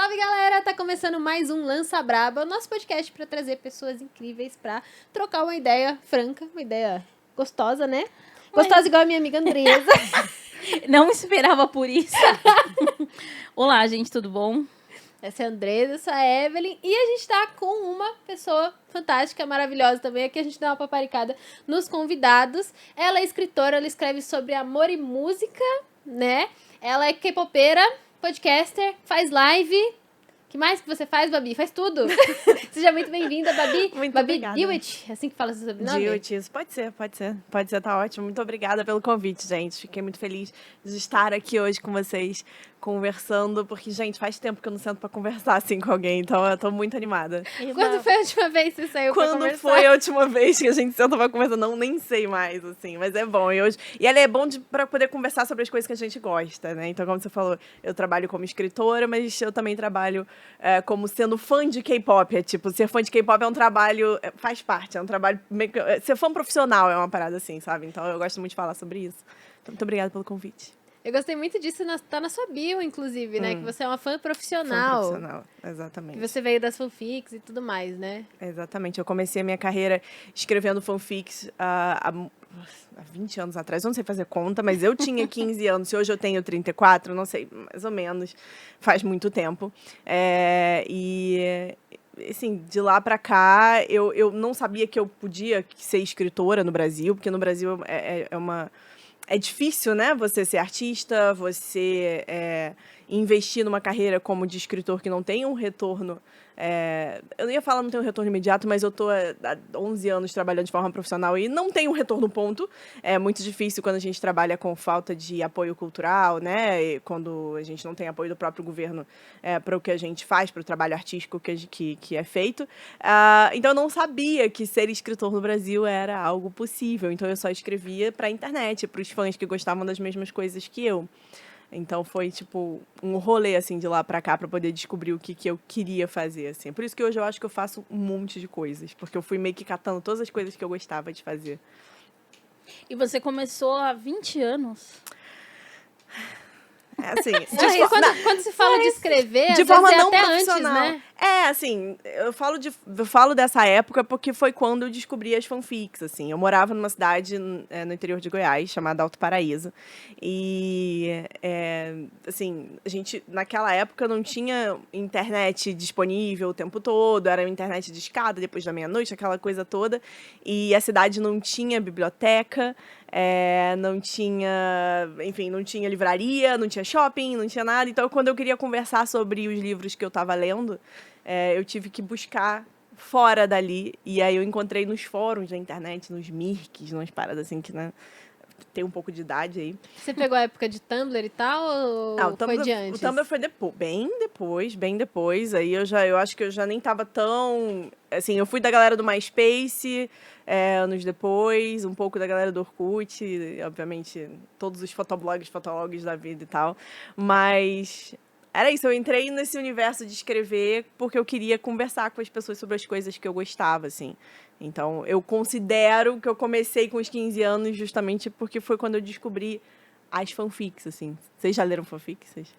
Salve, galera! Tá começando mais um Lança Braba, o nosso podcast pra trazer pessoas incríveis pra trocar uma ideia franca, uma ideia gostosa, né? Gostosa igual a minha amiga Andresa. Não esperava por isso. Olá, gente, tudo bom? Essa é a Andresa, essa é a Evelyn. E a gente tá com uma pessoa fantástica, maravilhosa também. Aqui a gente dá uma paparicada nos convidados. Ela é escritora, ela escreve sobre amor e música, né? Ela é K-popeira, podcaster, faz live. O que mais que você faz, Babi? Faz tudo. Seja muito bem-vinda, Babi. Muito Babi obrigada. Dewitt, é assim que fala seu sobrenome? Dewitt, isso pode ser, tá ótimo. Muito obrigada pelo convite, gente. Fiquei muito feliz de estar aqui hoje com vocês, conversando, porque, gente, faz tempo que eu não sento pra conversar assim com alguém, então eu tô muito animada. Quando foi a última vez que você saiu pra Quando conversar? foi a última vez que a gente sentou pra conversar? Não, nem sei mais, assim, mas é bom. E ela é bom pra poder conversar sobre as coisas que a gente gosta, né? Então, como você falou, eu trabalho como escritora, mas eu também trabalho como sendo fã de K-pop. É tipo, ser fã de K-pop é um trabalho, faz parte, é um trabalho meio que, ser fã profissional é uma parada assim, sabe? Então, eu gosto muito de falar sobre isso. Então, muito obrigada pelo convite. Eu gostei muito disso, tá na sua bio, inclusive, né? Que você é uma fã profissional. Fã profissional, exatamente. Que você veio das fanfics e tudo mais, né? Exatamente. Eu comecei a minha carreira escrevendo fanfics há 20 anos atrás. Eu não sei fazer conta, mas eu tinha 15 anos. Se hoje eu tenho 34, não sei, mais ou menos. Faz muito tempo. Assim, de lá pra cá, eu não sabia que eu podia ser escritora no Brasil, porque no Brasil é difícil, né? Você ser artista, você investir numa carreira como de escritor que não tem um retorno. Eu não ia falar não tem um retorno imediato, mas eu tô há 11 anos trabalhando de forma profissional e não tem um retorno ponto. É muito difícil quando a gente trabalha com falta de apoio cultural, né? E quando a gente não tem apoio do próprio governo para o que a gente faz, para o trabalho artístico que é feito. Então, eu não sabia que ser escritor no Brasil era algo possível. Então, eu só escrevia para a internet, para os fãs que gostavam das mesmas coisas que eu. Então foi, tipo, um rolê, assim, de lá pra cá pra poder descobrir o que eu queria fazer, assim. Por isso que hoje eu acho que eu faço um monte de coisas. Porque eu fui meio que catando todas as coisas que eu gostava de fazer. E você começou há 20 anos? Assim, Quando se fala de escrever, de às forma vezes é não até profissional. antes, né? Assim, eu falo dessa época porque foi quando eu descobri as fanfics, assim. Eu morava numa cidade no interior de Goiás, chamada Alto Paraíso. E, assim, a gente, naquela época, não tinha internet disponível o tempo todo. Era uma internet de escada, depois da meia-noite, aquela coisa toda. E a cidade não tinha biblioteca. Não tinha, enfim, não tinha livraria, não tinha shopping, não tinha nada. Então, quando eu queria conversar sobre os livros que eu estava lendo, eu tive que buscar fora dali. E aí eu encontrei nos fóruns da internet, nos Mirks, umas paradas assim que, né, tem um pouco de idade aí. Você pegou a época de Tumblr e tal, ou Não, foi de antes? O Tumblr foi bem depois. Aí eu acho que eu já nem tava tão... Assim, eu fui da galera do MySpace, anos depois, um pouco da galera do Orkut, e, obviamente, todos os fotologs da vida e tal. Mas era isso, eu entrei nesse universo de escrever porque eu queria conversar com as pessoas sobre as coisas que eu gostava, assim. Então, eu considero que eu comecei com os 15 anos justamente porque foi quando eu descobri as fanfics, assim. Vocês já leram fanfics? Vocês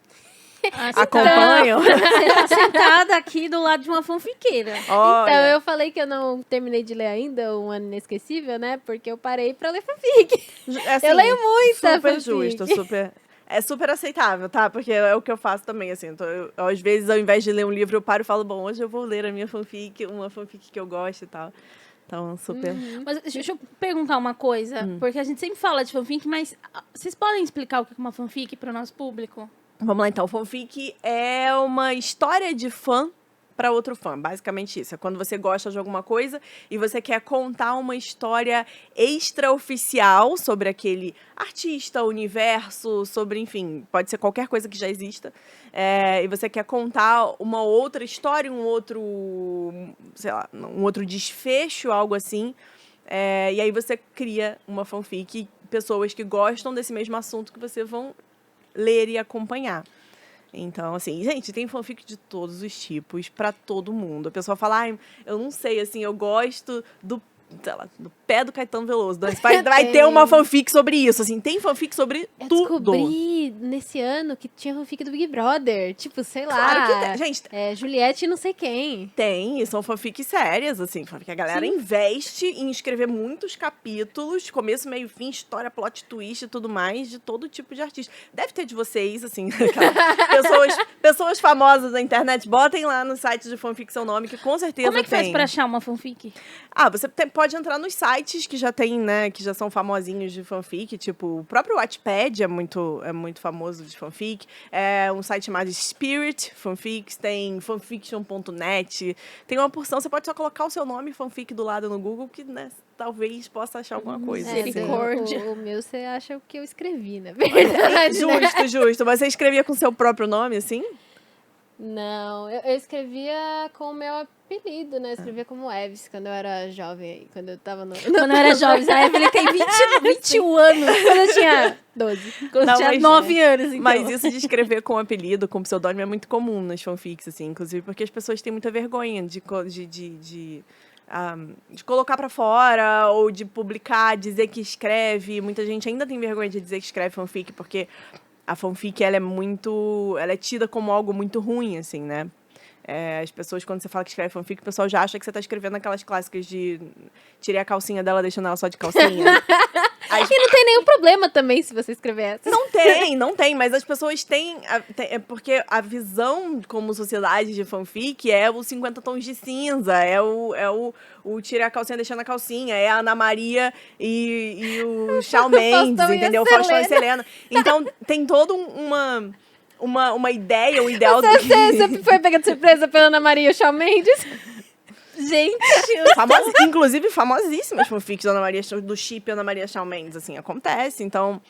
acompanham? Você tá sentada aqui do lado de uma fanfiqueira. Então, eu falei que eu não terminei de ler ainda Um Ano Inesquecível, né? Porque eu parei pra ler fanfic. Assim, eu leio muita super fanfic. Justo, super aceitável, tá? Porque é o que eu faço também, assim. Então, às vezes, ao invés de ler um livro, eu paro e falo, bom, hoje eu vou ler a minha fanfic, uma fanfic que eu gosto e tal. Então, super... Mas deixa eu perguntar uma coisa, porque a gente sempre fala de fanfic, mas vocês podem explicar o que é uma fanfic para o nosso público? Vamos lá, então. Fanfic é uma história de fã para outro fã, basicamente isso. É quando você gosta de alguma coisa e você quer contar uma história extraoficial sobre aquele artista, universo, sobre, enfim, pode ser qualquer coisa que já exista. E você quer contar uma outra história, um outro desfecho, algo assim. E aí você cria uma fanfic, pessoas que gostam desse mesmo assunto que você vão ler e acompanhar. Então, assim, gente, tem fanfic de todos os tipos, pra todo mundo. A pessoa fala, eu não sei, assim, eu gosto do pé do Caetano Veloso. Vai ter uma fanfic sobre isso, assim, tem fanfic sobre tudo. vi nesse ano que tinha fanfic do Big Brother. Tipo, sei lá. Claro que tem. Gente, Juliette e não sei quem. tem, e são fanfics sérias, assim, que a galera investe em escrever muitos capítulos, começo, meio, fim, história, plot twist e tudo mais, de todo tipo de artista. Deve ter de vocês, assim, pessoas famosas da internet, botem lá no site de fanfic seu nome, que com certeza Como é que tem. faz pra achar uma fanfic? Você pode entrar nos sites que já tem, né, que já são famosinhos de fanfic, tipo, o próprio Wattpad é muito famoso de fanfic, é um site chamado Spirit Fanfics, tem fanfiction.net, tem uma porção, você pode só colocar o seu nome fanfic do lado no Google, que, né, talvez possa achar alguma coisa. Misericórdia. O meu você acha o que eu escrevi, na verdade. Justo. Você escrevia com seu próprio nome, assim? Não, eu escrevia com o meu apelido, né? Eu escrevia como Eves quando eu era jovem, aí, quando eu tava no... Quando eu era jovem, a Evelyn tem 21 anos. Quando eu tinha 12. Quando eu tinha 9 anos, então. Mas isso de escrever com apelido, com pseudônimo, é muito comum nas fanfics, assim. Inclusive porque as pessoas têm muita vergonha de colocar pra fora, ou de publicar, dizer que escreve. Muita gente ainda tem vergonha de dizer que escreve fanfic, porque a fanfic, ela é tida como algo muito ruim, assim, né? As pessoas, quando você fala que escreve fanfic, o pessoal já acha que você tá escrevendo aquelas clássicas de tirei a calcinha dela, deixando ela só de calcinha. E não tem nenhum problema também se você escrever essa. Não tem, mas as pessoas têm... porque a visão como sociedade de fanfic é os 50 tons de cinza, é o tirei a calcinha, deixando a calcinha, é a Ana Maria e o Shawn Mendes, entendeu? Faustão e Selena. Então, tem toda uma ideia, um ideal do que... Você foi pega de surpresa pela Ana Maria e o Shawn Mendes? Gente, inclusive famosíssimas fanfics da Ana Maria, do chip Ana Maria Shawn Mendes, assim, acontece, então...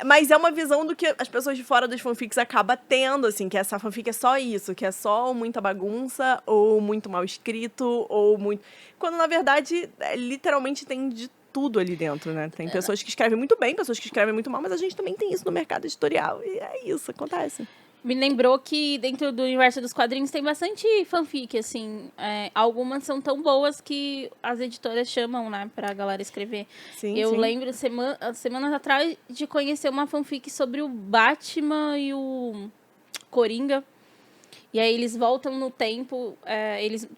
Mas é uma visão do que as pessoas de fora dos fanfics acabam tendo, assim, que essa fanfic é só isso, que é só muita bagunça, ou muito mal escrito, ou muito... Quando, na verdade, literalmente tem de tudo ali dentro, né? Tem pessoas que escrevem muito bem, pessoas que escrevem muito mal, mas a gente também tem isso no mercado editorial, e é isso, acontece. me lembrou que dentro do universo dos quadrinhos tem bastante fanfic, assim. Algumas são tão boas que as editoras chamam, né, pra galera escrever. Sim, Eu sim. lembro, semanas atrás, de conhecer uma fanfic sobre o Batman e o Coringa. E aí eles voltam no tempo, eles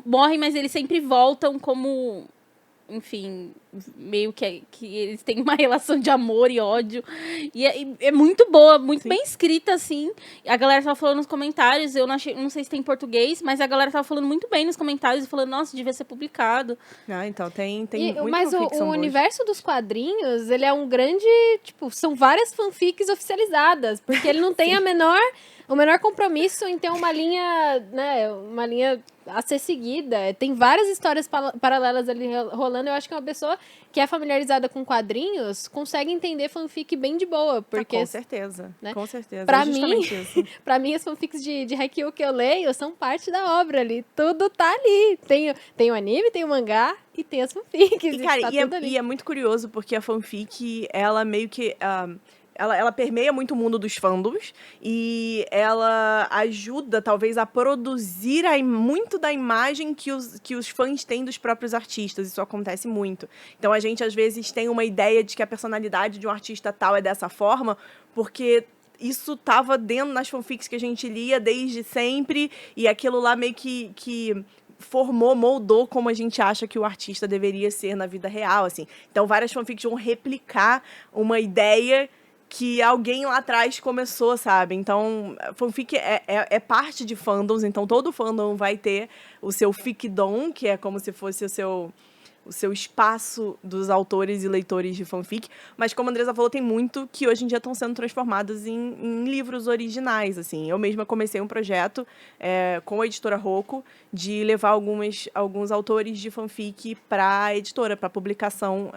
morrem, mas eles sempre voltam como... Enfim, meio que eles têm uma relação de amor e ódio. E é muito boa, muito bem escrita, assim. A galera tava falando nos comentários, eu não sei se tem em português, mas a galera tava falando muito bem nos comentários e falando, nossa, devia ser publicado. Então tem mas o universo dos quadrinhos, ele é um grande... Tipo, são várias fanfics oficializadas, porque ele não tem o menor compromisso em ter uma linha, né, uma linha a ser seguida. Tem várias histórias paralelas ali rolando. Eu acho que uma pessoa que é familiarizada com quadrinhos consegue entender fanfic bem de boa, porque... Com certeza, né? Com certeza. Pra é justamente mim, isso. Pra mim, as fanfics de Haikyuu que eu leio são parte da obra ali. Tudo tá ali. Tem o anime, tem o mangá e tem as fanfics. E, cara, tá tudo ali. e é muito curioso, porque a fanfic, ela meio que... Ela permeia muito o mundo dos fandoms e ela ajuda, talvez, a produzir muito da imagem que os fãs têm dos próprios artistas. Isso acontece muito. Então, a gente, às vezes, tem uma ideia de que a personalidade de um artista tal é dessa forma, porque isso estava dentro nas fanfics que a gente lia desde sempre, e aquilo lá meio que moldou como a gente acha que o artista deveria ser na vida real, assim. Então, várias fanfics vão replicar uma ideia que alguém lá atrás começou, sabe? Então, fanfic é parte de fandoms, então todo fandom vai ter o seu fic-dom, que é como se fosse o seu espaço dos autores e leitores de fanfic, mas como a Andresa falou, tem muito que hoje em dia estão sendo transformados em livros originais, assim. Eu mesma comecei um projeto com a editora Roku de levar alguns autores de fanfic para a editora, para publicação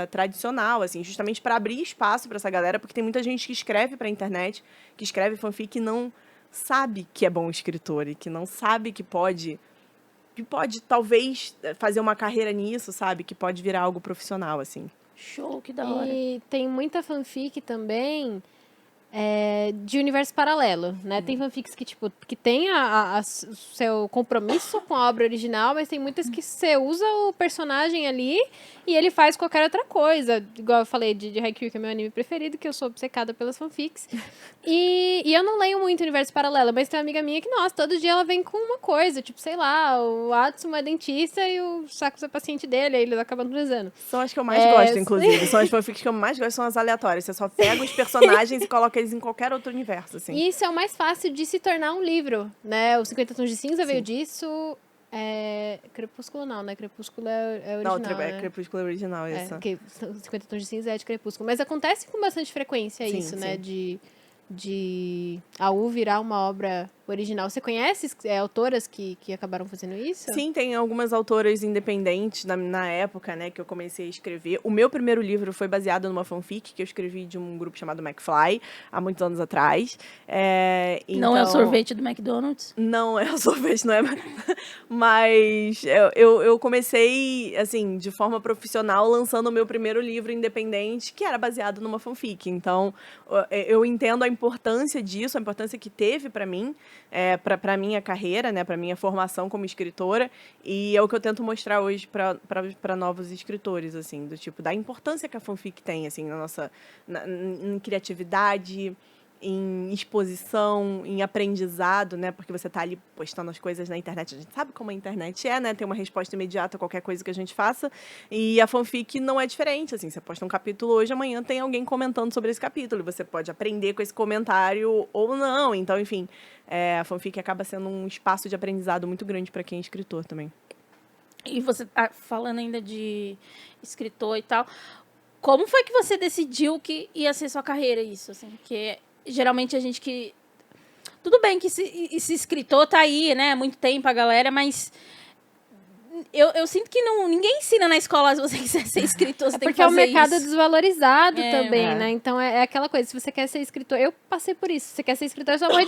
tradicional, assim, justamente para abrir espaço para essa galera, porque tem muita gente que escreve para a internet, que escreve fanfic e não sabe que é bom escritor e que não sabe que pode talvez fazer uma carreira nisso, sabe? Que pode virar algo profissional, assim. Show, que da hora. E tem muita fanfic também de universo paralelo, né? Tem fanfics que, tipo, que tem o seu compromisso com a obra original, mas tem muitas que você usa o personagem ali e ele faz qualquer outra coisa. Igual eu falei de Haikyuu, que é meu anime preferido, que eu sou obcecada pelas fanfics. E eu não leio muito universo paralelo, mas tem uma amiga minha que, nossa, todo dia ela vem com uma coisa, tipo, sei lá, o Atsuma é dentista e o Sakusa é paciente dele, aí eles acabam transando. São as que eu mais gosto, inclusive. São as fanfics que eu mais gosto, são as aleatórias. Você só pega os personagens e coloca eles em qualquer outro universo, assim. E isso é o mais fácil de se tornar um livro, né? O 50 Tons de Cinza veio disso. Crepúsculo não, né? Crepúsculo é original, Não, né? Crepúsculo original, isso. Porque 50 Tons de Cinza é de Crepúsculo. Mas acontece com bastante frequência Sim, isso, né? sim. De a U virar uma obra original. Você conhece autoras que acabaram fazendo isso? Sim, tem algumas autoras independentes na época, né, que eu comecei a escrever. O meu primeiro livro foi baseado numa fanfic que eu escrevi de um grupo chamado McFly, há muitos anos atrás. Não é o sorvete do McDonald's? Não é o sorvete, não é. Mas eu comecei, assim, de forma profissional, lançando o meu primeiro livro independente, que era baseado numa fanfic. Então, eu entendo a importância disso, a importância que teve para mim, para minha carreira, né, para minha formação como escritora, e é o que eu tento mostrar hoje para novos escritores, assim, do tipo, da importância que a fanfic tem, assim, em criatividade, em exposição, em aprendizado, né? Porque você tá ali postando as coisas na internet. A gente sabe como a internet é, né? Tem uma resposta imediata a qualquer coisa que a gente faça. E a fanfic não é diferente, assim. Você posta um capítulo hoje, amanhã tem alguém comentando sobre esse capítulo. Você pode aprender com esse comentário ou não. Então, enfim, a fanfic acaba sendo um espaço de aprendizado muito grande para quem é escritor também. E você tá falando ainda de escritor e tal. Como foi que você decidiu que ia ser sua carreira isso, assim? Porque geralmente a gente que... Tudo bem que esse escritor tá aí, né? Há muito tempo, a galera, mas... Eu sinto que ninguém ensina na escola se você quiser ser escritor, você tem que fazer isso. Porque o mercado é desvalorizado também, É. né? Então é aquela coisa, se você quer ser escritor... Eu passei por isso. Se você quer ser escritor, você vai morrer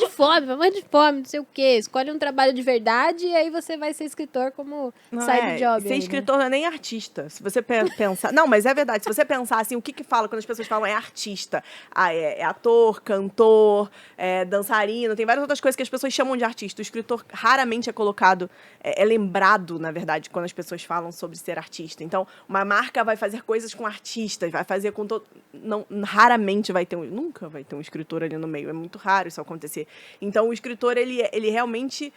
de fome, não sei o quê. Escolhe um trabalho de verdade e aí você vai ser escritor como side job. Ser escritor não é nem artista. Se você pensar... Não, mas é verdade. Se você pensar assim, o que fala quando as pessoas falam é artista? É ator, cantor, dançarino. Tem várias outras coisas que as pessoas chamam de artista. O escritor raramente é colocado... É lembrado, na verdade, quando as pessoas falam sobre ser artista. Então, uma marca vai fazer coisas com artistas, vai fazer com todo... Não, raramente vai ter nunca vai ter um escritor ali no meio. É muito raro isso acontecer. Então, o escritor, ele realmente...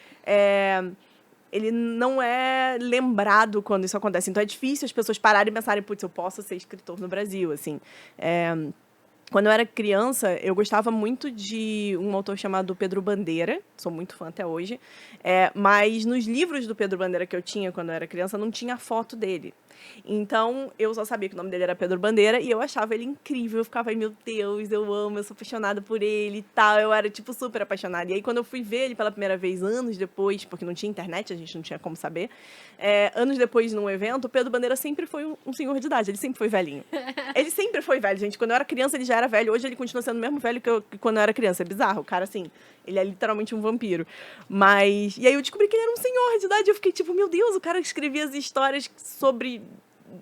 ele não é lembrado quando isso acontece. Então, é difícil as pessoas pararem e pensarem, putz, eu posso ser escritor no Brasil, assim. Quando eu era criança, eu gostava muito de um autor chamado Pedro Bandeira, sou muito fã até hoje, mas nos livros do Pedro Bandeira que eu tinha quando eu era criança, não tinha foto dele. Então, eu só sabia que o nome dele era Pedro Bandeira e eu achava ele incrível. Eu ficava, meu Deus, eu amo, eu sou apaixonada por ele e tal. Eu era, tipo, super apaixonada. E aí, quando eu fui ver ele pela primeira vez, anos depois, porque não tinha internet, a gente não tinha como saber, anos depois, num evento, o Pedro Bandeira sempre foi um senhor de idade, ele sempre foi velhinho. Ele sempre foi velho, gente. Quando eu era criança, ele já era velho. Hoje, ele continua sendo o mesmo velho que quando eu era criança. É bizarro. O cara, assim, ele é literalmente um vampiro. Mas... E aí, eu descobri que ele era um senhor de idade. Eu fiquei, tipo, meu Deus, o cara escrevia as histórias sobre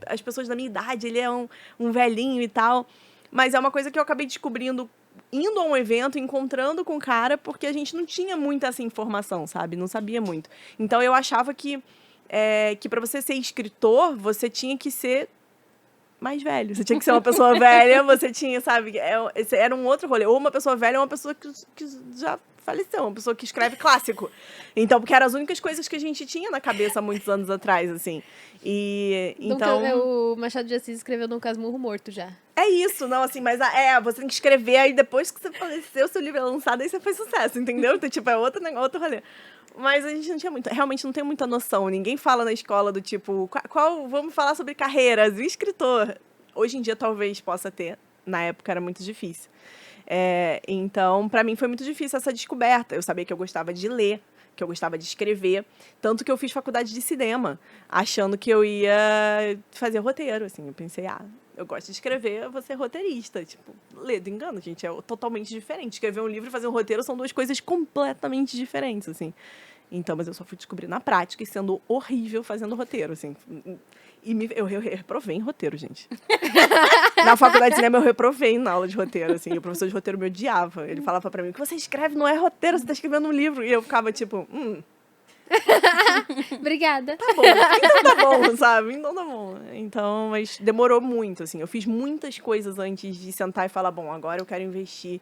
as pessoas da minha idade, ele é um velhinho e tal. Mas é uma coisa que eu acabei descobrindo indo a um evento, encontrando com o cara, porque a gente não tinha muita essa informação, sabe? Não sabia muito. Então, eu achava que para você ser escritor, você tinha que ser mais velho. Você tinha que ser uma pessoa velha, você tinha, sabe? Era um outro rolê. Ou uma pessoa velha ou uma pessoa que já faleceu, uma pessoa que escreve clássico. Então, porque eram as únicas coisas que a gente tinha na cabeça há muitos anos atrás, assim. E, então... O Machado de Assis escreveu Dom Casmurro morto já. É isso, não, assim, mas você tem que escrever, aí depois que você faleceu, seu livro é lançado, aí você faz sucesso, entendeu? Então, tipo, é outro rolê. Mas a gente não tinha realmente não tem muita noção. Ninguém fala na escola do tipo, vamos falar sobre carreiras, o escritor. Hoje em dia talvez possa ter, na época era muito difícil. Então, para mim foi muito difícil essa descoberta. Eu sabia que eu gostava de ler, que eu gostava de escrever, tanto que eu fiz faculdade de cinema, achando que eu ia fazer roteiro, assim. Eu pensei, eu gosto de escrever, eu vou ser roteirista. Tipo, ledo engano, gente, é totalmente diferente. Escrever um livro e fazer um roteiro são duas coisas completamente diferentes, assim. Então, mas eu só fui descobrir na prática e sendo horrível fazendo roteiro, assim. E eu reprovei em roteiro, gente. Na faculdade de cinema eu reprovei na aula de roteiro, assim. E o professor de roteiro me odiava. Ele falava pra mim, o que você escreve não é roteiro, você tá escrevendo um livro. E eu ficava tipo, Obrigada. tá bom. Então tá bom, sabe? Então tá bom. Então, mas demorou muito, assim. Eu fiz muitas coisas antes de sentar e falar, bom, agora eu quero investir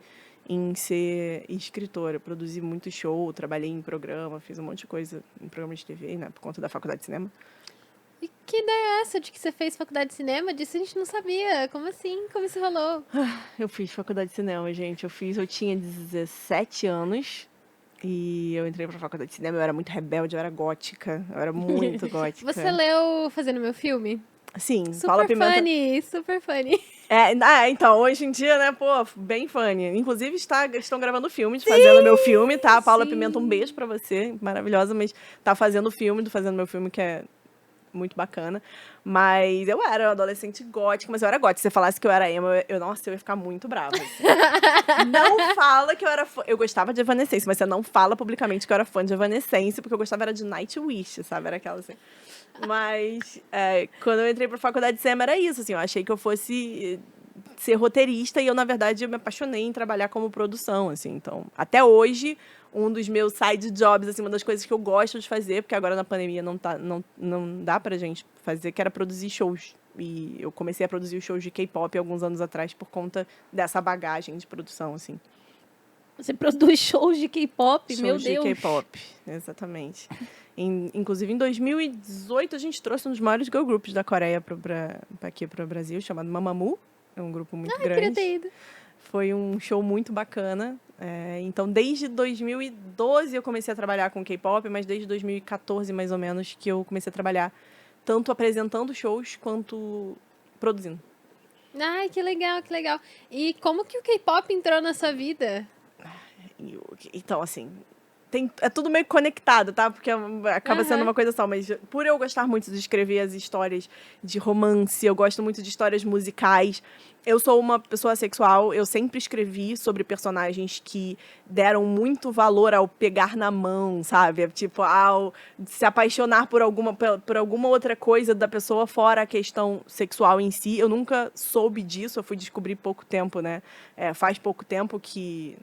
em ser escritora. Eu produzi muito show, trabalhei em programa, fiz um monte de coisa em programa de TV, né? Por conta da faculdade de cinema. E que ideia é essa de que você fez faculdade de cinema? Disso a gente não sabia. Como assim? Como isso rolou? Eu fiz faculdade de cinema, gente. Eu tinha 17 anos e eu entrei pra faculdade de cinema. Eu era muito rebelde, eu era gótica. Eu era muito gótica. Você leu Fazendo Meu Filme? Sim, Paula Super Pimenta. funny, super funny. Então, hoje em dia, né, pô, bem funny. Inclusive, estão gravando filmes, fazendo meu filme, tá? Paula sim. Pimenta, um beijo pra você, maravilhosa, mas tá fazendo o filme do Fazendo Meu Filme, que é muito bacana. Mas eu era adolescente gótica, mas eu era gótica. Se você falasse que eu era emo, nossa, eu ia ficar muito brava. Assim. Não fala que eu era fã. Eu gostava de Evanescence, mas você não fala publicamente que eu era fã de Evanescence, porque eu gostava era de Nightwish, sabe? Era aquela assim. Mas quando eu entrei pra faculdade de cinema era isso, assim. Eu achei que eu fosse ser roteirista e eu, na verdade, eu me apaixonei em trabalhar como produção, assim. Então, até hoje, um dos meus side jobs, assim, uma das coisas que eu gosto de fazer, porque agora na pandemia não dá pra gente fazer, que era produzir shows. E eu comecei a produzir os shows de K-pop alguns anos atrás por conta dessa bagagem de produção, assim. Você produz shows de K-pop? Meu Shows Deus. de K-pop, exatamente. Inclusive, em 2018, a gente trouxe um dos maiores girl groups da Coreia aqui para o Brasil, chamado Mamamoo. É um grupo muito grande. Queria ter ido. Foi um show muito bacana. Então, desde 2012 eu comecei a trabalhar com K-pop, mas desde 2014, mais ou menos, que eu comecei a trabalhar tanto apresentando shows quanto produzindo. Ai, que legal, que legal. E como que o K-pop entrou na sua vida? Então, assim, é tudo meio conectado, tá? Porque acaba sendo uma coisa só. Mas por eu gostar muito de escrever as histórias de romance, eu gosto muito de histórias musicais. Eu sou uma pessoa sexual, eu sempre escrevi sobre personagens que deram muito valor ao pegar na mão, sabe? Tipo, ao se apaixonar por alguma outra coisa da pessoa, fora a questão sexual em si. Eu nunca soube disso, eu fui descobrir pouco tempo, né? Faz pouco tempo que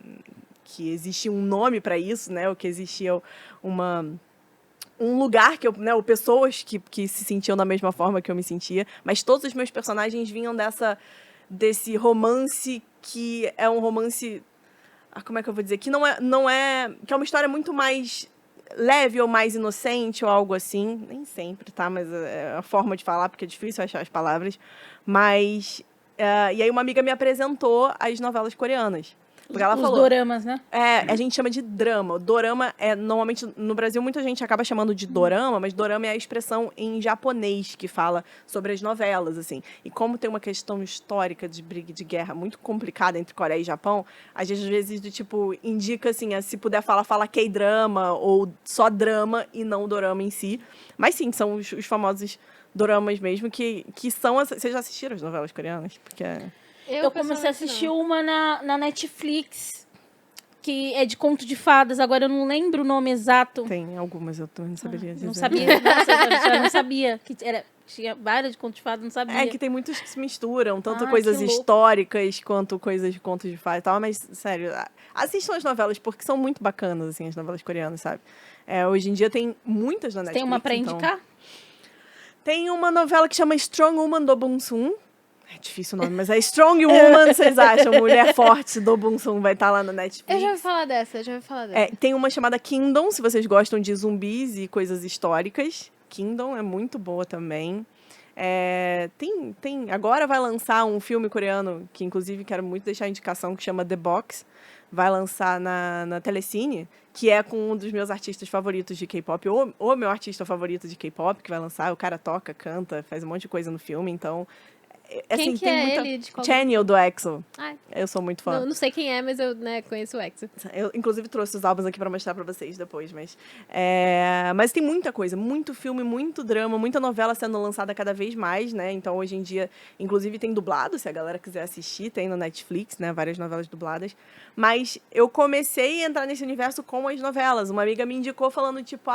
existia um nome para isso, né? O que existia um lugar que ou pessoas que se sentiam da mesma forma que eu me sentia, mas todos os meus personagens vinham desse romance que é um romance, como é que eu vou dizer, que não é que é uma história muito mais leve ou mais inocente ou algo assim, nem sempre, tá? Mas é a forma de falar, porque é difícil achar as palavras, mas e aí uma amiga me apresentou as novelas coreanas. Porque ela falou, doramas, né? a gente chama de drama. O dorama normalmente, no Brasil, muita gente acaba chamando de dorama, mas dorama é a expressão em japonês que fala sobre as novelas, assim. E como tem uma questão histórica de briga de guerra muito complicada entre Coreia e Japão, às vezes, indica, assim, se puder fala K-drama ou só drama e não dorama em si. Mas sim, são os famosos doramas mesmo, que são... Vocês já assistiram as novelas coreanas? Porque Eu comecei a assistir uma na Netflix, que é de conto de fadas. Agora eu não lembro o nome exato. Tem algumas, eu também não saberia dizer. Não sabia. Nossa, eu não sabia. Tinha várias de conto de fadas, não sabia. É que tem muitos que se misturam, tanto Ai, coisas que louco. históricas quanto coisas de contos de fadas e tal. Mas, sério, assistam as novelas, porque são muito bacanas, assim, as novelas coreanas, sabe? Hoje em dia tem muitas na Netflix. Tem uma pra então... indicar? Tem uma novela que chama Strong Woman do Bong-soon. É difícil o nome, mas é Strong Woman, vocês acham? Mulher Forte do Bong-soon vai estar lá na Netflix. Eu já ouvi falar dessa, Tem uma chamada Kingdom, se vocês gostam de zumbis e coisas históricas. Kingdom é muito boa também. Agora vai lançar um filme coreano, que inclusive quero muito deixar a indicação, que chama The Box. Vai lançar na Telecine, que é com um dos meus artistas favoritos de K-pop, ou o meu artista favorito de K-pop, que vai lançar. O cara toca, canta, faz um monte de coisa no filme, então... Quem assim, que tem é muita... ele? De qual... Chanel, do EXO. Ai, Eu sou muito fã. não sei quem é, mas eu conheço o EXO. Eu, inclusive, trouxe os álbuns aqui pra mostrar pra vocês depois, mas tem muita coisa, muito filme, muito drama, muita novela sendo lançada cada vez mais, né? Então, hoje em dia, inclusive, tem dublado, se a galera quiser assistir, tem no Netflix, né? Várias novelas dubladas. Mas eu comecei a entrar nesse universo com as novelas. Uma amiga me indicou falando, tipo,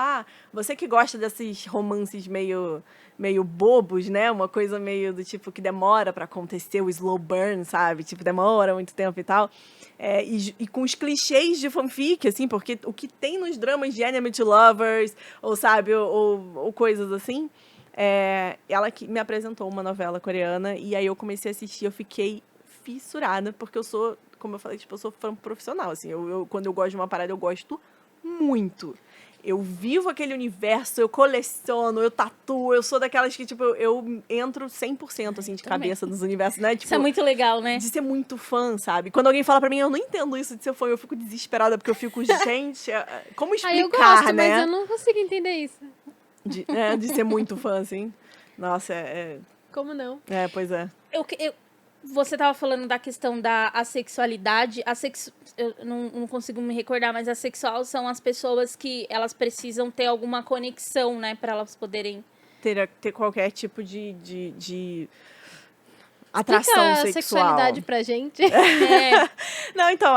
você que gosta desses romances meio bobos, né? Uma coisa meio do tipo que demora pra acontecer, o slow burn, sabe? Tipo, demora muito tempo e tal. E com os clichês de fanfic, assim, porque o que tem nos dramas de Enemy to Lovers, ou sabe, ou coisas assim, ela que me apresentou uma novela coreana, e aí eu comecei a assistir, eu fiquei fissurada, porque eu sou, como eu falei, tipo, eu sou fã profissional, assim, quando eu gosto de uma parada, eu gosto muito. Eu vivo aquele universo, eu coleciono, eu tatuo, eu sou daquelas que, tipo, eu entro 100% assim, de cabeça nos universos, né? Tipo, Isso é muito legal, né? de ser muito fã, sabe? Quando alguém fala pra mim, eu não entendo isso de ser fã, eu fico desesperada, porque eu fico, gente, como explicar, eu gosto, né? mas eu não consigo entender isso. De ser muito fã, assim. Nossa, Como não? pois é. Você estava falando da questão da assexualidade. Eu não consigo me recordar, mas assexual são as pessoas que elas precisam ter alguma conexão, né? Para elas poderem... Ter qualquer tipo de atração Explica a sexual. sexualidade pra gente. Não, então,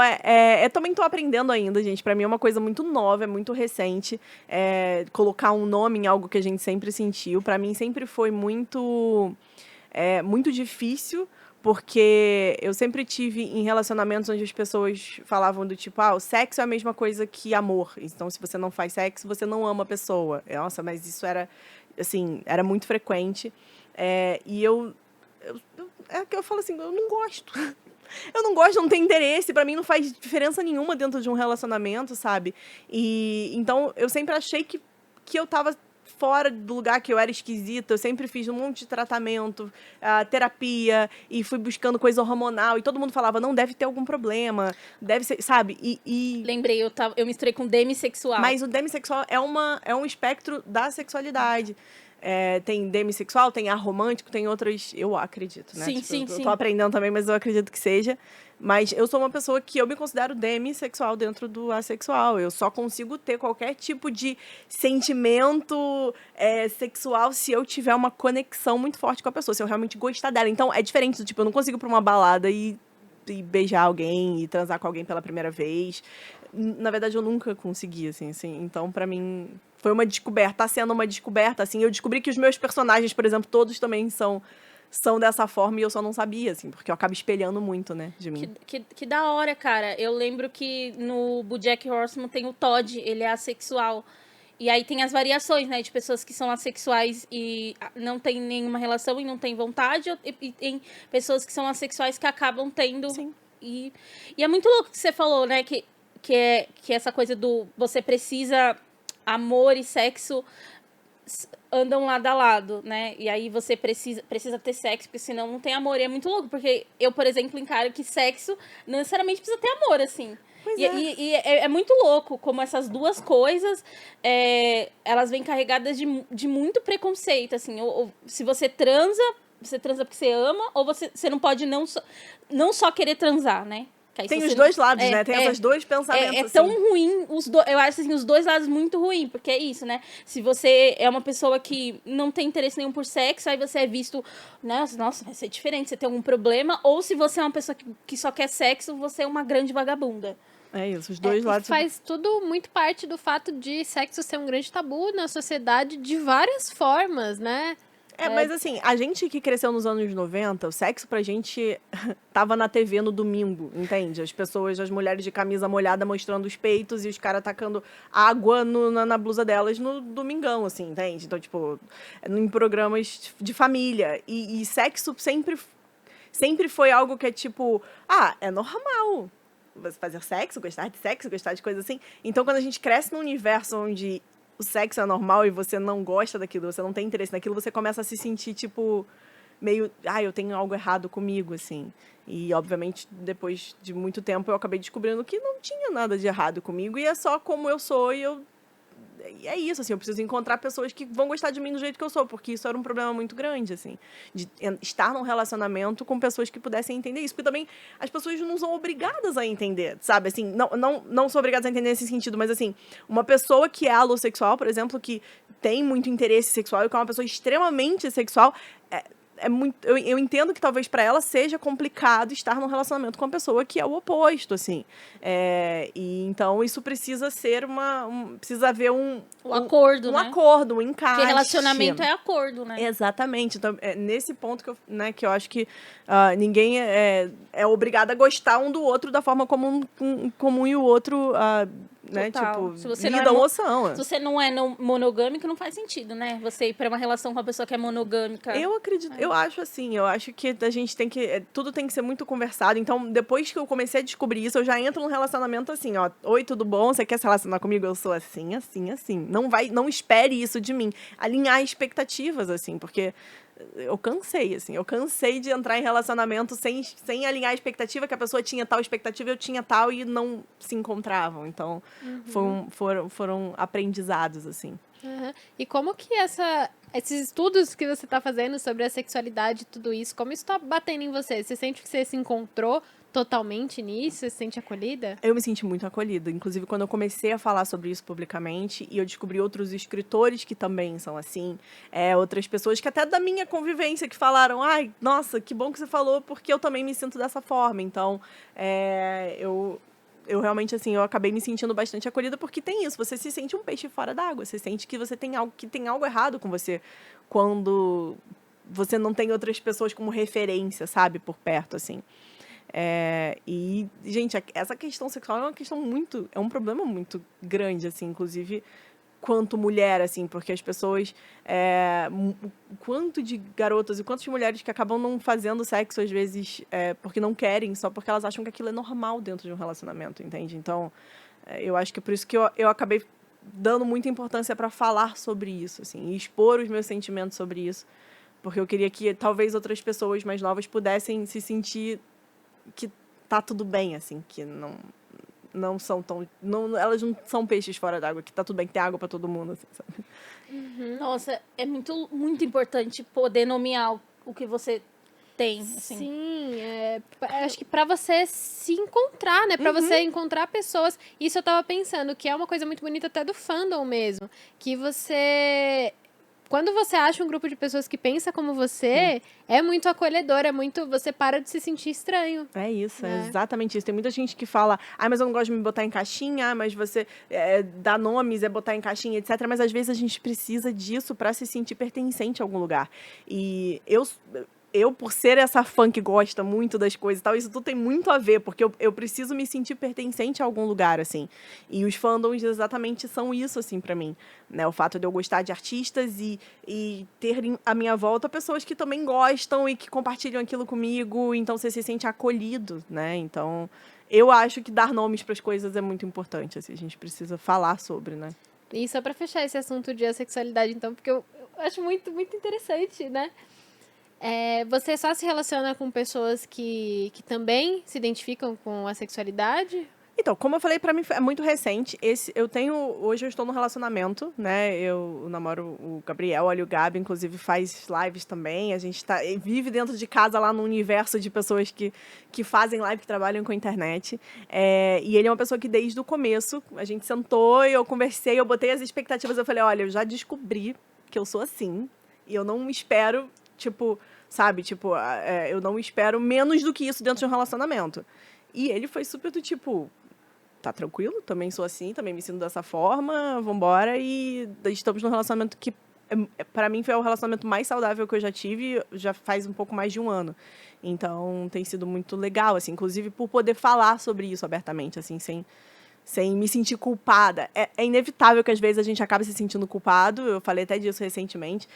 eu também tô aprendendo ainda, gente. Pra mim é uma coisa muito nova, é muito recente. Colocar um nome em algo que a gente sempre sentiu. Pra mim sempre foi muito difícil, porque eu sempre tive em relacionamentos onde as pessoas falavam do tipo, o sexo é a mesma coisa que amor. Então, se você não faz sexo, você não ama a pessoa. Nossa, mas isso era, assim, era muito frequente. E eu falo assim, eu não gosto. Eu não gosto, não tenho interesse. Pra mim não faz diferença nenhuma dentro de um relacionamento, sabe? E então eu sempre achei que eu tava fora do lugar, que eu era esquisita. Eu sempre fiz um monte de tratamento, terapia, e fui buscando coisa hormonal. E todo mundo falava, não, deve ter algum problema, deve ser, sabe? Lembrei, eu misturei com demissexual. Mas o demissexual é um espectro da sexualidade. Tem demissexual, tem aromântico, tem outras, eu acredito, né? Sim, tipo, sim, eu sim. tô aprendendo também, mas eu acredito que seja. Mas eu sou uma pessoa que eu me considero demissexual dentro do assexual. Eu só consigo ter qualquer tipo de sentimento sexual se eu tiver uma conexão muito forte com a pessoa, se eu realmente gostar dela. Então, é diferente do tipo, eu não consigo ir pra uma balada e beijar alguém e transar com alguém pela primeira vez. Na verdade, eu nunca consegui, assim. Então, pra mim, foi uma descoberta. Tá sendo uma descoberta, assim. Eu descobri que os meus personagens, por exemplo, todos também são dessa forma, e eu só não sabia, assim, porque eu acabo espelhando muito, né, de mim. Que da hora, cara. Eu lembro que no BoJack Horseman tem o Todd, ele é assexual. E aí tem as variações, né, de pessoas que são assexuais e não tem nenhuma relação e não tem vontade, e tem pessoas que são assexuais que acabam tendo. Sim. E é muito louco que você falou, né, que essa coisa do você precisa, amor e sexo andam lado a lado, né? E aí você precisa ter sexo, porque senão não tem amor. E é muito louco, porque eu, por exemplo, encaro que sexo não necessariamente precisa ter amor, assim. E é muito louco como essas duas coisas, elas vêm carregadas de muito preconceito, assim. Ou se você transa porque você ama, ou você não pode não só querer transar, né? Tem os dois lados, né? Tem esses dois pensamentos. É tão ruim, eu acho assim, os dois lados muito ruim, porque é isso, né? Se você é uma pessoa que não tem interesse nenhum por sexo, aí você é visto, né? Nossa, vai ser diferente, você tem algum problema. Ou se você é uma pessoa que só quer sexo, você é uma grande vagabunda. É isso, os dois lados. Faz tudo muito parte do fato de sexo ser um grande tabu na sociedade de várias formas, né? Mas assim, a gente que cresceu nos anos 90, o sexo pra gente tava na TV no domingo, entende? As mulheres de camisa molhada mostrando os peitos e os caras tacando água na blusa delas no domingão, assim, entende? Então, tipo, em programas de família. E sexo sempre foi algo que é tipo, é normal você fazer sexo, gostar de coisa assim. Então, quando a gente cresce num universo onde o sexo é normal e você não gosta daquilo, você não tem interesse naquilo, você começa a se sentir, tipo, meio... eu tenho algo errado comigo, assim. E, obviamente, depois de muito tempo, eu acabei descobrindo que não tinha nada de errado comigo, e é só como eu sou, e é isso, assim, eu preciso encontrar pessoas que vão gostar de mim do jeito que eu sou, porque isso era um problema muito grande, assim, de estar num relacionamento com pessoas que pudessem entender isso, porque também as pessoas não são obrigadas a entender, sabe, assim, não são obrigadas a entender nesse sentido, mas, assim, uma pessoa que é alossexual, por exemplo, que tem muito interesse sexual e que é uma pessoa extremamente sexual, é muito, eu entendo que talvez para ela seja complicado estar num relacionamento com uma pessoa que é o oposto, assim. E então isso precisa ser precisa haver um acordo, um né? acordo, um encaixe. Porque relacionamento é acordo, né? Exatamente. Então, nesse ponto que eu acho que ninguém é obrigado a gostar um do outro da forma como um e o outro né, tipo, se você lidam ou são. Se você não é monogâmico, não faz sentido, né? Você ir pra uma relação com uma pessoa que é monogâmica. Eu acredito, eu acho assim, eu acho que a gente tem que, tudo tem que ser muito conversado. Então, depois que eu comecei a descobrir isso, eu já entro num relacionamento assim, ó, oi, tudo bom? Você quer se relacionar comigo? Eu sou assim, assim, assim. Não espere isso de mim. Alinhar expectativas, assim, porque eu cansei de entrar em relacionamento sem alinhar a expectativa, que a pessoa tinha tal expectativa, eu tinha tal, e não se encontravam. Então, foram aprendizados, assim. Uhum. E como que esses estudos que você está fazendo sobre a sexualidade e tudo isso, como isso está batendo em você? Você sente que você se encontrou totalmente nisso? Você se sente acolhida? Eu me senti muito acolhida. Inclusive, quando eu comecei a falar sobre isso publicamente, e eu descobri outros escritores que também são assim, outras pessoas que até da minha convivência que falaram, ai, nossa, que bom que você falou, porque eu também me sinto dessa forma. Então, eu realmente, assim, eu acabei me sentindo bastante acolhida, porque tem isso, você se sente um peixe fora d'água, você sente que você tem algo errado com você quando você não tem outras pessoas como referência, sabe, por perto, assim. E, gente, essa questão sexual é um problema muito grande, assim, inclusive quanto mulher, assim, porque as pessoas, quanto de garotas e quantas mulheres que acabam não fazendo sexo, às vezes, porque não querem, só porque elas acham que aquilo é normal dentro de um relacionamento, entende? Então, eu acho que é por isso que eu acabei dando muita importância para falar sobre isso, assim, e expor os meus sentimentos sobre isso, porque eu queria que talvez outras pessoas mais novas pudessem se sentir que tá tudo bem, assim, que não são tão... elas não são peixes fora d'água, que tá tudo bem, que tem água pra todo mundo, assim, sabe? Nossa, é muito, muito importante poder nomear o que você tem, assim. Sim, acho que pra você se encontrar, né? Pra você encontrar pessoas. Isso eu tava pensando, que é uma coisa muito bonita até do fandom mesmo. Que você... Quando você acha um grupo de pessoas que pensa como você, é muito acolhedor, você para de se sentir estranho. É isso, é exatamente isso. Tem muita gente que fala, mas eu não gosto de me botar em caixinha, mas você dar nomes, botar em caixinha, etc. Mas às vezes a gente precisa disso para se sentir pertencente a algum lugar. E eu, por ser essa fã que gosta muito das coisas e tal, isso tudo tem muito a ver, porque eu preciso me sentir pertencente a algum lugar, assim. E os fandoms exatamente são isso, assim, pra mim. Né? O fato de eu gostar de artistas e ter à minha volta pessoas que também gostam e que compartilham aquilo comigo, então você se sente acolhido, né? Então, eu acho que dar nomes para as coisas é muito importante, assim, a gente precisa falar sobre, né? E só pra fechar esse assunto de assexualidade, então, porque eu acho muito, muito interessante, né? Você só se relaciona com pessoas que também se identificam com a sexualidade? Então, como eu falei, pra mim é muito recente. Hoje eu estou num relacionamento, né? Eu namoro o Gabriel, olha, o Gabi, inclusive, faz lives também. A gente vive dentro de casa lá no universo de pessoas que fazem live, que trabalham com a internet. E ele é uma pessoa que desde o começo, a gente sentou e eu conversei, eu botei as expectativas, eu falei, olha, eu já descobri que eu sou assim. E eu não espero, sabe? Eu não espero menos do que isso dentro de um relacionamento. E ele foi super do tipo, tá tranquilo, também sou assim, também me sinto dessa forma, vambora. E estamos num relacionamento que, pra mim, foi o relacionamento mais saudável que eu já tive, já faz um pouco mais de um ano. Então, tem sido muito legal, assim, inclusive por poder falar sobre isso abertamente, assim, sem me sentir culpada. É inevitável que, às vezes, a gente acabe se sentindo culpado. Eu falei até disso recentemente.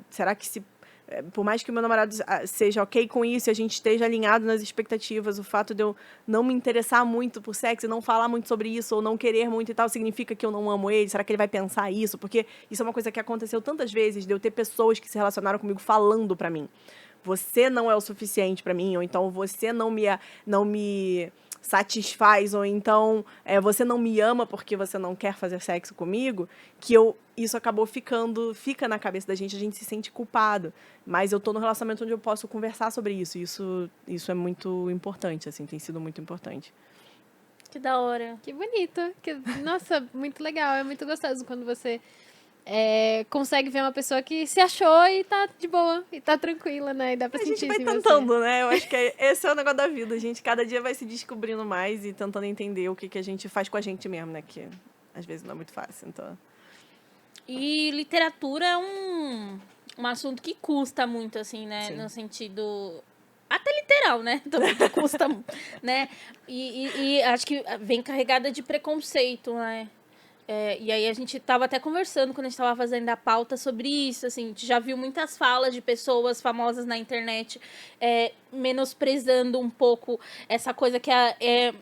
Será que por mais que o meu namorado seja ok com isso e a gente esteja alinhado nas expectativas, o fato de eu não me interessar muito por sexo e não falar muito sobre isso ou não querer muito e tal, significa que eu não amo ele? Será que ele vai pensar isso? Porque isso é uma coisa que aconteceu tantas vezes, de eu ter pessoas que se relacionaram comigo falando pra mim. Você não é o suficiente pra mim, ou então você não me satisfaz, ou então você não me ama porque você não quer fazer sexo comigo, isso fica na cabeça da gente, a gente se sente culpado. Mas eu tô no relacionamento onde eu posso conversar sobre isso. Isso é muito importante, assim, tem sido muito importante. Que da hora. Que bonito. Nossa, muito legal. É muito gostoso quando você consegue ver uma pessoa que se achou e tá de boa, e tá tranquila, né? E dá pra sentir A gente vai em tentando, você. né? Eu acho que esse é o negócio da vida. A gente cada dia vai se descobrindo mais e tentando entender o que a gente faz com a gente mesmo, né? Que às vezes não é muito fácil, então... E literatura é um assunto que custa muito, assim, né? Sim. No sentido... Até literal, né? Também que custa, né? E acho que vem carregada de preconceito, né? E aí a gente tava até conversando quando a gente tava fazendo a pauta sobre isso, assim, a gente já viu muitas falas de pessoas famosas na internet menosprezando um pouco essa coisa que é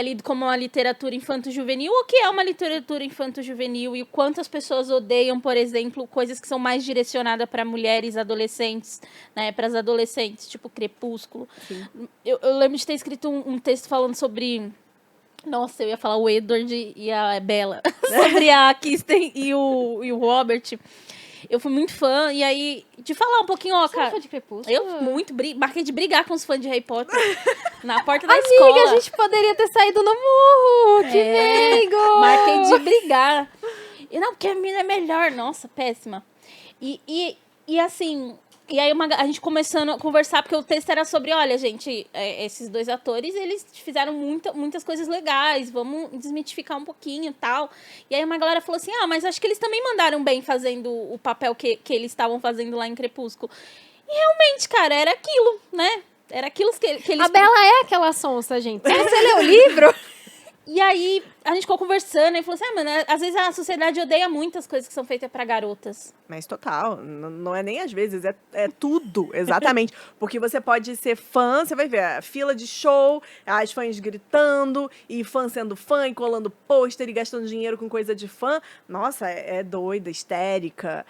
lido como uma literatura infanto-juvenil, ou que é uma literatura infanto-juvenil, e o quanto as pessoas odeiam, por exemplo, coisas que são mais direcionadas para mulheres adolescentes, né, para as adolescentes, tipo Crepúsculo. Sim. Eu lembro de ter escrito um texto falando sobre... Nossa, eu ia falar o Edward e a Bella. Sobre a Kristen e o Robert. Eu fui muito fã. E aí, de falar um pouquinho, ó, Você é cara... fã de Crepúsculo? Eu muito marquei de brigar com os fãs de Harry Potter. Na porta da Amiga, escola. a gente poderia ter saído no murro. Que amigo! Marquei de brigar. E não, porque a menina é melhor. Nossa, péssima. E assim... E aí a gente começando a conversar, porque o texto era sobre, olha, gente, esses dois atores, eles fizeram muitas coisas legais, vamos desmitificar um pouquinho e tal. E aí uma galera falou assim, mas acho que eles também mandaram bem fazendo o papel que eles estavam fazendo lá em Crepúsculo. E realmente, cara, era aquilo, né? Era aquilo que eles... A Bella é aquela sonsa, gente. Se você lê o livro... E aí, a gente ficou conversando e falou assim, mano, às vezes a sociedade odeia muitas coisas que são feitas pra garotas. Mas total, não é nem às vezes, é tudo, exatamente. Porque você pode ser fã, você vai ver a fila de show, as fãs gritando, e fã sendo fã, e colando pôster, e gastando dinheiro com coisa de fã. Nossa, é doida, histérica,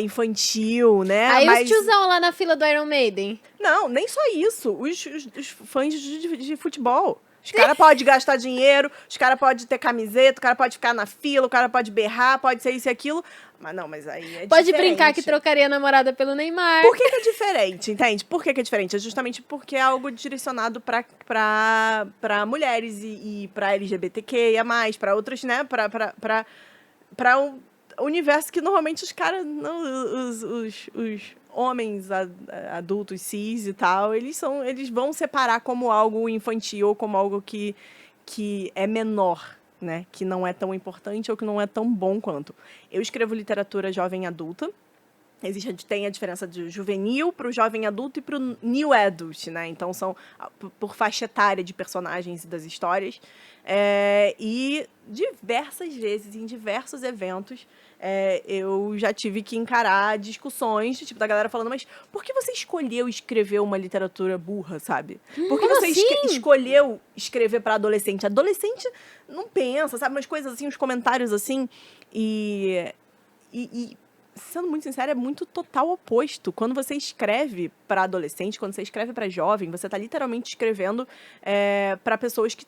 infantil, né? Aí Mas... os tiozão lá na fila do Iron Maiden. Não, nem só isso, os fãs de futebol. Os caras podem gastar dinheiro, os caras podem ter camiseta, o cara pode ficar na fila, o cara pode berrar, pode ser isso e aquilo. Mas aí é Pode diferente. brincar que trocaria a namorada pelo Neymar. Por que é diferente, entende? Por que é diferente? É justamente porque é algo direcionado pra mulheres e pra LGBTQIA+, pra outros, né? Pra um universo que normalmente os caras, os homens adultos, cis e tal, eles vão separar como algo infantil ou como algo que é menor, né? Que não é tão importante ou que não é tão bom quanto. Eu escrevo literatura jovem adulta. Tem a diferença de juvenil para o jovem adulto e para o new adult, né? Então, são por faixa etária de personagens e das histórias. E diversas vezes, em diversos eventos, eu já tive que encarar discussões, tipo, da galera falando, mas por que você escolheu escrever uma literatura burra, sabe? Por que você escolheu escrever para adolescente? Adolescente não pensa, sabe? Umas coisas assim, uns comentários assim, e sendo muito sincera, é muito total oposto. Quando você escreve para adolescente, quando você escreve para jovem, você está literalmente escrevendo para pessoas que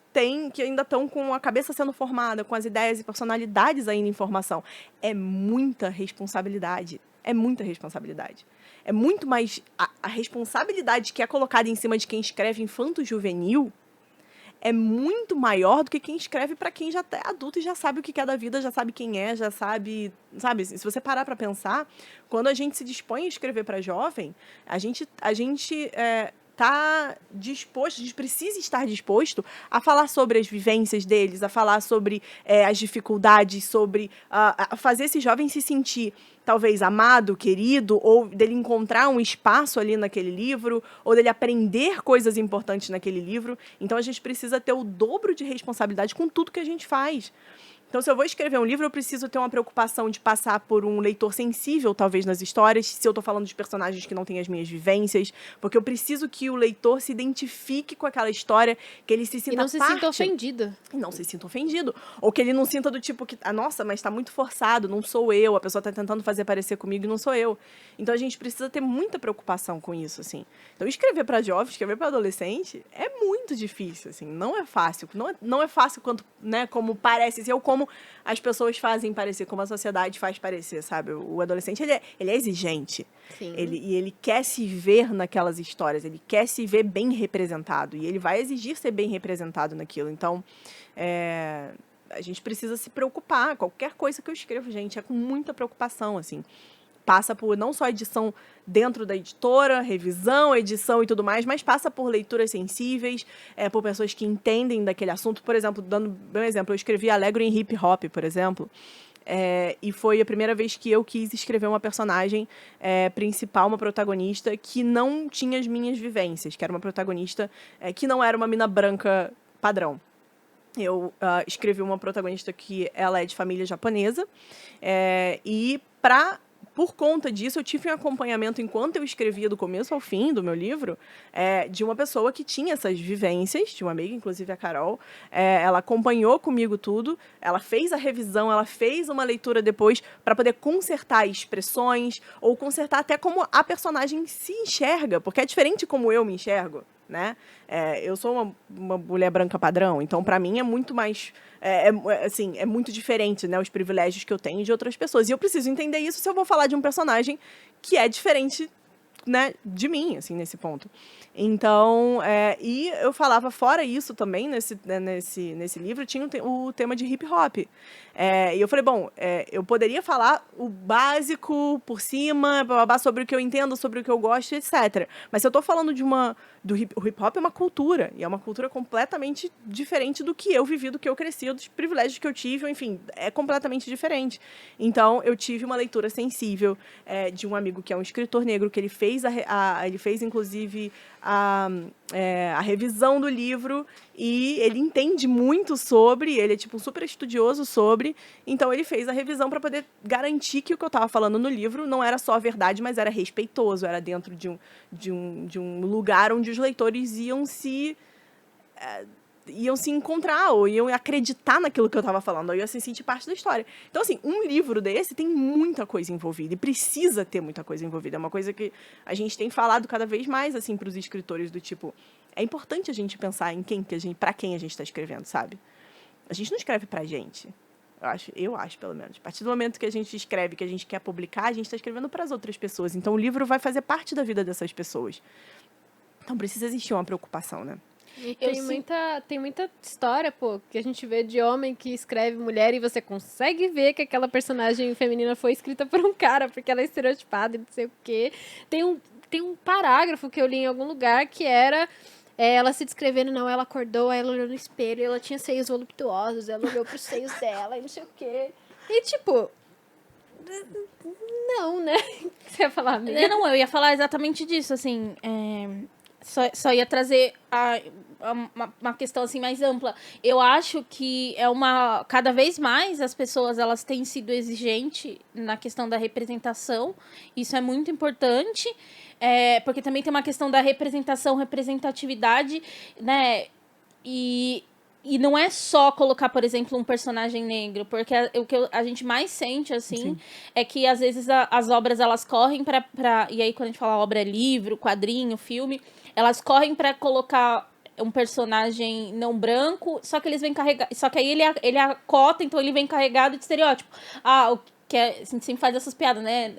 ainda estão com a cabeça sendo formada, com as ideias e personalidades ainda em formação. É muita responsabilidade. É muita responsabilidade. É muito mais... A responsabilidade que é colocada em cima de quem escreve infanto-juvenil é muito maior do que quem escreve para quem já é adulto e já sabe o que é da vida, já sabe quem é, já sabe... Sabe, se você parar para pensar, quando a gente se dispõe a escrever para jovem, a gente tá disposto, a gente precisa estar disposto a falar sobre as vivências deles, a falar sobre as dificuldades, sobre a fazer esse jovem se sentir talvez amado, querido, ou dele encontrar um espaço ali naquele livro, ou dele aprender coisas importantes naquele livro. Então, a gente precisa ter o dobro de responsabilidade com tudo que a gente faz. Então, se eu vou escrever um livro, eu preciso ter uma preocupação de passar por um leitor sensível, talvez, nas histórias, se eu tô falando de personagens que não têm as minhas vivências, porque eu preciso que o leitor se identifique com aquela história, que ele se sinta E não se parte. sinta ofendido. E não se sinta ofendido. Ou que ele não sinta do tipo que, nossa, mas tá muito forçado, não sou eu, a pessoa tá tentando fazer parecer comigo e não sou eu. Então, a gente precisa ter muita preocupação com isso, assim. Então, escrever para jovem, escrever para adolescente é muito difícil, assim, não é fácil. Não é fácil quanto, né, como parece ser, ou como as pessoas fazem parecer, como a sociedade faz parecer, sabe? O adolescente, ele é exigente. Sim. E ele quer se ver naquelas histórias, ele quer se ver bem representado, e ele vai exigir ser bem representado naquilo. Então, a gente precisa se preocupar. Qualquer coisa que eu escrevo, gente, é com muita preocupação, assim. Passa por não só edição dentro da editora, revisão, edição e tudo mais, mas passa por leituras sensíveis, por pessoas que entendem daquele assunto. Por exemplo, dando um exemplo, eu escrevi Alegro em Hip Hop, por exemplo, e foi a primeira vez que eu quis escrever uma personagem principal, uma protagonista, que não tinha as minhas vivências, que era uma protagonista que não era uma mina branca padrão. Eu escrevi uma protagonista que ela é de família japonesa, e por conta disso, eu tive um acompanhamento, enquanto eu escrevia do começo ao fim do meu livro, de uma pessoa que tinha essas vivências, de uma amiga, inclusive a Carol. Ela acompanhou comigo tudo, ela fez a revisão, ela fez uma leitura depois para poder consertar expressões, ou consertar até como a personagem se enxerga, porque é diferente como eu me enxergo, né? Eu sou uma mulher branca padrão, então para mim é muito mais assim, é muito diferente, né, os privilégios que eu tenho de outras pessoas, e eu preciso entender isso se eu vou falar de um personagem que é diferente, né, de mim, assim, nesse ponto. Então, e eu falava, fora isso também, nesse livro, tinha o tema de hip hop. E eu falei, bom, eu poderia falar o básico por cima, sobre o que eu entendo, sobre o que eu gosto, etc. Mas se eu tô falando o hip hop é uma cultura, e é uma cultura completamente diferente do que eu vivi, do que eu cresci, dos privilégios que eu tive, enfim, é completamente diferente. Então, eu tive uma leitura sensível de um amigo que é um escritor negro, que ele fez, ele fez inclusive, a revisão do livro, e ele entende muito sobre, ele é tipo super estudioso sobre, então ele fez a revisão para poder garantir que o que eu estava falando no livro não era só a verdade, mas era respeitoso, era dentro de um lugar onde os leitores iam se encontrar, ou iam acreditar naquilo que eu estava falando, ou iam se sentir parte da história. Então, assim, um livro desse tem muita coisa envolvida, e precisa ter muita coisa envolvida. É uma coisa que a gente tem falado cada vez mais, assim, para os escritores, do tipo, é importante a gente pensar em para quem a gente está escrevendo, sabe? A gente não escreve pra gente. Eu acho, pelo menos. A partir do momento que a gente escreve, que a gente quer publicar, a gente está escrevendo para as outras pessoas. Então, o livro vai fazer parte da vida dessas pessoas. Então, precisa existir uma preocupação, né? E tem muita história, pô, que a gente vê de homem que escreve mulher e você consegue ver que aquela personagem feminina foi escrita por um cara, porque ela é estereotipada e não sei o quê. Tem um parágrafo que eu li em algum lugar que era ela se descrevendo, não, ela acordou, aí ela olhou no espelho, ela tinha seios voluptuosos, ela olhou pros seios dela e não sei o quê. E, tipo, não, né? Você ia falar, amiga? Não, eu ia falar exatamente disso, assim, só ia trazer uma questão assim mais ampla. Eu acho que cada vez mais as pessoas elas têm sido exigentes na questão da representação. Isso é muito importante, porque também tem uma questão da representatividade, né? E não é só colocar, por exemplo, um personagem negro, porque o que a gente mais sente, assim, sim, é que às vezes as obras, elas correm e aí quando a gente fala obra, livro, quadrinho, filme, elas correm para colocar um personagem não branco, só que eles vêm carregados, só que aí ele acota, então ele vem carregado de estereótipo. O que a gente sempre faz essas piadas, né?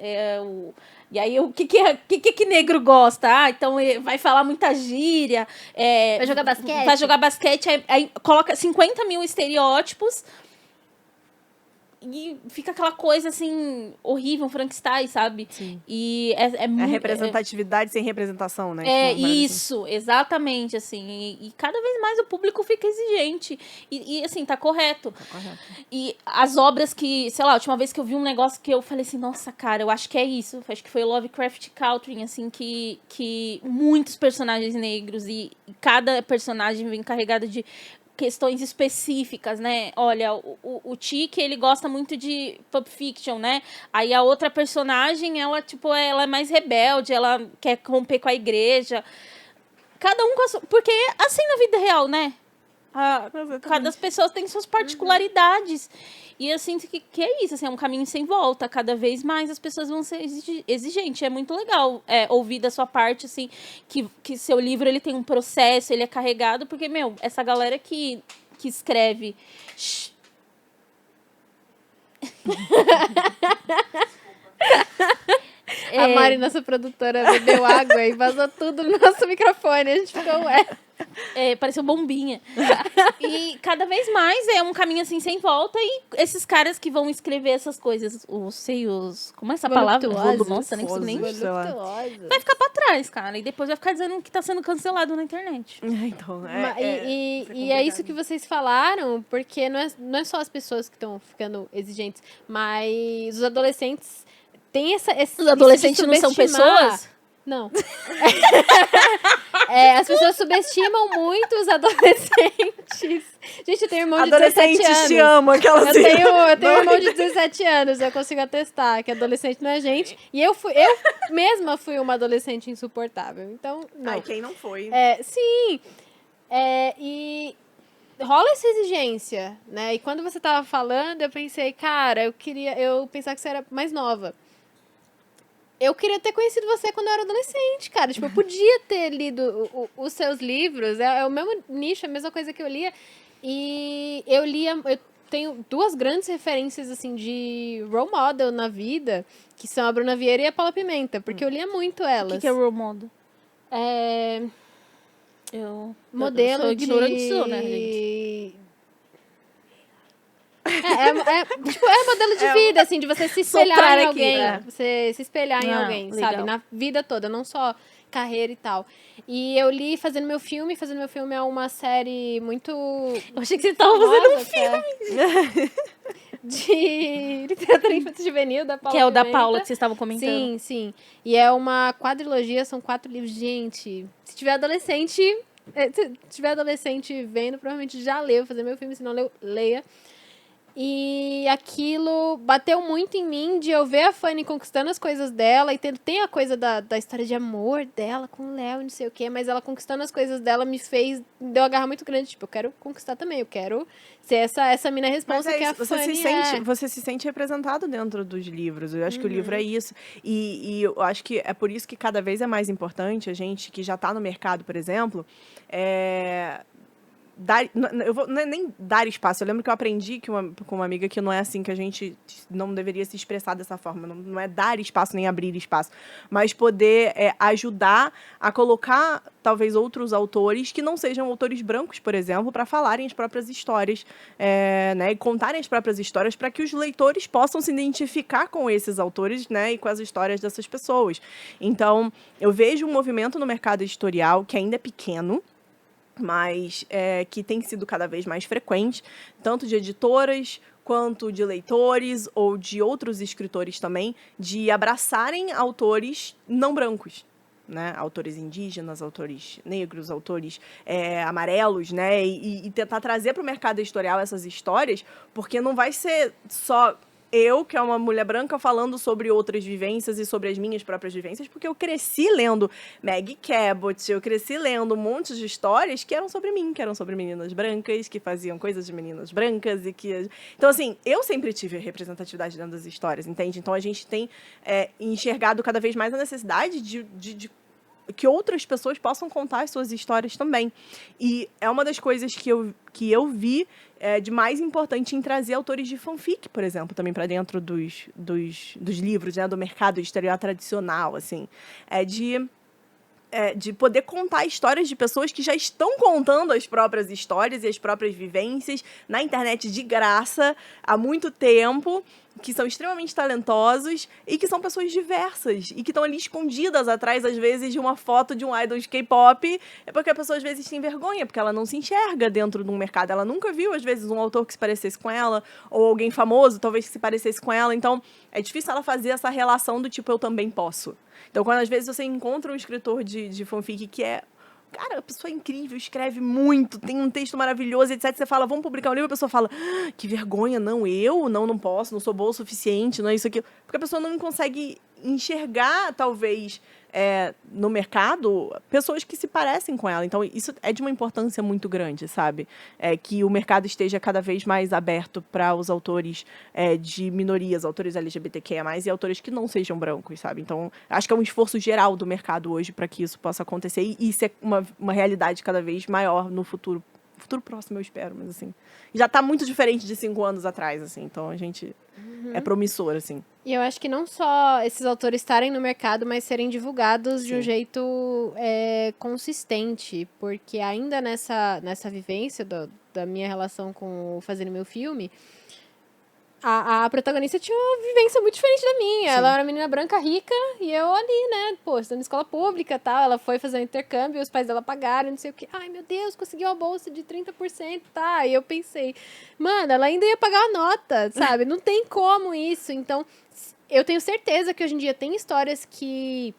E aí, o que negro gosta? Então, vai falar muita gíria. Vai jogar basquete? Vai jogar basquete, aí coloca 50 mil estereótipos e fica aquela coisa, assim, horrível, um Frankenstein, sabe? Sim. E é muito... A representatividade sem representação, né? Isso, assim. Exatamente, assim. E cada vez mais o público fica exigente. E assim, tá correto. Tá correto. E as obras que, sei lá, a última vez que eu vi um negócio que eu falei assim, nossa, cara, eu acho que é isso. Acho que foi o Lovecraft Country, assim, que muitos personagens negros e cada personagem vem carregado de questões específicas, né? Olha, o Tiki, ele gosta muito de Pulp Fiction, né? Aí a outra personagem, ela, tipo, ela é mais rebelde, ela quer romper com a igreja. Cada um com a sua... Porque assim na vida real, né? Cada pessoa tem suas particularidades. E eu sinto que é isso, assim, é um caminho sem volta. Cada vez mais as pessoas vão ser exigentes. É muito legal ouvir da sua parte, assim, que seu livro ele tem um processo, ele é carregado, porque, meu, essa galera que escreve. A Mari, nossa produtora, bebeu água e vazou tudo no nosso microfone. A gente ficou, pareceu bombinha. E cada vez mais é um caminho assim sem volta. E esses caras que vão escrever essas coisas, os seios. Como é essa palavra? Nossa, nem sei nem. Vai ficar pra trás, cara. E depois vai ficar dizendo que tá sendo cancelado na internet. Então, e é isso que vocês falaram, porque não é só as pessoas que estão ficando exigentes, mas os adolescentes têm os adolescentes não são pessoas? Não. As pessoas subestimam muito os adolescentes. Gente, eu tenho irmão de 17 anos. Te amam, aquela Eu tenho um irmão de 17 anos, eu consigo atestar que adolescente não é gente. E eu mesma fui uma adolescente insuportável. Então, não. Ai, quem não foi? Sim. E rola essa exigência, né? E quando você tava falando, eu pensei, cara, eu pensava que você era mais nova. Eu queria ter conhecido você quando eu era adolescente, cara. Tipo, eu podia ter lido os seus livros. É o mesmo nicho, a mesma coisa que eu lia. E eu tenho duas grandes referências, assim, de role model na vida, que são a Bruna Vieira e a Paula Pimenta, porque eu lia muito elas. O que é role model? Modelo eu sou ignorante, né, gente? Tipo, modelo de vida, assim, de você se espelhar em alguém. Você se espelhar em alguém, legal. sabe? Na vida toda, não só carreira e tal. E eu li Fazendo Meu Filme. Fazendo Meu Filme é uma série muito... Eu achei que você tava fazendo um filme. De literatura infantil juvenil, da Paula Que é o da Pimenta. Paula, que vocês estavam comentando. Sim. E é uma quadrilogia, são 4 livros. Gente, se tiver adolescente vendo, provavelmente já leu Fazer Meu Filme, se não leu, leia. E aquilo bateu muito em mim de eu ver a Fanny conquistando as coisas dela. E tem a coisa da história de amor dela com o Léo, não sei o quê. Mas ela conquistando as coisas dela me deu uma garra muito grande. Tipo, eu quero conquistar também. Eu quero ser essa mina responsa que a Fanny Você se sente representado dentro dos livros. Eu acho que o livro é isso. E eu acho que é por isso que cada vez é mais importante a gente que já está no mercado, por exemplo, não é nem dar espaço. Eu lembro que eu aprendi com uma amiga que não é assim, que a gente não deveria se expressar dessa forma. Não é dar espaço nem abrir espaço, mas poder ajudar a colocar talvez outros autores que não sejam autores brancos, por exemplo, para falarem as próprias histórias, né, e contarem as próprias histórias para que os leitores possam se identificar com esses autores, né, e com as histórias dessas pessoas. Então, eu vejo um movimento no mercado editorial que ainda é pequeno, mas que tem sido cada vez mais frequente, tanto de editoras quanto de leitores ou de outros escritores também, de abraçarem autores não brancos, né? Autores indígenas, autores negros, autores amarelos, né? E tentar trazer para o mercado editorial essas histórias, porque não vai ser só eu, que é uma mulher branca, falando sobre outras vivências e sobre as minhas próprias vivências, porque eu cresci lendo Maggie Cabot, eu cresci lendo um monte de histórias que eram sobre mim, que eram sobre meninas brancas, que faziam coisas de meninas brancas e que... Então, assim, eu sempre tive representatividade dentro das histórias, entende? Então, a gente tem enxergado cada vez mais a necessidade de que outras pessoas possam contar as suas histórias também. E é uma das coisas que eu vi de mais importante em trazer autores de fanfic, por exemplo, também para dentro dos livros, né, do mercado editorial tradicional, assim. De poder contar histórias de pessoas que já estão contando as próprias histórias e as próprias vivências na internet de graça há muito tempo, que são extremamente talentosos e que são pessoas diversas e que estão ali escondidas atrás, às vezes, de uma foto de um idol de K-pop, porque a pessoa, às vezes, tem vergonha, porque ela não se enxerga dentro de um mercado. Ela nunca viu, às vezes, um autor que se parecesse com ela, ou alguém famoso, talvez, que se parecesse com ela. Então, é difícil ela fazer essa relação do tipo, eu também posso. Então, quando, às vezes, você encontra um escritor de fanfic que é cara, a pessoa é incrível, escreve muito, tem um texto maravilhoso, etc. Você fala, vamos publicar um livro, a pessoa fala, que vergonha, não, não posso, não sou boa o suficiente, não é isso aqui. Porque a pessoa não consegue enxergar, talvez, no mercado, pessoas que se parecem com ela. Então, isso é de uma importância muito grande, sabe? Que o mercado esteja cada vez mais aberto para os autores de minorias, autores LGBTQIA+, e autores que não sejam brancos, sabe? Então, acho que é um esforço geral do mercado hoje para que isso possa acontecer. E isso é uma realidade cada vez maior no futuro próximo, eu espero, mas assim, já tá muito diferente de 5 anos atrás, assim, então a gente é promissor, assim. E eu acho que não só esses autores estarem no mercado, mas serem divulgados de um jeito consistente, porque ainda nessa vivência da minha relação com o Fazendo Meu Filme, a protagonista tinha uma vivência muito diferente da minha. Sim. Ela era uma menina branca rica e eu ali, né, estudando escola pública e tal. Ela foi fazer um intercâmbio, os pais dela pagaram, não sei o quê. Ai, meu Deus, conseguiu uma bolsa de 30%, tá? E eu pensei, mano, ela ainda ia pagar a nota, sabe? Não tem como isso. Então, eu tenho certeza que hoje em dia tem histórias que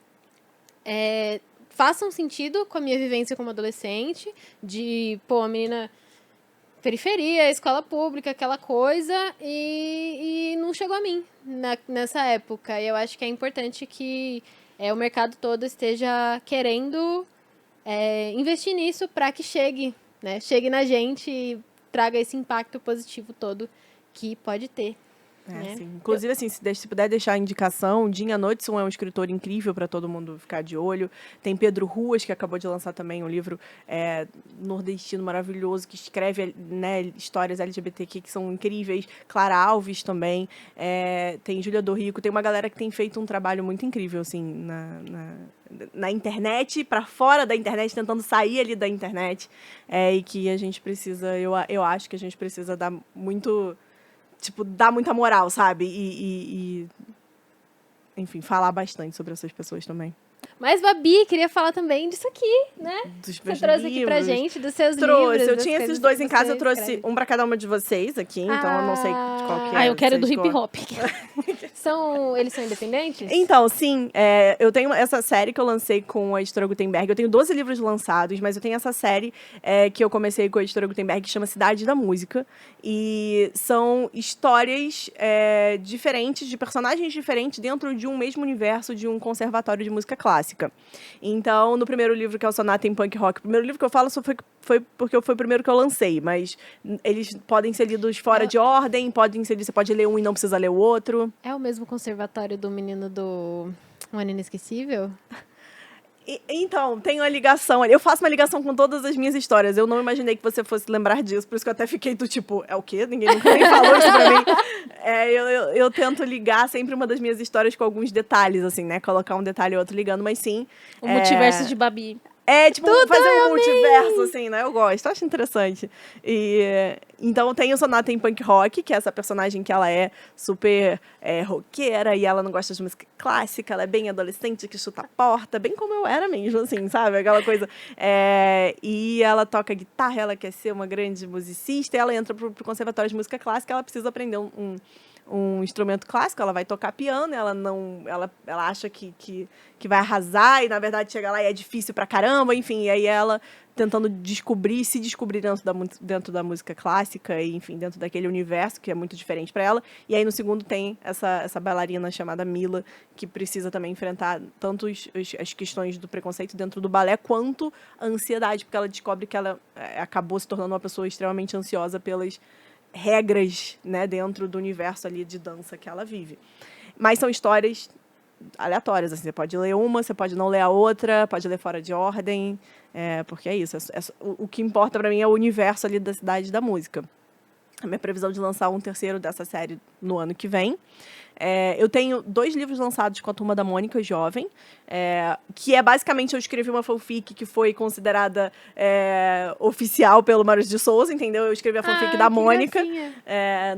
façam sentido com a minha vivência como adolescente, de, a menina... periferia, escola pública, aquela coisa, e não chegou a mim nessa época. E eu acho que é importante que o mercado todo esteja querendo investir nisso para que chegue, né? Chegue na gente e traga esse impacto positivo todo que pode ter. Né? Sim. Inclusive, assim, se puder deixar a indicação, Dinha Knudsen é um escritor incrível para todo mundo ficar de olho. Tem Pedro Ruas, que acabou de lançar também um livro nordestino maravilhoso, que escreve, né, histórias LGBTQ que são incríveis. Clara Alves também. Tem Júlia Dorrico. Tem uma galera que tem feito um trabalho muito incrível, assim, na internet, para fora da internet, tentando sair ali da internet. E que a gente precisa, eu acho que a gente precisa dar muito... Tipo, dar muita moral, sabe? Enfim, falar bastante sobre essas pessoas também. Mas, Babi, queria falar também disso aqui, né? Dos meus você trouxe livros. Aqui pra gente, dos seus trouxe. livros. Eu tinha esses dois em casa, eu trouxe um pra cada uma de vocês aqui, então eu não sei de qual que é. Eu quero do hip hop. Eles são independentes? Então, sim, eu tenho essa série que eu lancei com a editora Gutenberg. Eu tenho 12 livros lançados, mas eu tenho essa série que eu comecei com a editora Gutenberg, que chama Cidade da Música. E são histórias diferentes, de personagens diferentes, dentro de um mesmo universo de um conservatório de música clássica. Então, no primeiro livro, que é o Sonata em Punk Rock, o primeiro livro que eu falo foi porque foi o primeiro que eu lancei, mas eles podem ser lidos fora de ordem, você pode ler um e não precisa ler o outro. É o mesmo conservatório do menino do Um Ano Inesquecível? Então, tem uma ligação. Eu faço uma ligação com todas as minhas histórias. Eu não imaginei que você fosse lembrar disso, por isso que eu até fiquei do tipo, é o quê? Ninguém nunca nem falou isso pra mim. Eu tento ligar sempre uma das minhas histórias com alguns detalhes, assim, né? Colocar um detalhe ou outro ligando, mas sim. O multiverso de Babi. Fazer um multiverso, assim, né? Eu gosto, acho interessante. Então, tem o Sonata em Punk Rock, que é essa personagem que ela é super roqueira e ela não gosta de música clássica, ela é bem adolescente, que chuta a porta, bem como eu era mesmo, assim, sabe? Aquela coisa. E ela toca guitarra, ela quer ser uma grande musicista, e ela entra pro conservatório de música clássica, ela precisa aprender um instrumento clássico, ela vai tocar piano, ela acha que vai arrasar, e na verdade chega lá e é difícil pra caramba, enfim, e aí ela tentando se descobrir dentro da música clássica, e enfim, dentro daquele universo que é muito diferente pra ela. E aí no segundo tem essa bailarina chamada Mila, que precisa também enfrentar tanto as questões do preconceito dentro do balé, quanto a ansiedade, porque ela descobre que ela acabou se tornando uma pessoa extremamente ansiosa pelas regras, né, dentro do universo ali de dança que ela vive. Mas são histórias aleatórias, assim, você pode ler uma, você pode não ler a outra, pode ler fora de ordem, porque é isso. O que importa pra mim é o universo ali da Cidade da Música. A minha previsão de lançar um terceiro dessa série no ano que vem. Eu tenho 2 livros lançados com a Turma da Mônica Jovem, que basicamente eu escrevi uma fanfic que foi considerada oficial pelo Maurício de Souza, entendeu? Eu escrevi a fanfic da Mônica.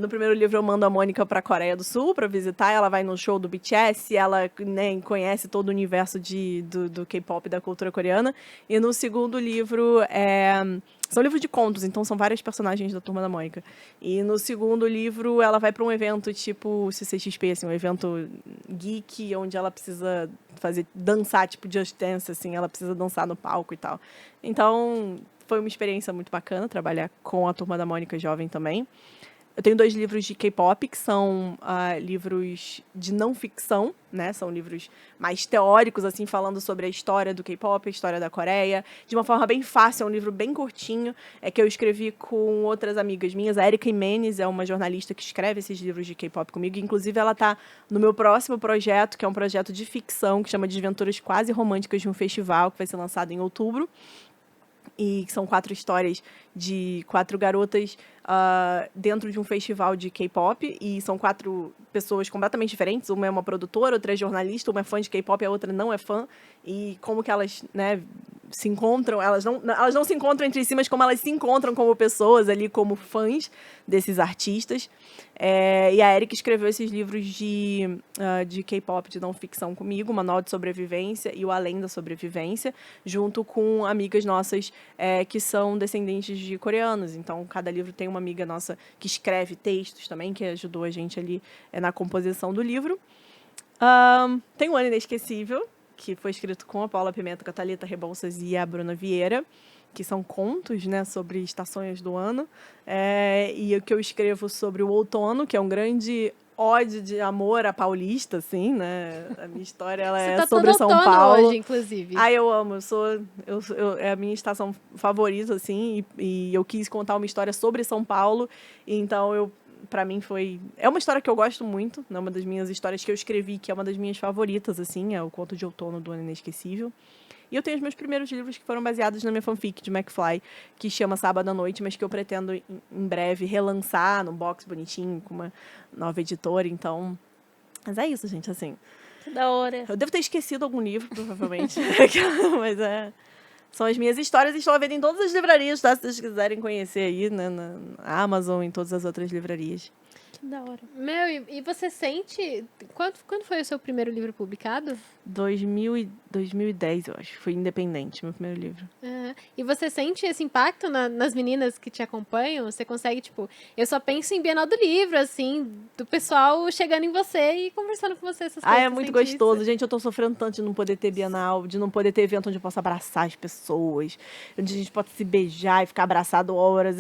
No primeiro livro eu mando a Mônica para a Coreia do Sul para visitar, ela vai no show do BTS, ela, né, conhece todo o universo do K-pop, da cultura coreana. E no segundo livro são livros de contos, então são vários personagens da Turma da Mônica. E no segundo livro, ela vai para um evento tipo CCXP, assim, um evento geek, onde ela precisa dançar, tipo Just Dance, assim, ela precisa dançar no palco e tal. Então, foi uma experiência muito bacana trabalhar com a Turma da Mônica Jovem também. Eu tenho 2 livros de K-pop, que são livros de não ficção, né? São livros mais teóricos, assim, falando sobre a história do K-pop, a história da Coreia, de uma forma bem fácil, é um livro bem curtinho, que eu escrevi com outras amigas minhas. A Erika Imenes é uma jornalista que escreve esses livros de K-pop comigo, inclusive ela está no meu próximo projeto, que é um projeto de ficção, que chama Desventuras Quase Românticas de um Festival, que vai ser lançado em outubro. E são 4 histórias de 4 garotas dentro de um festival de K-pop. E são 4 pessoas completamente diferentes. Uma é uma produtora, outra é jornalista, uma é fã de K-pop, a outra não é fã. E como que elas, né, se encontram, elas não se encontram entre si, mas como elas se encontram como pessoas ali, como fãs desses artistas. E a Erika escreveu esses livros de K-pop, de não ficção comigo, o Manual de Sobrevivência e o Além da Sobrevivência, junto com amigas nossas que são descendentes de coreanos. Então, cada livro tem uma amiga nossa que escreve textos também, que ajudou a gente ali na composição do livro. Tem o Ano Inesquecível, que foi escrito com a Paula Pimenta, com a Thalita Rebouças e a Bruna Vieira, que são contos, né, sobre estações do ano. E o que eu escrevo sobre o outono, que é um grande ódio de amor à paulista, assim, né? A minha história ela é sobre São Paulo. Hoje, inclusive. Eu amo, é a minha estação favorita, assim, e eu quis contar uma história sobre São Paulo, então pra mim é uma história que eu gosto muito, né? Uma das minhas histórias que eu escrevi, que é uma das minhas favoritas, assim, é o Conto de Outono do Ano Inesquecível. E eu tenho os meus primeiros livros que foram baseados na minha fanfic de McFly, que chama Sábado à Noite, mas que eu pretendo em breve relançar num box bonitinho, com uma nova editora, então... Mas é isso, gente, assim... Que da hora. Eu devo ter esquecido algum livro, provavelmente, mas são as minhas histórias e estão à venda em todas as livrarias, tá? Se vocês quiserem conhecer aí, né, na Amazon e em todas as outras livrarias. Que da hora. Meu, e você sente... Quando foi o seu primeiro livro publicado? 2010, eu acho. Foi independente, meu primeiro livro. E você sente esse impacto nas meninas que te acompanham? Você consegue, tipo... Eu só penso em Bienal do Livro, assim, do pessoal chegando em você e conversando com você essas coisas. É muito gostoso. Gente, eu tô sofrendo tanto de não poder ter Bienal, de não poder ter evento onde eu possa abraçar as pessoas, onde a gente pode se beijar e ficar abraçado horas.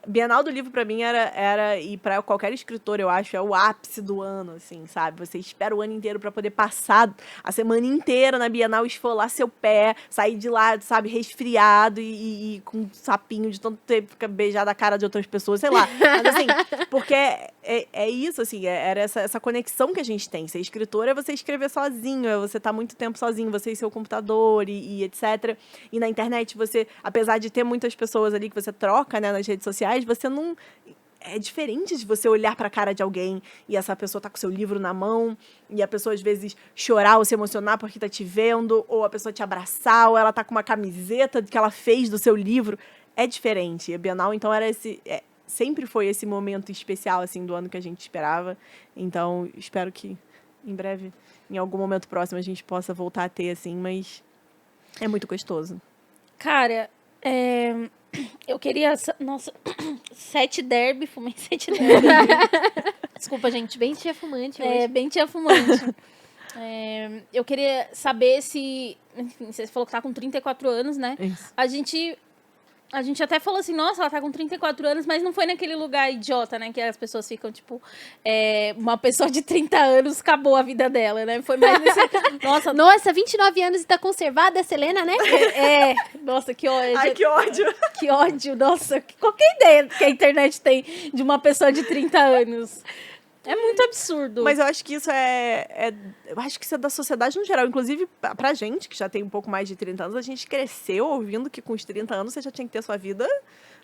Bienal do Livro, pra mim, era e pra qualquer escritor, eu acho, é o ápice do ano, assim, sabe? Você espera o ano inteiro pra poder passar a semana inteira na Bienal, esfolar seu pé, sair de lá, sabe, resfriado e com um sapinho de tanto tempo, ficar beijado a cara de outras pessoas, sei lá. Mas, assim, porque é isso, assim, era essa conexão que a gente tem. Ser escritor é você escrever sozinho, é você estar muito tempo sozinho, você e seu computador e etc. E na internet, você, apesar de ter muitas pessoas ali que você troca, né, nas redes sociais, você não... É diferente de você olhar para a cara de alguém e essa pessoa tá com o seu livro na mão e a pessoa, às vezes, chorar ou se emocionar porque tá te vendo, ou a pessoa te abraçar, ou ela tá com uma camiseta que ela fez do seu livro. É diferente. E a Bienal, então, era sempre foi esse momento especial, assim, do ano que a gente esperava. Então, espero que, em breve, em algum momento próximo, a gente possa voltar a ter, assim, mas é muito gostoso. Cara, eu queria... Nossa, 7 derby, fumei 7 derby. Desculpa, gente. Bem tia fumante hoje. Bem tia fumante. Eu queria saber se... Enfim, você falou que tá com 34 anos, né? Isso. A gente até falou assim, nossa, ela tá com 34 anos, mas não foi naquele lugar idiota, né? Que as pessoas ficam, tipo, uma pessoa de 30 anos acabou a vida dela, né? Foi mais nesse... Nossa, 29 anos e tá conservada a Selena, né? Nossa, que ódio. Ai, que ódio. Que ódio, nossa. Qualquer ideia que a internet tem de uma pessoa de 30 anos. É muito absurdo. Mas eu acho que isso eu acho que isso é da sociedade no geral. Inclusive, pra gente, que já tem um pouco mais de 30 anos, a gente cresceu ouvindo que com os 30 anos você já tinha que ter sua vida...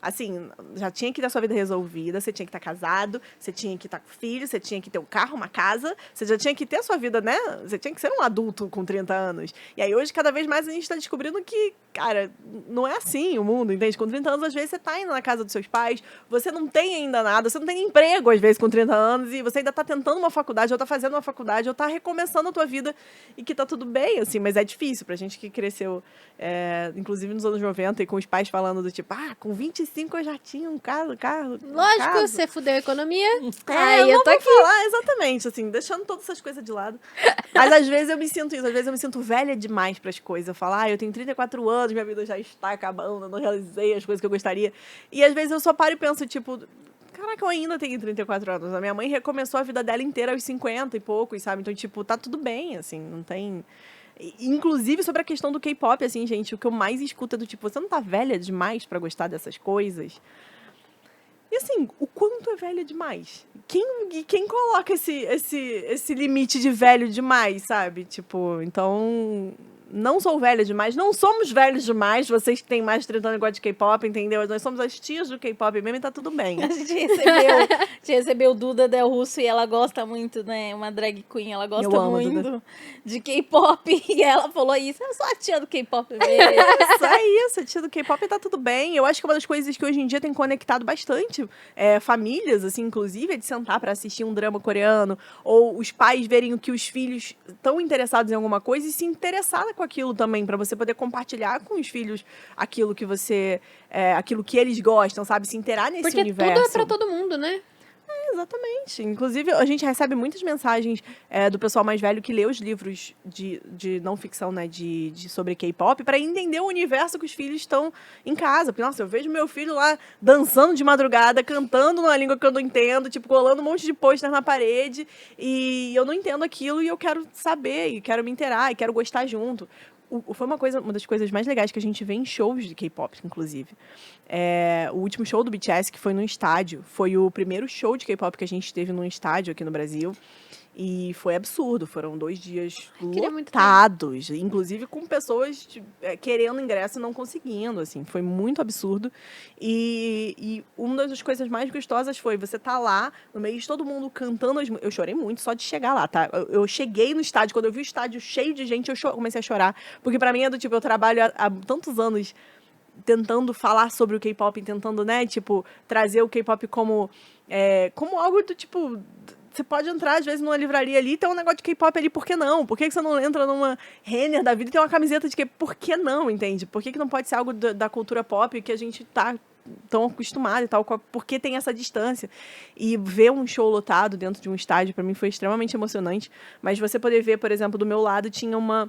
Assim, já tinha que ter sua vida resolvida, você tinha que estar casado, você tinha que estar com filho, você tinha que ter um carro, uma casa, você já tinha que ter a sua vida, né? Você tinha que ser um adulto com 30 anos. E aí hoje, cada vez mais, a gente está descobrindo que, cara, não é assim o mundo, entende? Com 30 anos, às vezes, você tá indo na casa dos seus pais, você não tem ainda nada, você não tem emprego, às vezes, com 30 anos, e você ainda tá tentando uma faculdade, ou tá fazendo uma faculdade, ou tá recomeçando a tua vida, e que tá tudo bem, assim, mas é difícil pra gente que cresceu, inclusive nos anos 90, e com os pais falando do tipo, com 25 eu já tinha um carro. Lógico, você fudeu a economia. Eu tô aqui. Falar, exatamente, assim, deixando todas essas coisas de lado. Mas às vezes eu me sinto isso, às vezes eu me sinto velha demais pras coisas. Eu falo, eu tenho 34 anos, minha vida já está acabando, eu não realizei as coisas que eu gostaria. E às vezes eu só paro e penso, tipo, caraca, eu ainda tenho 34 anos. A minha mãe recomeçou a vida dela inteira aos 50 e poucos, sabe? Então, tipo, tá tudo bem, assim, não tem... Inclusive, sobre a questão do K-pop, assim, gente, o que eu mais escuto é do tipo, você não tá velha demais pra gostar dessas coisas? E assim, o quanto é velha demais? Quem coloca esse limite de velho demais, sabe? Tipo, então... Não sou velha demais, não somos velhos demais, vocês que têm mais de 30 anos igual de K-pop, entendeu? Nós somos as tias do K-pop mesmo e tá tudo bem. A gente recebeu Duda Del Russo e ela gosta muito, né? Uma drag queen, ela gosta Eu amo a muito de K-pop. E ela falou isso, eu sou a tia do K-pop mesmo. Isso, a tia do K-pop tá tudo bem. Eu acho que uma das coisas que hoje em dia tem conectado bastante famílias, assim, inclusive, é de sentar pra assistir um drama coreano, ou os pais verem o que os filhos estão interessados em alguma coisa e se interessar com aquilo também, pra você poder compartilhar com os filhos aquilo que você... aquilo que eles gostam, sabe? Se inteirar nesse Porque universo. tudo é pra todo mundo, né? Exatamente. Inclusive, a gente recebe muitas mensagens do pessoal mais velho que lê os livros de não ficção, né, sobre K-pop, para entender o universo que os filhos estão em casa. Porque, nossa, eu vejo meu filho lá dançando de madrugada, cantando numa língua que eu não entendo, tipo, colando um monte de pôster na parede, e eu não entendo aquilo e eu quero saber, e quero me inteirar, e quero gostar junto. Foi uma das coisas mais legais que a gente vê em shows de K-pop, inclusive. O último show do BTS, que foi num estádio, foi o primeiro show de K-pop que a gente teve num estádio aqui no Brasil. E foi absurdo, foram 2 dias lotados, inclusive com pessoas querendo ingresso e não conseguindo, assim, foi muito absurdo. E uma das coisas mais gostosas foi você tá lá, no meio de todo mundo cantando, eu chorei muito só de chegar lá, tá? Eu cheguei no estádio, quando eu vi o estádio cheio de gente, eu comecei a chorar, porque pra mim é do tipo, eu trabalho há tantos anos tentando falar sobre o K-pop, tentando, né, tipo, trazer o K-pop como algo do tipo... Você pode entrar, às vezes, numa livraria ali e tem um negócio de K-pop ali, por que não? Por que você não entra numa Renner da vida e tem uma camiseta de K-pop? Por que não, entende? Por que não pode ser algo da cultura pop que a gente tá tão acostumado e tal? Por que tem essa distância? E ver um show lotado dentro de um estádio, pra mim, foi extremamente emocionante. Mas você poder ver, por exemplo, do meu lado tinha uma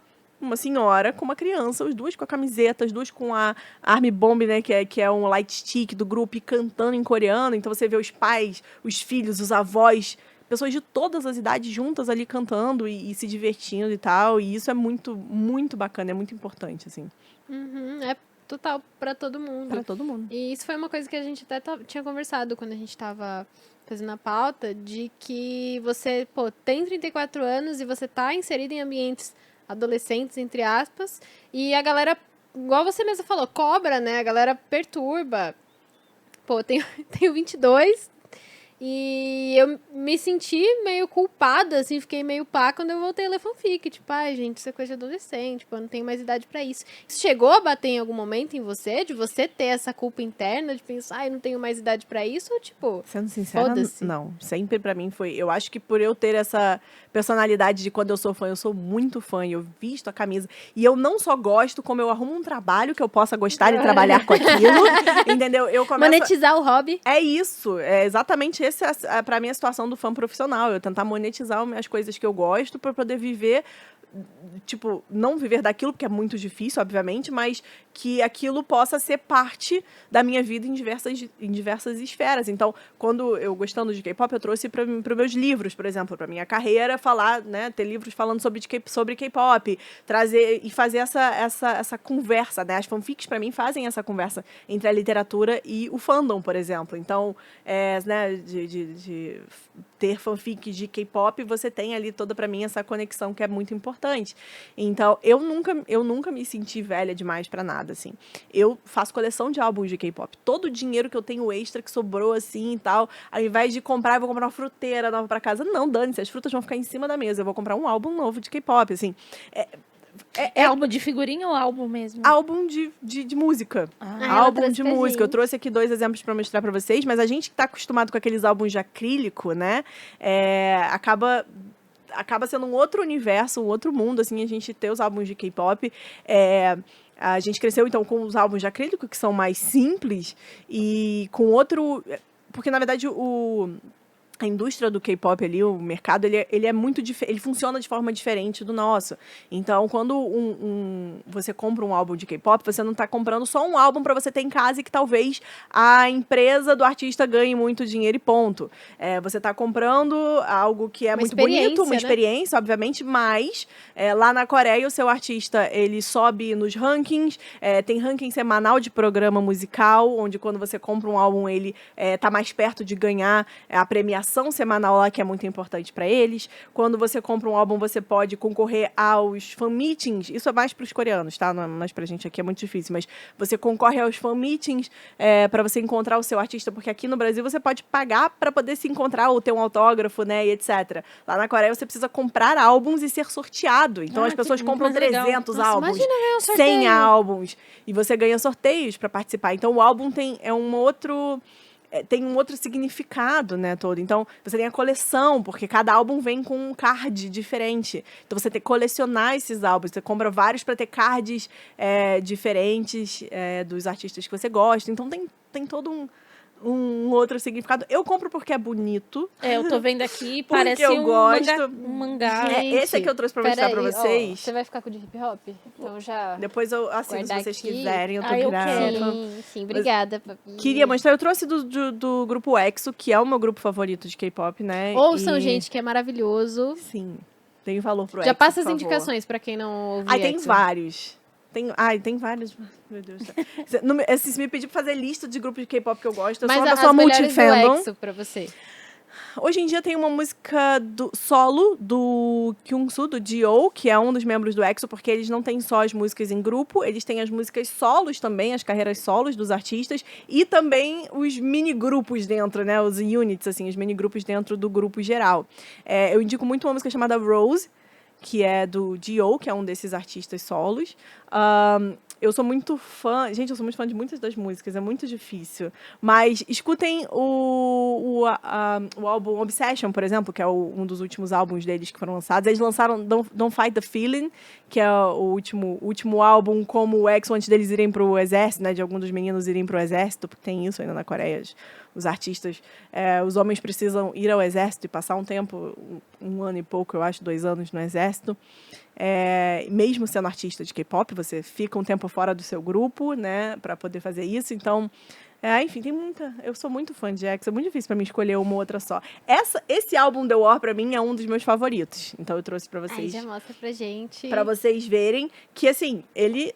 senhora com uma criança, os duas com a camiseta, as duas com a Army Bomb, né, que é um light stick do grupo, e cantando em coreano. Então você vê os pais, os filhos, os avós, pessoas de todas as idades juntas ali cantando e se divertindo e tal. E isso é muito, muito bacana, é muito importante, assim. É total pra todo mundo. Pra todo mundo. E isso foi uma coisa que a gente até tinha conversado quando a gente tava fazendo a pauta, de que você, tem 34 anos e você tá inserido em ambientes adolescentes, entre aspas, e a galera, igual você mesma falou, cobra, né? A galera perturba. Tenho 22 e eu me senti meio culpada, assim, fiquei meio pá quando eu voltei a ler fanfic. Tipo, gente, isso é coisa de adolescente, eu não tenho mais idade pra isso. Isso chegou a bater em algum momento em você? De você ter essa culpa interna, de pensar, eu não tenho mais idade pra isso? Ou, tipo, sendo sincera, não. Sempre pra mim foi... Eu acho que por eu ter essa personalidade de quando eu sou fã, eu sou muito fã, e eu visto a camisa. E eu não só gosto, como eu arrumo um trabalho que eu possa gostar e trabalhar com aquilo, entendeu? Eu começo... Monetizar o hobby. É isso, é exatamente essa pra mim a situação do fã profissional, eu tentar monetizar as coisas que eu gosto pra poder viver, tipo, não viver daquilo, porque é muito difícil, obviamente, mas que aquilo possa ser parte da minha vida em diversas esferas. Então, quando eu, gostando de K-pop, eu trouxe para meus livros, por exemplo, para minha carreira, falar, né, ter livros falando sobre K-pop, trazer e fazer essa conversa, né? As fanfics, para mim, fazem essa conversa entre a literatura e o fandom, por exemplo. Então, né, de ter fanfic de K-pop, você tem ali toda, para mim, essa conexão que é muito importante. Então, eu nunca me senti velha demais para nada, assim. Eu faço coleção de álbuns de K-pop. Todo o dinheiro que eu tenho extra, que sobrou, assim, e tal, ao invés de comprar, eu vou comprar uma fruteira nova para casa. Não, dane-se, as frutas vão ficar em cima da mesa. Eu vou comprar um álbum novo de K-pop, assim. É álbum de figurinha ou álbum mesmo? Álbum de música. Álbum de música. Eu trouxe aqui 2 exemplos para mostrar para vocês, mas a gente que tá acostumado com aqueles álbuns de acrílico, né, acaba sendo um outro universo, um outro mundo, assim, a gente ter os álbuns de K-pop. A gente cresceu, então, com os álbuns de acrílico, que são mais simples, e com outro... Porque, na verdade, a indústria do K-pop ali, o mercado, ele é muito ele funciona de forma diferente do nosso. Então, quando você compra um álbum de K-pop, você não está comprando só um álbum para você ter em casa e que talvez a empresa do artista ganhe muito dinheiro e ponto. Você está comprando algo que é muito bonito, uma experiência, obviamente, mas lá na Coreia o seu artista, ele sobe nos rankings, tem ranking semanal de programa musical, onde quando você compra um álbum, ele está mais perto de ganhar a premiação semanal lá, que é muito importante para eles. Quando você compra um álbum, você pode concorrer aos fan meetings. Isso é mais para os coreanos, tá? Não é mais pra gente aqui, é muito difícil. Mas você concorre aos fan meetings para você encontrar o seu artista, porque aqui no Brasil você pode pagar para poder se encontrar ou ter um autógrafo, né, e etc. Lá na Coreia você precisa comprar álbuns e ser sorteado. Então as pessoas compram 300 álbuns, 100 álbuns, e você ganha sorteios para participar. Então o álbum tem um outro significado, né, todo. Então, você tem a coleção, porque cada álbum vem com um card diferente. Então, você tem que colecionar esses álbuns. Você compra vários para ter cards diferentes dos artistas que você gosta. Então, tem todo um outro significado. Eu compro porque é bonito. Eu tô vendo aqui, parece eu gosto. um mangá. Gente, Esse aqui eu trouxe pra mostrar pra vocês. Você vai ficar com o de hip hop? Então já... Depois eu assino, se vocês aqui. quiserem. Eu tô Eu grávida. quero. Sim, obrigada, Papi. Queria mostrar, eu trouxe do grupo EXO, que é o meu grupo favorito de K-pop, né? Ouçam, gente, que é maravilhoso. Sim, tem valor pro Já EXO, passa as por favor. indicações pra quem não ouviu. Tem vários. Tem vários. Meu Deus do céu. Se me pedir pra fazer lista de grupos de K-pop que eu gosto, eu sou uma pessoa multifandom. EXO pra você. Hoje em dia tem uma música solo do Kyungsoo, do Dio, que é um dos membros do EXO, porque eles não têm só as músicas em grupo, eles têm as músicas solos também, as carreiras solos dos artistas, e também os mini-grupos dentro, né? Os units, assim, os mini-grupos dentro do grupo geral. Eu indico muito uma música chamada Rose, que é do Dio, que é um desses artistas solos. Eu sou muito fã... Gente, eu sou muito fã de muitas das músicas, é muito difícil. Mas escutem o álbum Obsession, por exemplo, que é um dos últimos álbuns deles que foram lançados. Eles lançaram Don't Fight the Feeling, que é o último álbum como o EXO antes deles irem pro exército, né? De algum dos meninos irem pro exército, porque tem isso ainda na Coreia. Os artistas, os homens precisam ir ao exército e passar um tempo, um ano e pouco, eu acho, 2 anos no exército. Mesmo sendo artista de K-pop, você fica um tempo fora do seu grupo, né, para poder fazer isso. Então, enfim, tem muita... Eu sou muito fã de EXO, é muito difícil para mim escolher uma ou outra só. Esse álbum The War, para mim, é um dos meus favoritos. Então, eu trouxe para vocês. Já mostra pra gente. Para vocês verem que, assim, ele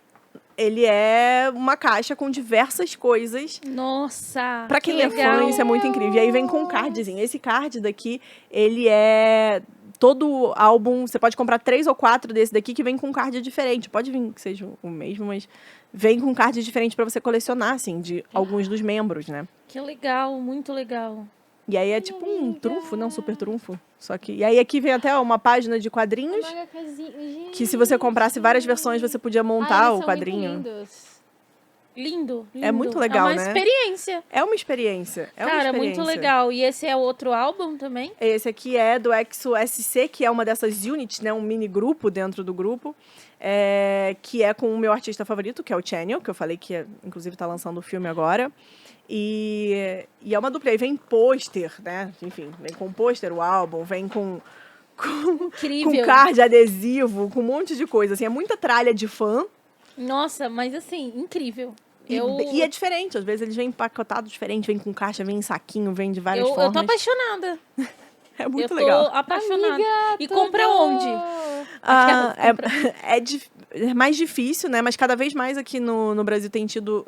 é uma caixa com diversas coisas. Nossa! Pra quem é fã, isso é muito incrível. E aí vem com um cardzinho. Esse card daqui, ele é... Todo álbum, você pode comprar 3 ou 4 desse daqui que vem com um card diferente. Pode vir que seja o mesmo, mas vem com um card diferente pra você colecionar, assim, de alguns dos membros, né? Que legal, muito legal. E aí é tipo um trunfo, não? Super trunfo. Só que... E aí aqui vem até uma página de quadrinhos. Que se você comprasse várias versões, você podia montar o quadrinho. Lindo, lindo. É muito legal, né? É uma experiência. É uma experiência. Cara, muito legal. E esse é outro álbum também? Esse aqui é do EXO SC, que é uma dessas units, né? Um mini grupo dentro do grupo. Que é com o meu artista favorito, que é o Chanyeol, que eu falei que, inclusive, tá lançando o filme agora. E é uma dupla. Aí vem pôster, né? Enfim, vem com pôster o álbum, vem com card adesivo, com um monte de coisa. Assim, é muita tralha de fã. Nossa, mas assim, incrível. E é diferente, às vezes eles vêm empacotados diferente, vem com caixa, vem em saquinho, vem de várias formas. Eu tô apaixonada. É muito legal. Eu tô apaixonada. Amiga, e compra onde? É mais difícil, né? Mas cada vez mais aqui no Brasil tem tido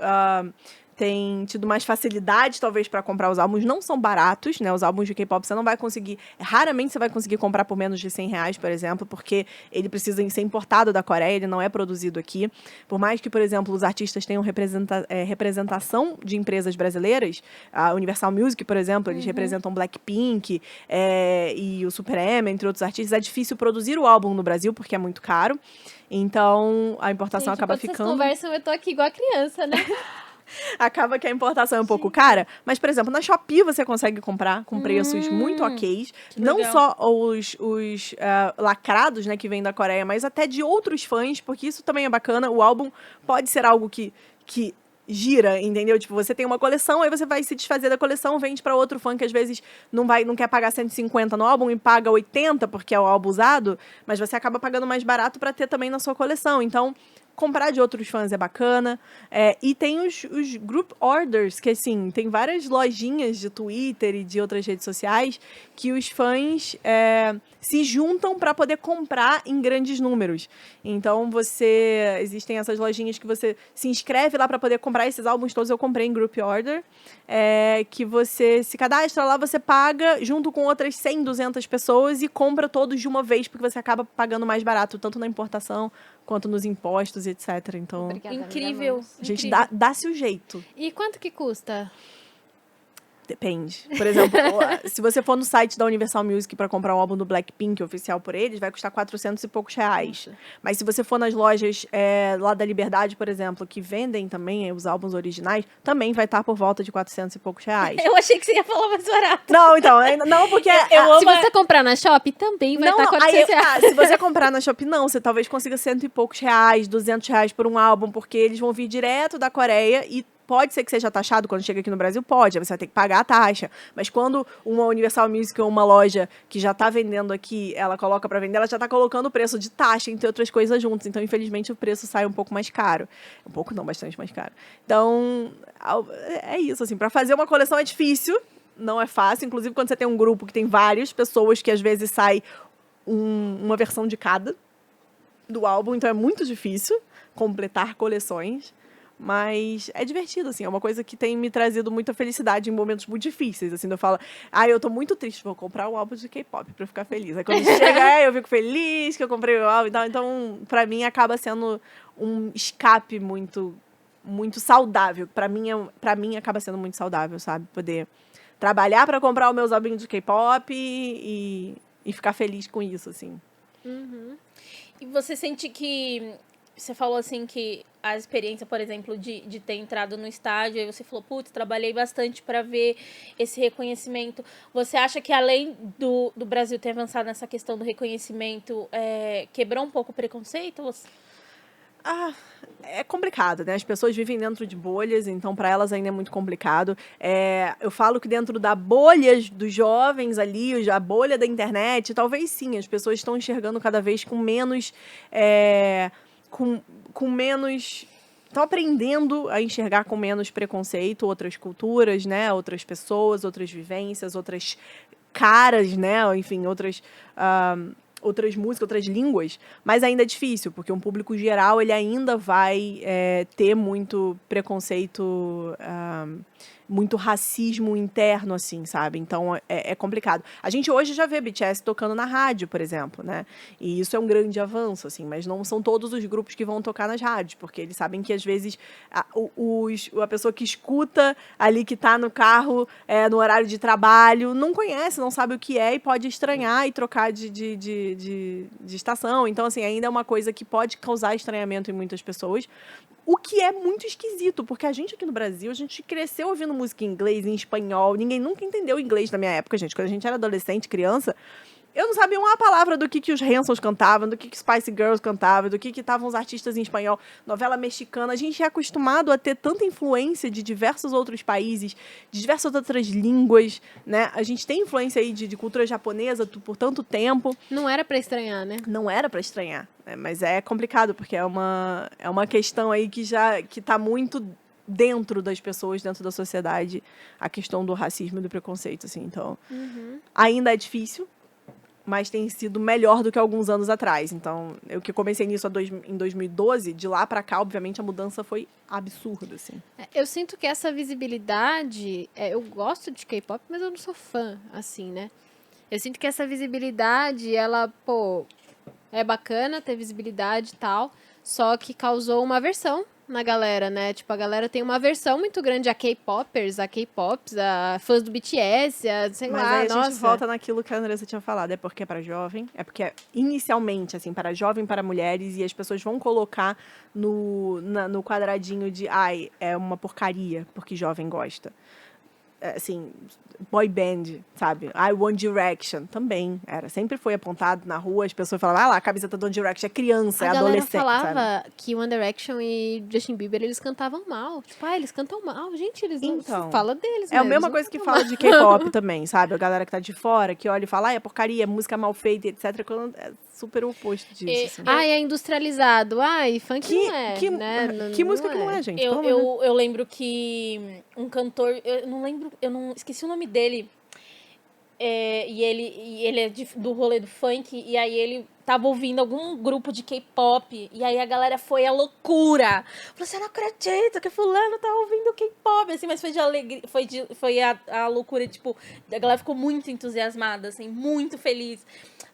mais facilidade, talvez, para comprar os álbuns. Não são baratos, né? Os álbuns de K-pop você não vai conseguir... Raramente você vai conseguir comprar por menos de R$100, por exemplo, porque ele precisa ser importado da Coreia, ele não é produzido aqui. Por mais que, por exemplo, os artistas tenham representação de empresas brasileiras, a Universal Music, por exemplo, eles representam Blackpink e o Super M, entre outros artistas. É difícil produzir o álbum no Brasil, porque é muito caro. Então, a importação acaba ficando... Vocês conversam, eu tô aqui igual a criança, né? Acaba que a importação é um pouco cara, mas, por exemplo, na Shopee você consegue comprar com preços muito ok. Não só os lacrados, né, que vêm da Coreia, mas até de outros fãs, porque isso também é bacana. O álbum pode ser algo que gira, entendeu? Tipo, você tem uma coleção, aí você vai se desfazer da coleção, vende pra outro fã que às vezes não quer pagar 150 no álbum e paga 80 porque é o álbum usado, mas você acaba pagando mais barato pra ter também na sua coleção. Então, comprar de outros fãs é bacana. E tem os group orders, que assim, tem várias lojinhas de Twitter e de outras redes sociais que os fãs se juntam para poder comprar em grandes números. Então, existem essas lojinhas que você se inscreve lá para poder comprar esses álbuns todos. Eu comprei em group order, que você se cadastra lá, você paga junto com outras 100, 200 pessoas e compra todos de uma vez, porque você acaba pagando mais barato, tanto na importação quanto nos impostos e etc. Então, Obrigada, Incrível. amiga Luz. a gente incrível. dá-se o jeito. E quanto que custa? Depende. Por exemplo, se você for no site da Universal Music para comprar um álbum do Blackpink oficial por eles, vai custar 400 e poucos reais. Nossa. Mas se você for nas lojas lá da Liberdade, por exemplo, que vendem também os álbuns originais, também vai estar por volta de 400 e poucos reais. Eu achei que você ia falar mais barato. Não, então, não, porque... Eu amo Se você comprar na Shop, também vai estar aí 400 reais. Se você comprar na Shopee, não. Você talvez consiga 100 e poucos reais, 200 reais por um álbum, porque eles vão vir direto da Coreia e pode ser que seja taxado quando chega aqui no Brasil? Pode, aí você vai ter que pagar a taxa. Mas quando uma Universal Music ou uma loja que já está vendendo aqui, ela coloca para vender, ela já está colocando o preço de taxa, entre outras coisas, juntos. Então, infelizmente, o preço sai um pouco mais caro. Um pouco não, bastante mais caro. Então, é isso, assim. Para fazer uma coleção é difícil, não é fácil. Inclusive, quando você tem um grupo que tem várias pessoas que, às vezes, sai uma versão de cada do álbum. Então, é muito difícil completar coleções. Mas é divertido, assim, é uma coisa que tem me trazido muita felicidade em momentos muito difíceis, assim, eu falo, eu tô muito triste, vou comprar um álbum de K-pop pra eu ficar feliz. Aí quando chega, eu fico feliz que eu comprei o álbum e tal. Então, pra mim, acaba sendo um escape muito, muito saudável. Pra mim, acaba sendo muito saudável, sabe? Poder trabalhar pra comprar os meus álbuns de K-pop e ficar feliz com isso, assim. Uhum. E você sente que... Você falou assim que a experiência, por exemplo, de ter entrado no estádio, aí você falou, putz, trabalhei bastante para ver esse reconhecimento. Você acha que além do Brasil ter avançado nessa questão do reconhecimento, quebrou um pouco o preconceito? É complicado, né? As pessoas vivem dentro de bolhas, então para elas ainda é muito complicado. Eu falo que dentro da bolha dos jovens ali, a bolha da internet, talvez sim, as pessoas estão enxergando cada vez com menos... com menos... Estão aprendendo a enxergar com menos preconceito outras culturas, né? Outras pessoas, outras vivências, outras caras, né? Enfim, outras músicas, outras línguas. Mas ainda é difícil, porque um público geral ele ainda vai ter muito preconceito... muito racismo interno, assim, sabe? Então, é complicado. A gente hoje já vê BTS tocando na rádio, por exemplo, né? E isso é um grande avanço, assim, mas não são todos os grupos que vão tocar nas rádios, porque eles sabem que, às vezes, a pessoa que escuta ali, que tá no carro, no horário de trabalho, não conhece, não sabe o que é e pode estranhar e trocar de estação. Então, assim, ainda é uma coisa que pode causar estranhamento em muitas pessoas. O que é muito esquisito, porque a gente aqui no Brasil, a gente cresceu ouvindo música em inglês, em espanhol. Ninguém nunca entendeu inglês na minha época, gente. Quando a gente era adolescente, criança, eu não sabia uma palavra do que os Hansons cantavam, do que Spice Girls cantavam, do que estavam os artistas em espanhol, novela mexicana. A gente é acostumado a ter tanta influência de diversos outros países, de diversas outras línguas, né? A gente tem influência aí de cultura japonesa por tanto tempo. Não era pra estranhar, né? Não era pra estranhar, né? Mas é complicado, porque é uma questão aí que tá muito dentro das pessoas, dentro da sociedade, a questão do racismo e do preconceito, assim. Então, ainda é difícil, mas tem sido melhor do que alguns anos atrás. Então, eu que comecei nisso em 2012, de lá pra cá, obviamente, a mudança foi absurda, assim. Eu sinto que essa visibilidade... eu gosto de K-pop, mas eu não sou fã, assim, né? Eu sinto que essa visibilidade, ela, é bacana ter visibilidade e tal, só que causou uma aversão na galera, né? Tipo, a galera tem uma aversão muito grande a K-popers, a K-pops, a fãs do BTS, sei Mas lá, aí a nossa. gente volta naquilo que a Andressa tinha falado, é porque é para jovem, é porque inicialmente, assim, para jovem, para mulheres, e as pessoas vão colocar no quadradinho de, é uma porcaria, porque jovem gosta. assim, boy band, sabe? One Direction também era. Sempre foi apontado na rua, as pessoas falavam, ah lá, a camiseta do One Direction é criança, é A galera adolescente, falava sabe? que One Direction e Justin Bieber, eles cantavam mal. Tipo, eles cantam mal. Gente, eles não Então, fala deles É a mesmo, mesma não coisa que cantam fala mal. de K-pop também, sabe? A galera que tá de fora, que olha e fala, é porcaria, música mal feita, etc. Quando é super o oposto disso. Assim. É industrializado. Funk não é, né? Que música que não é, gente? Pelo amor de Deus. Eu lembro que um cantor, eu não esqueci o nome dele. E ele é do rolê do funk, e aí ele tava ouvindo algum grupo de K-pop, e aí a galera foi à loucura. Falou assim, eu não acredito que fulano tá ouvindo K-pop, assim, mas foi de alegria, foi a loucura, tipo, a galera ficou muito entusiasmada, assim, muito feliz.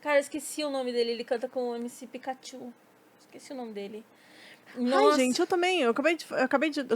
Cara, eu esqueci o nome dele, ele canta com o MC Pikachu. Esqueci o nome dele. Ai, gente, eu também. Eu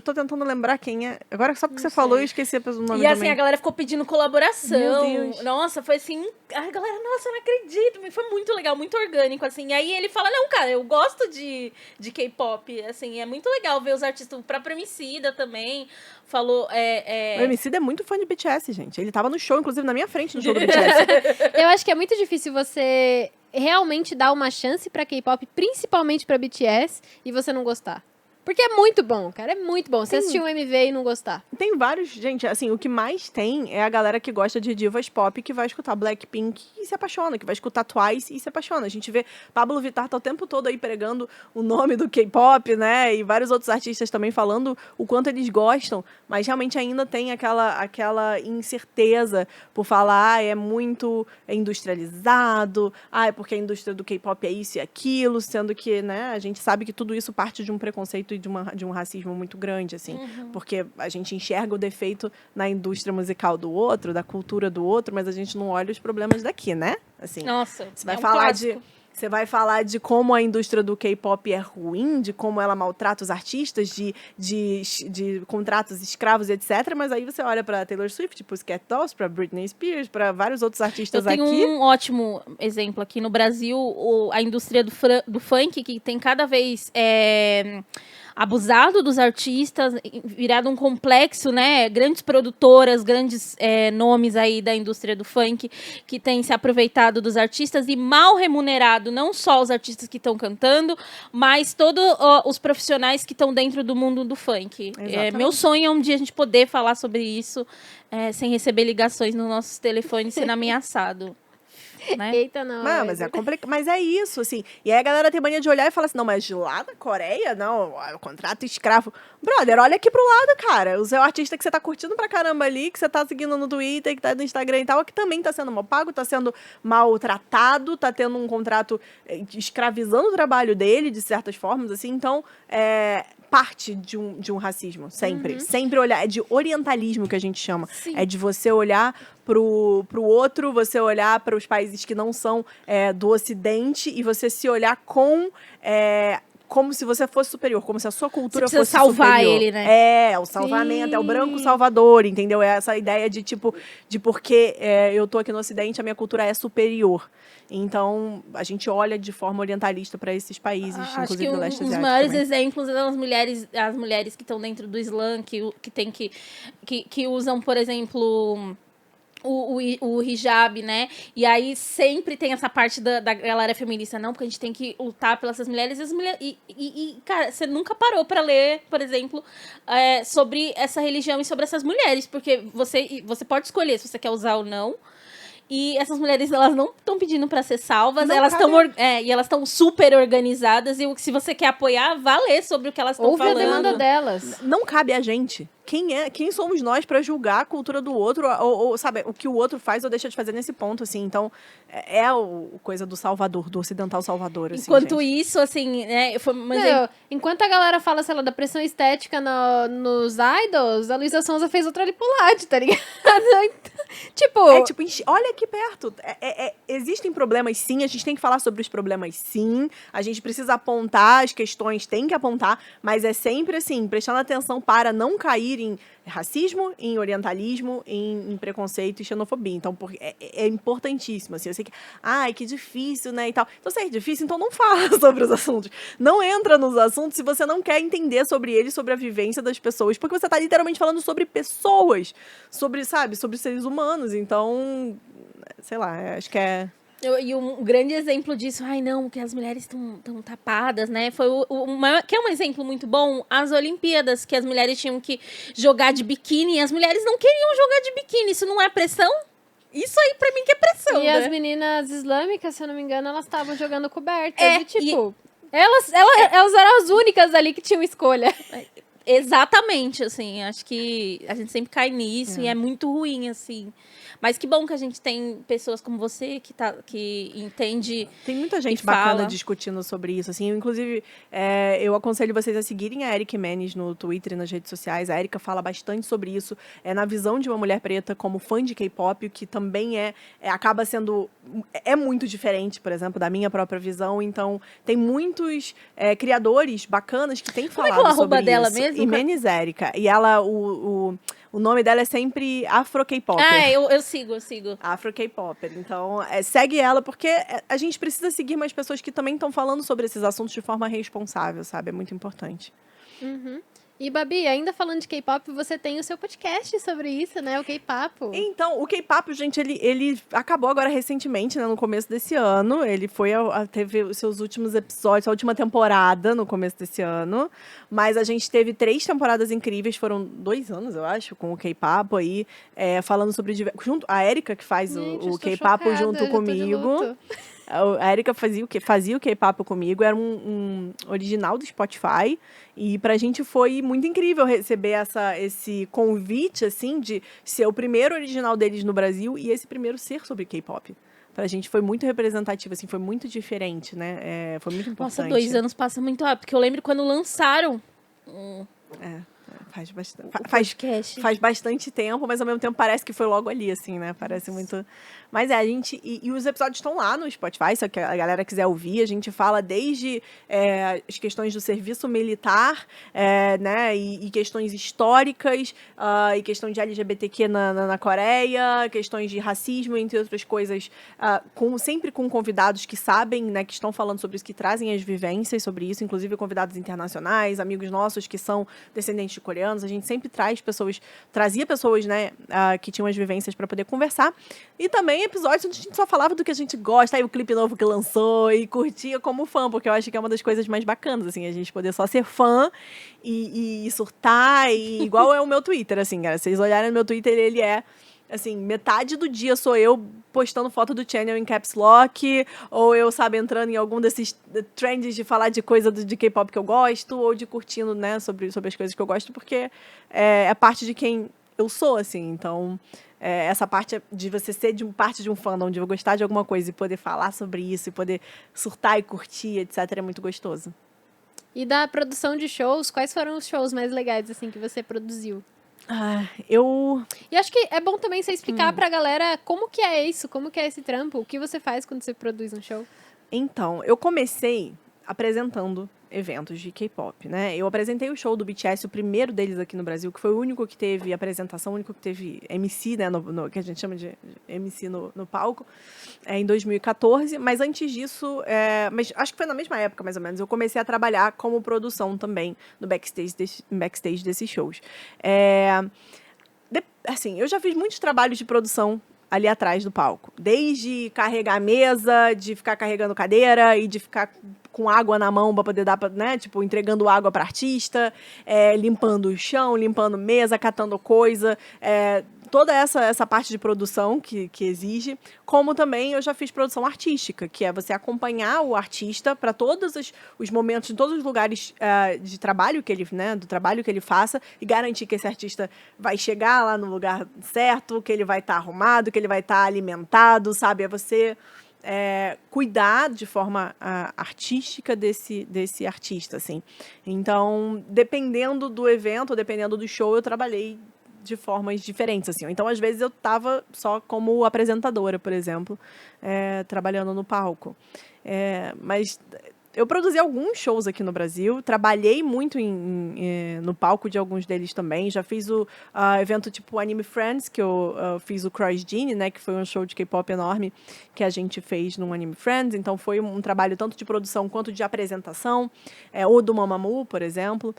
tô tentando lembrar quem é. Agora, só porque Não você falou, sei. eu esqueci o nome E assim, também. a galera ficou pedindo colaboração. Meu Deus. Nossa, foi assim. A galera, nossa, eu não acredito. Foi muito legal, muito orgânico, assim. E aí ele fala: não, cara, eu gosto de K-pop. Assim, é muito legal ver os artistas. O próprio Emicida também falou. O Emicida é muito fã de BTS, gente. Ele tava no show, inclusive, na minha frente, no show do BTS. Eu acho que é muito difícil você realmente dar uma chance pra K-pop, principalmente pra BTS, e você não gostar. Porque é muito bom, cara, é muito bom. Você assistir um MV e não gostar. Tem vários, gente, assim, o que mais tem é a galera que gosta de divas pop que vai escutar Blackpink e se apaixona, que vai escutar Twice e se apaixona. A gente vê Pablo Vittar tá o tempo todo aí pregando o nome do K-pop, né? E vários outros artistas também falando o quanto eles gostam, mas realmente ainda tem aquela incerteza por falar, é muito industrializado, é porque a indústria do K-pop é isso e aquilo, sendo que, né, a gente sabe que tudo isso parte de um preconceito e de um racismo muito grande, assim, porque a gente enxerga o defeito na indústria musical do outro, da cultura do outro, mas a gente não olha os problemas daqui, né? Assim, Nossa, você vai falar de como a indústria do K-pop é ruim, de como ela maltrata os artistas, de contratos escravos, etc. Mas aí você olha pra Taylor Swift, Pussycat Dolls, pra Britney Spears, pra vários outros artistas Eu tenho aqui. um ótimo exemplo aqui no Brasil, a indústria do funk, que tem cada vez abusado dos artistas, virado um complexo, né? Grandes produtoras, grandes nomes aí da indústria do funk que tem se aproveitado dos artistas e mal remunerado não só os artistas que estão cantando, mas todos os profissionais que estão dentro do mundo do funk. Meu sonho é um dia a gente poder falar sobre isso sem receber ligações nos nossos telefones sendo ameaçado. Né? Eita, não. Mas é complicado. Mas é isso, assim. E aí a galera tem mania de olhar e falar assim, não, mas de lá da Coreia, não, o contrato escravo. Brother, olha aqui pro lado, cara. O seu artista que você tá curtindo pra caramba ali, que você tá seguindo no Twitter, que tá no Instagram e tal, que também tá sendo mal pago, tá sendo maltratado, tá tendo um contrato escravizando o trabalho dele, de certas formas, assim. Então, parte de um racismo, sempre. Sempre olhar, é de orientalismo que a gente chama. Sim. É de você olhar pro outro, você olhar para os países que não são do Ocidente e você se olhar como se você fosse superior, como se a sua cultura você fosse salvar superior. ele, né? O salvamento, Sim. é o branco salvador, entendeu? É essa ideia de, tipo, de porque eu tô aqui no Ocidente, a minha cultura é superior. Então, a gente olha de forma orientalista para esses países, Acho inclusive que do leste os asiático maiores também. exemplos são as mulheres que estão dentro do Islã, que usam, por exemplo, o hijab, né? E aí sempre tem essa parte da galera feminista, não, porque a gente tem que lutar pelas mulheres. E cara, você nunca parou pra ler, por exemplo, sobre essa religião e sobre essas mulheres, porque você pode escolher se você quer usar ou não. E essas mulheres, elas não estão pedindo para ser salvas, Não elas estão cabe. e elas estão super organizadas, e se você quer apoiar, vá ler sobre o que elas estão Ouve falando. a demanda delas. Não cabe a gente. Quem somos nós para julgar a cultura do outro, ou sabe, o que o outro faz ou deixa de fazer nesse ponto, assim. Então, coisa do Salvador, do ocidental Salvador, assim, Enquanto gente. isso, assim, né, Enquanto a galera fala, sei lá, da pressão estética nos idols, a Luísa Sonza fez outra lipolade, tá ligado? Tipo, É tipo, olha aqui perto. Existem problemas sim, a gente tem que falar sobre os problemas sim, a gente precisa apontar as questões, tem que apontar, mas é sempre assim, prestando atenção para não cair em racismo, em orientalismo, em preconceito e xenofobia. Então, é importantíssimo, assim, eu sei que, ai, que difícil, né, e tal. Então, se é difícil, então não fala sobre os assuntos. Não entra nos assuntos se você não quer entender sobre eles, sobre a vivência das pessoas, porque você tá literalmente falando sobre pessoas, sobre, sabe, sobre seres humanos. Então, sei lá, acho que é... E um grande exemplo disso, ai não, que as mulheres estão tapadas, né? Foi o maior, que é um exemplo muito bom, as Olimpíadas, que as mulheres tinham que jogar de biquíni, e as mulheres não queriam jogar de biquíni. Isso não é pressão? Isso aí pra mim que é pressão, e né? as meninas islâmicas, se eu não me engano, elas estavam jogando cobertas. É, e tipo, elas eram as únicas ali que tinham escolha. Exatamente, assim, acho que a gente sempre cai nisso e é muito ruim, assim. Mas que bom que a gente tem pessoas como você que entende. Tem muita gente E bacana fala. discutindo sobre isso, assim, inclusive, eu aconselho vocês a seguirem a Eric Menes no Twitter e nas redes sociais. A Erika fala bastante sobre isso, na visão de uma mulher preta como fã de K-pop, que também acaba sendo, muito diferente, por exemplo, da minha própria visão. Então, tem muitos criadores bacanas que têm Como é que é falado o arroba sobre dela isso. mesmo? Imenes Erika. E ela, o nome dela é sempre Afro K-Popper. Ah, eu sigo. Afro K-Popper. Então, segue ela, porque a gente precisa seguir mais pessoas que também estão falando sobre esses assuntos de forma responsável, sabe? É muito importante. Uhum. E, Babi, ainda falando de K-pop, você tem o seu podcast sobre isso, né? O K-Papo. Então, o K-Papo, gente, ele acabou agora recentemente, né? No começo desse ano. Ele teve os seus últimos episódios, a última temporada no começo desse ano. Mas a gente teve 3 temporadas incríveis, foram 2 anos, eu acho, com o K-Papo aí, falando sobre... A Erika, que faz Gente, o estou K-Papo chocada, junto já tô de comigo. luto. A Erika fazia o K-Papo comigo, era um original do Spotify. E pra gente foi muito incrível receber esse convite, assim, de ser o primeiro original deles no Brasil e esse primeiro ser sobre K-pop. Pra gente foi muito representativo, assim, foi muito diferente, né? Foi muito importante. Nossa, 2 anos passa muito rápido, porque eu lembro quando lançaram Faz bastante. o podcast. Faz bastante tempo, mas ao mesmo tempo parece que foi logo ali, assim, né? Parece muito. Mas a gente. E os episódios estão lá no Spotify, se a galera quiser ouvir. A gente fala desde as questões do serviço militar, né? E questões históricas, e questão de LGBTQ na Coreia, questões de racismo, entre outras coisas, sempre com convidados que sabem, né? Que estão falando sobre isso, que trazem as vivências sobre isso, inclusive convidados internacionais, amigos nossos que são descendentes de coreanos. A gente sempre trazia pessoas, né, que tinham as vivências para poder conversar. E também episódios onde a gente só falava do que a gente gosta, aí o clipe novo que lançou, e curtia como fã, porque eu acho que é uma das coisas mais bacanas, assim, a gente poder só ser fã e surtar, e igual é o meu Twitter, assim, cara. Se vocês olharem no meu Twitter, ele é assim, metade do dia sou eu postando foto do channel em caps lock, ou eu, sabe, entrando em algum desses trends de falar de coisa de K-pop que eu gosto, ou de curtindo, né, sobre as coisas que eu gosto, porque é parte de quem eu sou, assim. Então, essa parte de você ser parte de um fandom, de eu gostar de alguma coisa e poder falar sobre isso, e poder surtar e curtir, etc., é muito gostoso. E da produção de shows, quais foram os shows mais legais, assim, que você produziu? E acho que é bom também você explicar pra galera como que é isso, como que é esse trampo, o que você faz quando você produz um show. Então, eu comecei apresentando eventos de K-pop, né? Eu apresentei o show do BTS, o primeiro deles aqui no Brasil, que foi o único que teve apresentação, o único que teve MC, né? Que a gente chama de MC no palco, em 2014. Mas antes disso, mas acho que foi na mesma época, mais ou menos, eu comecei a trabalhar como produção também no backstage desses shows. Assim, eu já fiz muitos trabalhos de produção ali atrás do palco. Desde carregar a mesa, de ficar carregando cadeira e de ficar com água na mão para poder dar, né, tipo, entregando água para artista, limpando o chão, limpando mesa, catando coisa, toda essa parte de produção que exige, como também eu já fiz produção artística, que é você acompanhar o artista para todos os momentos, em todos os lugares de trabalho que ele, né, do trabalho que ele faça, e garantir que esse artista vai chegar lá no lugar certo, que ele vai estar arrumado, que ele vai estar alimentado, sabe? É você cuidar de forma artística desse artista, assim. Então, dependendo do evento, dependendo do show, eu trabalhei de formas diferentes, assim. Então, às vezes, eu tava só como apresentadora, por exemplo, trabalhando no palco. Mas eu produzi alguns shows aqui no Brasil, trabalhei muito no palco de alguns deles também. Já fiz o evento tipo Anime Friends, que eu fiz o Cross Gene, né, que foi um show de K-pop enorme que a gente fez no Anime Friends. Então foi um trabalho tanto de produção quanto de apresentação. Ou do Mamamoo, por exemplo.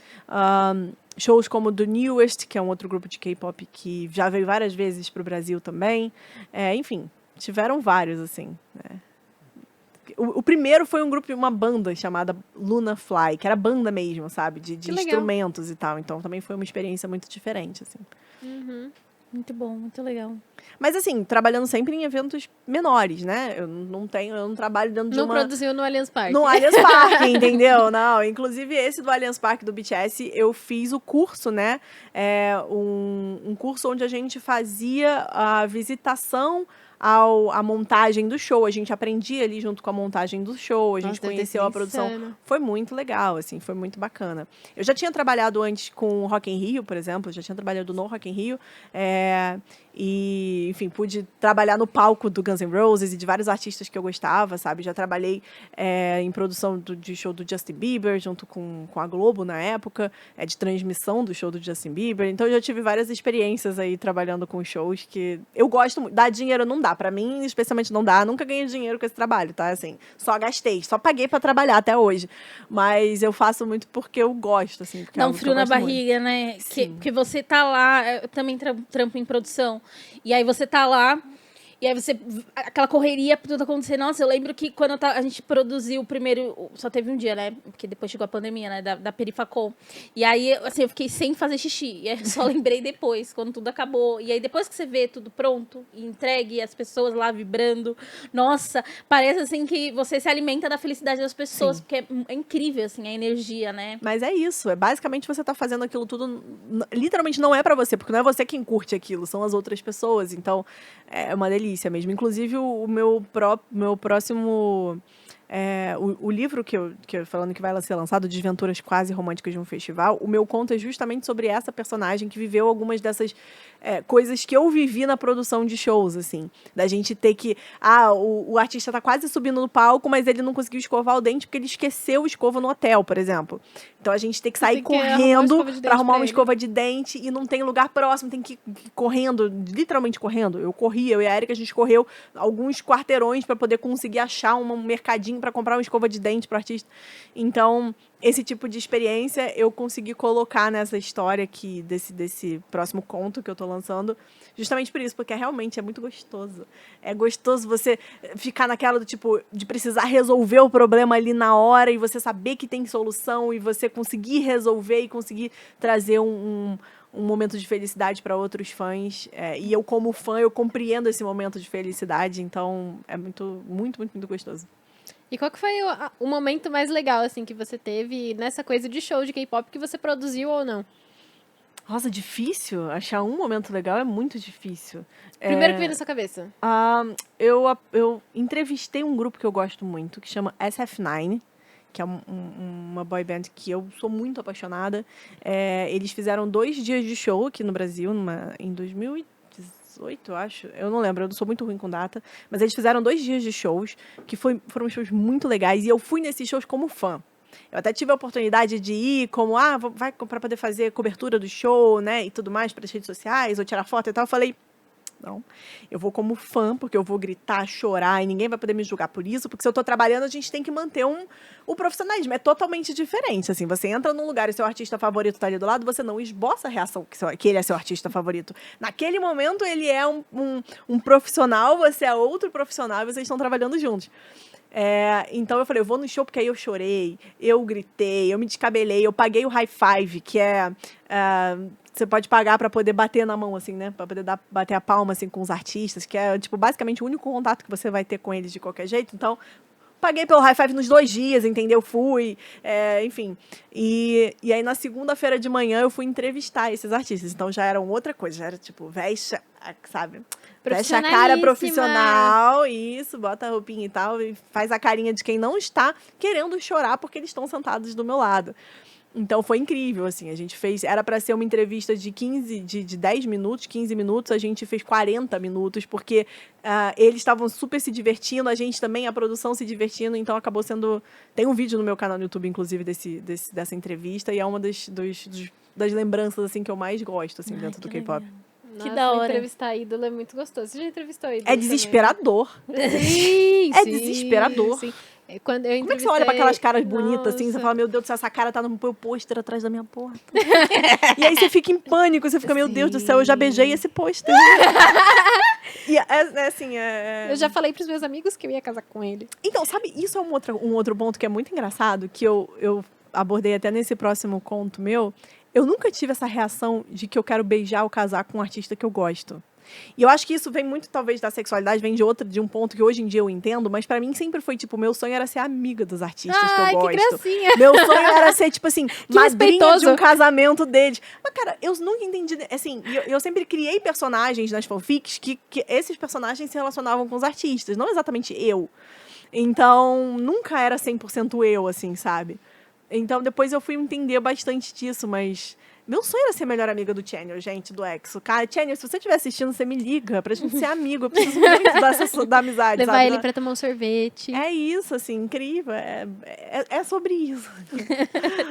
Shows como do Newest, que é um outro grupo de K-pop que já veio várias vezes para o Brasil também. Enfim, tiveram vários, assim, né? O primeiro foi um grupo, uma banda chamada Luna Fly, que era banda mesmo, sabe? De instrumentos e tal. Então, também foi uma experiência muito diferente, assim. Uhum. Muito bom, muito legal. Mas, assim, trabalhando sempre em eventos menores, né? Eu não trabalho dentro de Não produziu no Allianz Parque. No Allianz Parque, entendeu? Não, inclusive esse do Allianz Parque do BTS, eu fiz o curso, né? Um curso onde a gente fazia a visitação à montagem do show. A gente aprendia ali junto com a montagem do show, a gente conheceu a produção. Insano. Foi muito legal, assim, foi muito bacana. Eu já tinha trabalhado antes com o Rock in Rio, por exemplo, já tinha trabalhado no Rock in Rio, e, enfim, pude trabalhar no palco do Guns N' Roses e de vários artistas que eu gostava, sabe? Já trabalhei em produção de show do Justin Bieber, junto com a Globo na época, de transmissão do show do Justin Bieber. Então, eu já tive várias experiências aí trabalhando com shows que eu gosto muito. Dar dinheiro não dá. Pra mim, especialmente, não dá. Nunca ganhei dinheiro com esse trabalho, tá? Assim, só gastei, só paguei pra trabalhar até hoje. Mas eu faço muito porque eu gosto, assim. Porque Dá um frio na barriga, né? Porque você tá lá, eu também trampo em produção. E aí você tá lá, e aí você... Aquela correria, tudo acontecendo. Nossa, eu lembro que quando a gente produziu o primeiro... Só teve um dia, né? Porque depois chegou a pandemia, né? Da Perifacom. E aí, assim, eu fiquei sem fazer xixi. E aí eu só lembrei depois, quando tudo acabou. E aí, depois que você vê tudo pronto e entregue, as pessoas lá vibrando... Nossa, parece, assim, que você se alimenta da felicidade das pessoas. Sim. Porque é incrível, assim, a energia, né? Mas é isso, basicamente você tá fazendo aquilo tudo, literalmente não é pra você, porque não é você quem curte aquilo, são as outras pessoas, então é uma delícia mesmo. Inclusive o meu próximo, o livro que eu falando que vai ser lançado, Desventuras Quase Românticas de um Festival, o meu conto é justamente sobre essa personagem que viveu algumas dessas coisas que eu vivi na produção de shows, assim, da gente ter que, o artista tá quase subindo no palco, mas ele não conseguiu escovar o dente porque ele esqueceu o escova no hotel, por exemplo. Então a gente tem que sair correndo pra arrumar uma escova de dente e não tem lugar próximo, tem que ir correndo, literalmente correndo. Eu e a Erika, a gente correu alguns quarteirões pra poder conseguir achar um mercadinho pra comprar uma escova de dente pro artista. Então, esse tipo de experiência eu consegui colocar nessa história aqui, desse próximo conto que eu tô lançando, justamente por isso, porque realmente é muito gostoso. É gostoso você ficar naquela do tipo, de precisar resolver o problema ali na hora e você saber que tem solução e você conseguir resolver e conseguir trazer um momento de felicidade para outros fãs. E eu, como fã, eu compreendo esse momento de felicidade, então é muito, muito, muito, muito gostoso. E qual que foi o momento mais legal, assim, que você teve nessa coisa de show de K-pop que você produziu ou não? Nossa, difícil? Achar um momento legal é muito difícil. Primeiro que veio na sua cabeça. Eu entrevistei um grupo que eu gosto muito, que chama SF9, que é uma boy band que eu sou muito apaixonada. Eles fizeram 2 dias de show aqui no Brasil, em 2018, eu acho. Eu não lembro, eu sou muito ruim com data. Mas eles fizeram 2 dias de shows, que foram shows muito legais. E eu fui nesses shows como fã. Eu até tive a oportunidade de ir como, vai para poder fazer cobertura do show, né, e tudo mais para as redes sociais, ou tirar foto e tal. Eu falei, não, eu vou como fã, porque eu vou gritar, chorar, e ninguém vai poder me julgar por isso, porque se eu tô trabalhando, a gente tem que manter o profissionalismo. É totalmente diferente, assim, você entra num lugar e seu artista favorito tá ali do lado, você não esboça a reação que ele é seu artista favorito. Naquele momento, ele é um profissional, você é outro profissional, e vocês estão trabalhando juntos. Então eu falei, eu vou no show porque aí eu chorei, eu gritei, eu me descabelei, eu paguei o high five, que você pode pagar pra poder bater na mão, assim, né? Pra poder bater a palma, assim, com os artistas, que é, tipo, basicamente o único contato que você vai ter com eles de qualquer jeito. Então, paguei pelo high five nos 2 dias, entendeu? Fui, enfim. E aí, na segunda-feira de manhã, eu fui entrevistar esses artistas. Então, já era outra coisa. Já era, tipo, veste, sabe? Veste a cara profissional, isso, bota a roupinha e tal, e faz a carinha de quem não está querendo chorar porque eles estão sentados do meu lado. Então foi incrível, assim, a gente fez, era pra ser uma entrevista de 10 minutos, 15 minutos, a gente fez 40 minutos, porque eles estavam super se divertindo, a gente também, a produção se divertindo, então acabou sendo, tem um vídeo no meu canal no YouTube, inclusive, dessa entrevista, e é uma das lembranças, assim, que eu mais gosto, assim, dentro do K-pop. Nossa, da hora. entrevistar ídolo é muito gostoso. Você já entrevistou ídolo É desesperador. Sim, É sim, desesperador. sim. Quando eu Como é que você olha pra aquelas caras bonitas, Nossa. assim, você fala, meu Deus do céu, essa cara tá no meu pôster atrás da minha porta. E aí você fica em pânico, você fica, meu Deus do céu, eu já beijei esse pôster. E assim, Eu já falei pros meus amigos que eu ia casar com ele. Então, sabe, isso é um outro ponto que é muito engraçado, que eu abordei até nesse próximo conto meu. Eu nunca tive essa reação de que eu quero beijar ou casar com um artista que eu gosto. E eu acho que isso vem muito, talvez, da sexualidade, vem de um ponto que hoje em dia eu entendo, mas pra mim sempre foi, tipo, meu sonho era ser amiga dos artistas que eu Ai, gosto. que gracinha. Meu sonho era ser, tipo assim, madrinha respeitoso. de um casamento deles. Mas, cara, eu nunca entendi, assim, eu sempre criei personagens nas fanfics que esses personagens se relacionavam com os artistas, não exatamente eu. Então, nunca era 100% eu, assim, sabe? Então, depois eu fui entender bastante disso, mas... Meu sonho era ser melhor amiga do Channel, gente, do EXO. Cara, Channel, se você estiver assistindo, você me liga pra gente ser amigo. Eu preciso muito da amizade, Levar sabe? ele pra tomar um sorvete. É isso, assim, incrível. É sobre isso.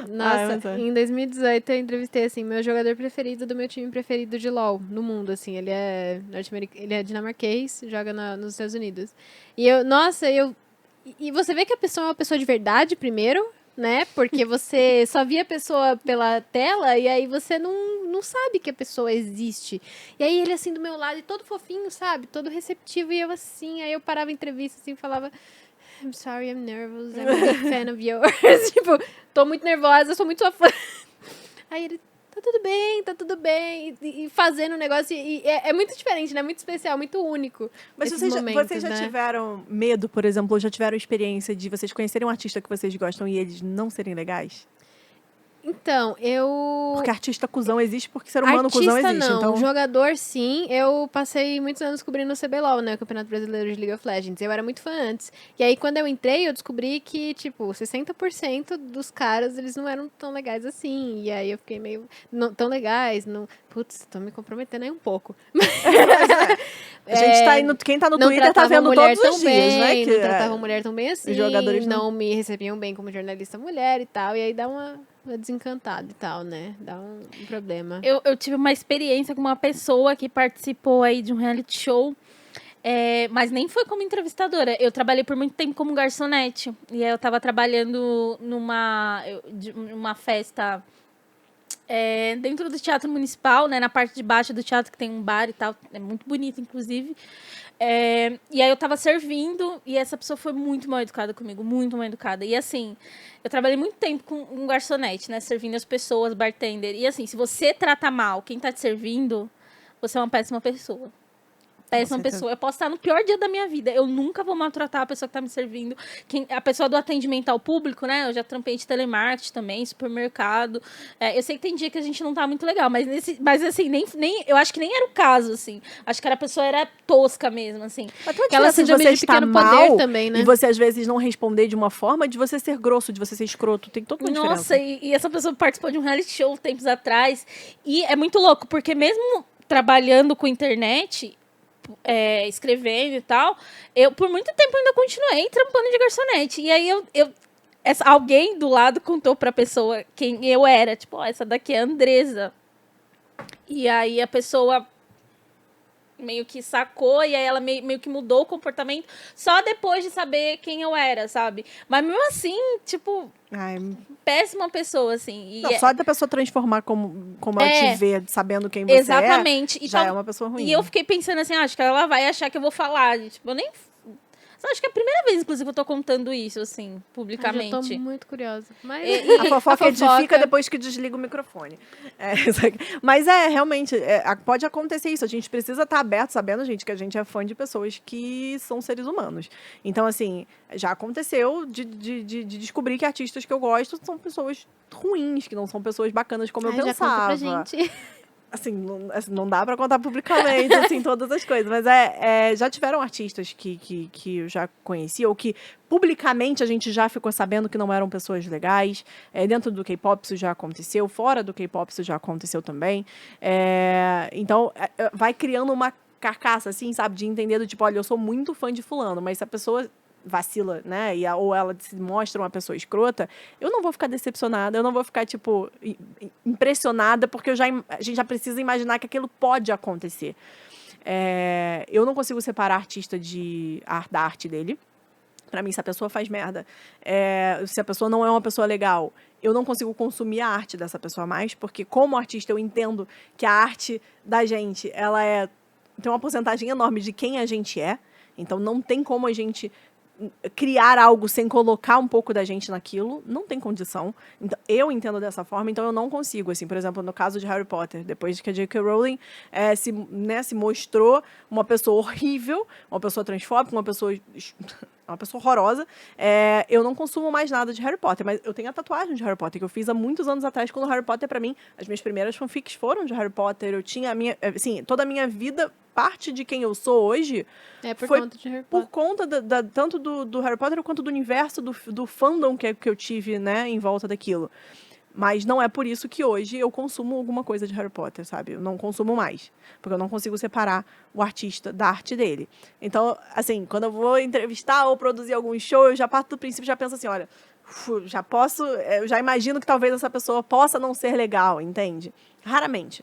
Nossa, mas é. em 2018 eu entrevistei, assim, meu jogador preferido do meu time preferido de LoL no mundo, assim. Ele é norte-americano, ele é dinamarquês, joga nos Estados Unidos. E e você vê que a pessoa é uma pessoa de verdade, primeiro, né? Porque você só via a pessoa pela tela e aí você não sabe que a pessoa existe. E aí ele, assim, do meu lado, e todo fofinho, sabe? Todo receptivo, e eu assim, aí eu parava a entrevista, assim, e falava... I'm sorry, I'm nervous, I'm a big fan of yours. Tipo, tô muito nervosa, sou muito sua fã. Aí ele, tá tudo bem. E fazendo o negócio, e é muito diferente, né? Muito especial, muito único. Mas esses momentos, vocês já né? tiveram medo, por exemplo, ou já tiveram experiência de vocês conhecerem um artista que vocês gostam e eles não serem legais? Então, Porque artista cuzão existe porque ser humano cuzão Artista existe. não, Então, jogador sim. Eu passei muitos anos cobrindo o CBLOL, né? O Campeonato Brasileiro de League of Legends. Eu era muito fã antes. E aí, quando eu entrei, eu descobri que, tipo, 60% dos caras, eles não eram tão legais assim. E aí eu fiquei meio... Não tão legais, não... Putz, tô me comprometendo aí um pouco. a gente tá indo. Quem tá no Não Twitter tá tratavam vendo mulher todos os tão dias, né? bem, Que, não tratavam mulher tão bem assim, os jogadores não me recebiam bem como jornalista mulher e tal, e aí dá uma desencantada e tal, né? Dá um problema. Eu tive uma experiência com uma pessoa que participou aí de um reality show, mas nem foi como entrevistadora. Eu trabalhei por muito tempo como garçonete. E aí eu tava trabalhando numa festa dentro do Teatro Municipal, né? Na parte de baixo do teatro, que tem um bar e tal. É muito bonito, inclusive. E aí eu tava servindo e essa pessoa foi muito mal educada comigo, muito mal educada. E assim, eu trabalhei muito tempo com um garçonete, né? Servindo as pessoas, bartender. E assim, se você trata mal quem tá te servindo, você é uma péssima pessoa. Péssima pessoa. Eu posso estar no pior dia da minha vida. Eu nunca vou maltratar a pessoa que tá me servindo. A pessoa do atendimento ao público, né? Eu já trampei de telemarketing também, supermercado. Eu sei que tem dia que a gente não tá muito legal, mas assim, nem eu acho que nem era o caso, assim. Acho que a pessoa era tosca mesmo, assim. Mas tem uma Aquela diferença de síndrome você de estar pequeno mal poder também, né? e você, às vezes, não responder de uma forma, de você ser grosso, de você ser escroto. Tem toda uma Nossa, diferença. e essa pessoa participou de um reality show tempos atrás. E é muito louco, porque mesmo trabalhando com internet, escrevendo e tal, eu por muito tempo ainda continuei trampando de garçonete. E aí alguém do lado contou pra pessoa quem eu era. Tipo, essa daqui é a Andresa. E aí a pessoa meio que sacou, e aí ela meio que mudou o comportamento só depois de saber quem eu era, sabe? Mas mesmo assim, tipo, Ai, péssima pessoa, assim. não, só da pessoa transformar como ela te vê, sabendo quem você exatamente. já é uma pessoa ruim. E eu fiquei pensando assim, acho que ela vai achar que eu vou falar. Tipo, eu nem... Acho que é a primeira vez, inclusive, que eu tô contando isso, assim, publicamente. Eu tô muito curiosa. Mas... A fofoca edifica depois que desliga o microfone. Mas realmente, pode acontecer isso. A gente precisa estar aberto, sabendo, gente, que a gente é fã de pessoas que são seres humanos. Então, assim, já aconteceu de descobrir que artistas que eu gosto são pessoas ruins, que não são pessoas bacanas como eu já pensava. conta pra gente. Assim, não dá pra contar publicamente, assim, todas as coisas. Mas já tiveram artistas que eu já conheci, ou que publicamente a gente já ficou sabendo que não eram pessoas legais. Dentro do K-pop isso já aconteceu, fora do K-pop isso já aconteceu também. Então, vai criando uma carcaça, assim, sabe? De entender do tipo, olha, eu sou muito fã de fulano, mas se a pessoa vacila, né, ou ela se mostra uma pessoa escrota, eu não vou ficar decepcionada, eu não vou ficar, tipo, impressionada, porque a gente já precisa imaginar que aquilo pode acontecer. Eu não consigo separar artista da arte dele. Pra mim, se a pessoa faz merda, se a pessoa não é uma pessoa legal, eu não consigo consumir a arte dessa pessoa mais, porque como artista eu entendo que a arte da gente, ela tem uma porcentagem enorme de quem a gente é, então não tem como a gente criar algo sem colocar um pouco da gente naquilo, não tem condição. Então, eu entendo dessa forma, então eu não consigo. Assim, por exemplo, no caso de Harry Potter, depois que a J.K. Rowling se mostrou uma pessoa horrível, uma pessoa transfóbica, uma pessoa horrorosa, eu não consumo mais nada de Harry Potter, mas eu tenho a tatuagem de Harry Potter, que eu fiz há muitos anos atrás, quando Harry Potter, pra mim, as minhas primeiras fanfics foram de Harry Potter, eu tinha assim, toda a minha vida, parte de quem eu sou hoje, foi conta de Harry por Potter. conta tanto do Harry Potter quanto do universo, do fandom que eu tive, né, em volta daquilo. Mas não é por isso que hoje eu consumo alguma coisa de Harry Potter, sabe? Eu não consumo mais. Porque eu não consigo separar o artista da arte dele. Então, assim, quando eu vou entrevistar ou produzir algum show, eu já parto do princípio, já penso assim, olha, eu já imagino que talvez essa pessoa possa não ser legal, entende? Raramente